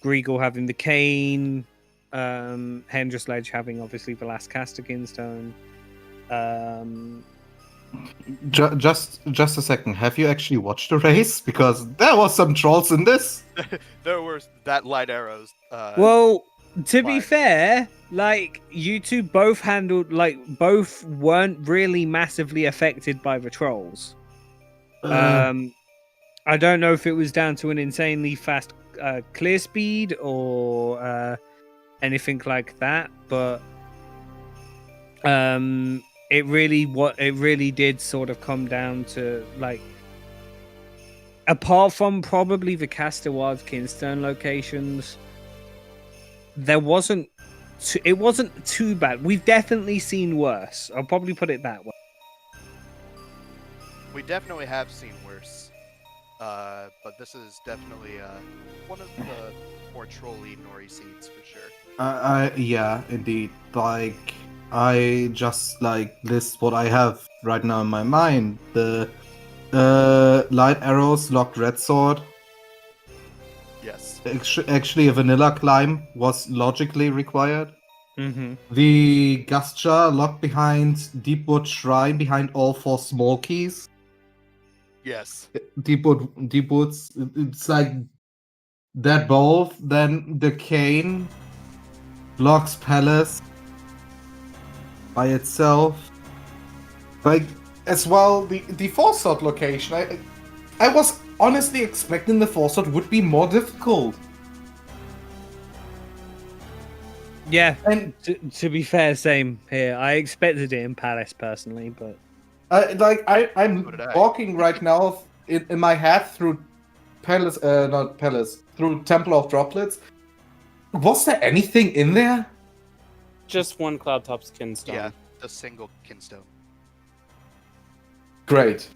Greagle having the cane, Hendersledge having obviously the last Castigan stone. Just a second. Have you actually watched the race? Because there was some trolls in this. There were that light arrows. Well, to be fine. fair, like you two both handled both weren't really massively affected by the trolls. I don't know if it was down to an insanely fast clear speed or anything like that, but it really did sort of come down to like, apart from probably the Castaward Kinstone locations, it wasn't too bad. We've definitely seen worse. I'll probably put it that way. We definitely have seen worse, but this is definitely one of the more trolly Nori seeds for sure. Yeah, indeed. Like, I just like list what I have right now in my mind. The light arrows, locked red sword. Yes. Actually, a vanilla climb was logically required. Mm-hmm. The gust jar locked behind Deepwood Shrine, behind all 4 small keys. Yes. Deepwoods. It's like that both. Then the cane locks Palace by itself. Like, as well, the 4-sword location. I was honestly expecting the 4-sword would be more difficult. Yeah, And to be fair, same here. I expected it in Palace personally, but I'm So did I. walking right now in my head through Palace, not Palace, through Temple of Droplets. Was there anything in there? Just one Cloud Top Skin Stone. Yeah, the single kinstone. Great.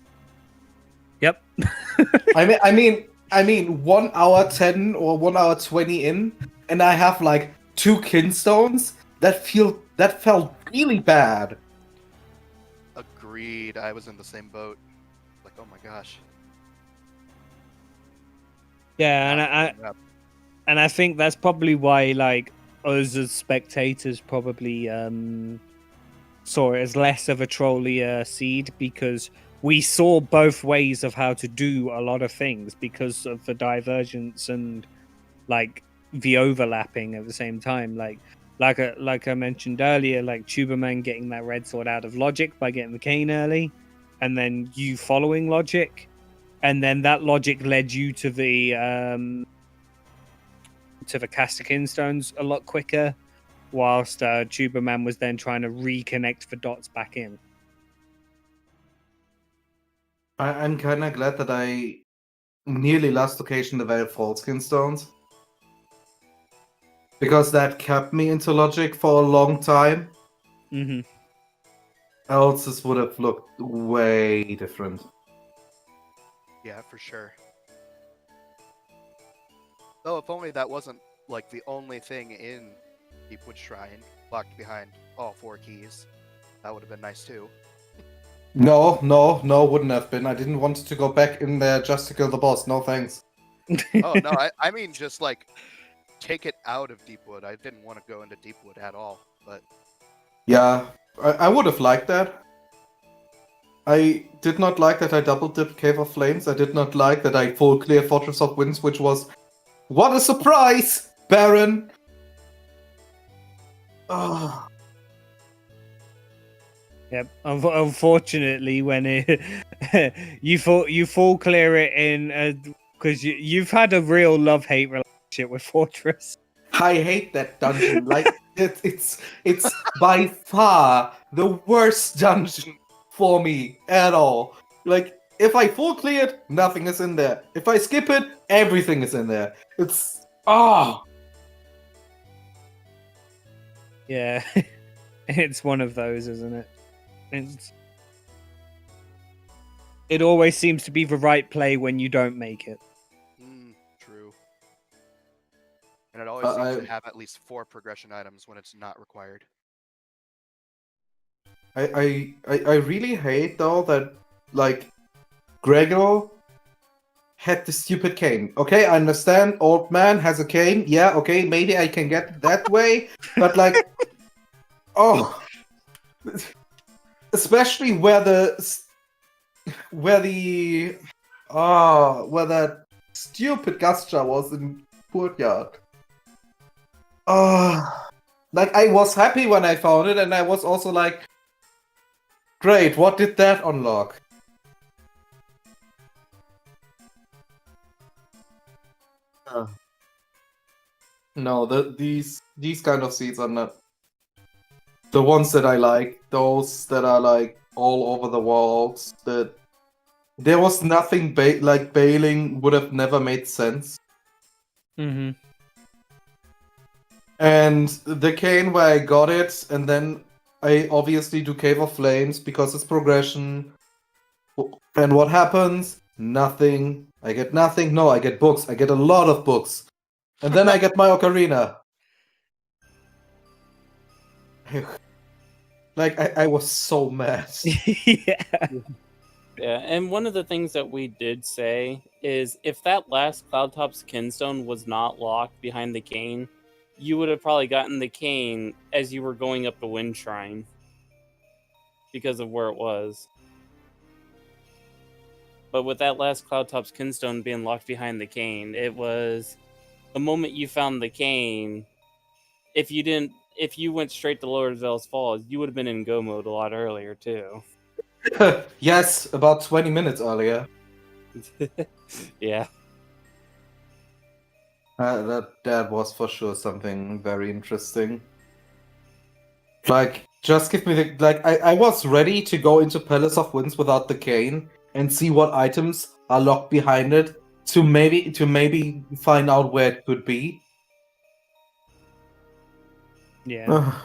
yep. I mean, 1 hour 10 or 1 hour 20 in, and I have like 2 kinstones. That felt really bad. Agreed. I was in the same boat. Like, oh my gosh. Yeah, and I think that's probably why like us as spectators probably saw it as less of a trolley seed, because we saw both ways of how to do a lot of things because of the divergence and like the overlapping at the same time. Like I mentioned earlier, like Tubamann getting that red sword out of logic by getting the cane early, and then you following logic, and then that logic led you to the Castikin stones a lot quicker, whilst Tubamann was then trying to reconnect the dots back in. I'm kind of glad that I nearly lost location the very false kinstones, because that kept me into logic for a long time. Mm-hmm. Else this would have looked way different. Yeah, for sure. Though if only that wasn't like the only thing in Deepwood Shrine locked behind all 4 keys. That would have been nice too. No, wouldn't have been. I didn't want to go back in there just to kill the boss. No thanks. Oh no, I mean just like take it out of Deepwood. I didn't want to go into Deepwood at all, but Yeah, I would have liked that. I did not like that I double dipped Cave of Flames. I did not like that I full clear Fortress of Winds, which was, what a surprise, Baron! Oh. Yep. Unfortunately, when you full clear it in, because you've had a real love-hate relationship with Fortress. I hate that dungeon. Like it's by far the worst dungeon for me at all. Like if I full clear it, nothing is in there. If I skip it, everything is in there. It's Yeah, it's one of those, isn't it? It always seems to be the right play when you don't make it. True. And it always seems to I have at least 4 progression items when it's not required. I really hate though that like Gregor had the stupid cane. Okay, I understand. Old man has a cane. Yeah, okay, maybe I can get it that way. But like, oh, especially where that stupid Gastra was in Courtyard. Like I was happy when I found it, and I was also like, great. What did that unlock? No, these kind of seeds are not the ones that I like. Those that are like all over the walls. That there was nothing like bailing would have never made sense. Mm-hmm. And the cane where I got it, and then I obviously do Cave of Flames because it's progression. And what happens? Nothing. I get nothing. No, I get books. I get a lot of books. And then I get my ocarina. Like, I was so mad. Yeah. Yeah, and one of the things that we did say is if that last Cloudtop's Kinstone was not locked behind the cane, you would have probably gotten the cane as you were going up the Wind Shrine because of where it was. But with that last Cloudtop's Kinstone being locked behind the cane, it was the moment you found the cane. If you went straight to Lower Zell's Falls, you would have been in go mode a lot earlier too. Yes, about 20 minutes earlier. Yeah. That was for sure something very interesting. Like, just give me the like. I was ready to go into Palace of Winds without the cane and see what items are locked behind it to maybe find out where it could be. Yeah.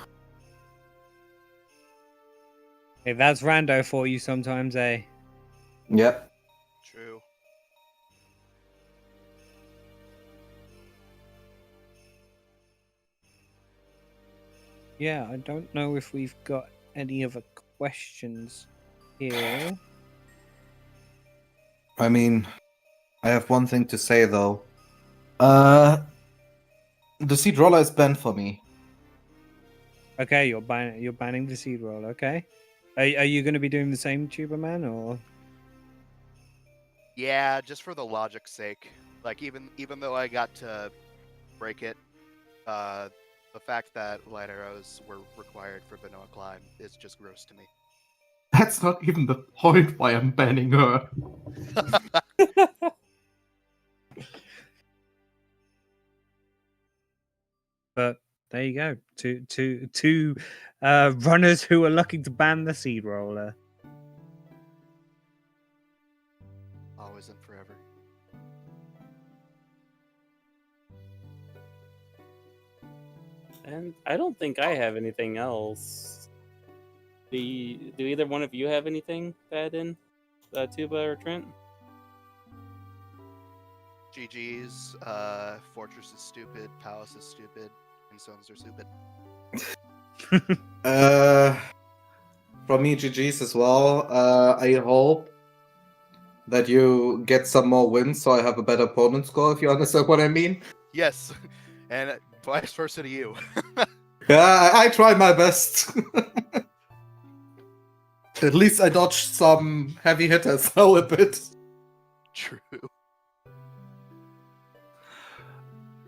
Hey, that's rando for you sometimes, eh? Yep. True. Yeah, I don't know if we've got any other questions here. I mean, I have one thing to say though. The seed roller is banned for me. Okay, you're banning the seed roll. Okay, are you going to be doing the same, Tubamann, or? Yeah, just for the logic's sake. Like even though I got to break it, the fact that light arrows were required for Vanilla Climb is just gross to me. That's not even the point why I'm banning her. But there you go. Two runners who are looking to ban the seed roller. Always and forever. And I don't think I have anything else. Do either one of you have anything to add in, Tuba or Trent? GG's, Fortress is stupid, Palace is stupid, and Stones are stupid. From me, GG's as well. I hope that you get some more wins so I have a better opponent score, if you understand what I mean. Yes, and vice versa to you. Yeah, I try my best. At least I dodged some heavy hitters a bit. True.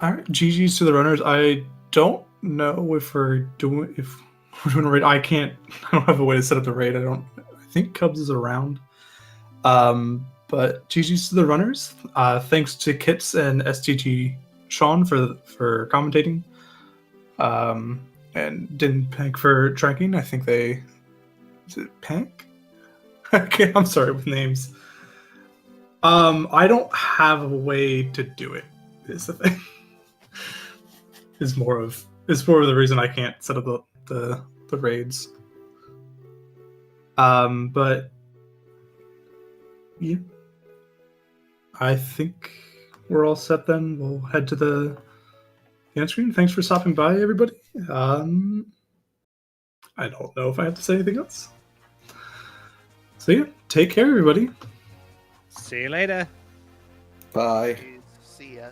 All right, GG's to the runners. I don't know if we're doing a raid. I don't have a way to set up the raid. I think Cubs is around. But GG's to the runners. Thanks to Kits and STG Sean for commentating. And didn't Pank for tracking. I think is it Pank? Okay, I'm sorry with names. I don't have a way to do it. Is the thing. Is more of the reason I can't set up the raids. But yeah, I think we're all set. Then we'll head to the end screen. Thanks for stopping by, everybody. I don't know if I have to say anything else. So yeah, take care, everybody. See you later. Bye. See ya.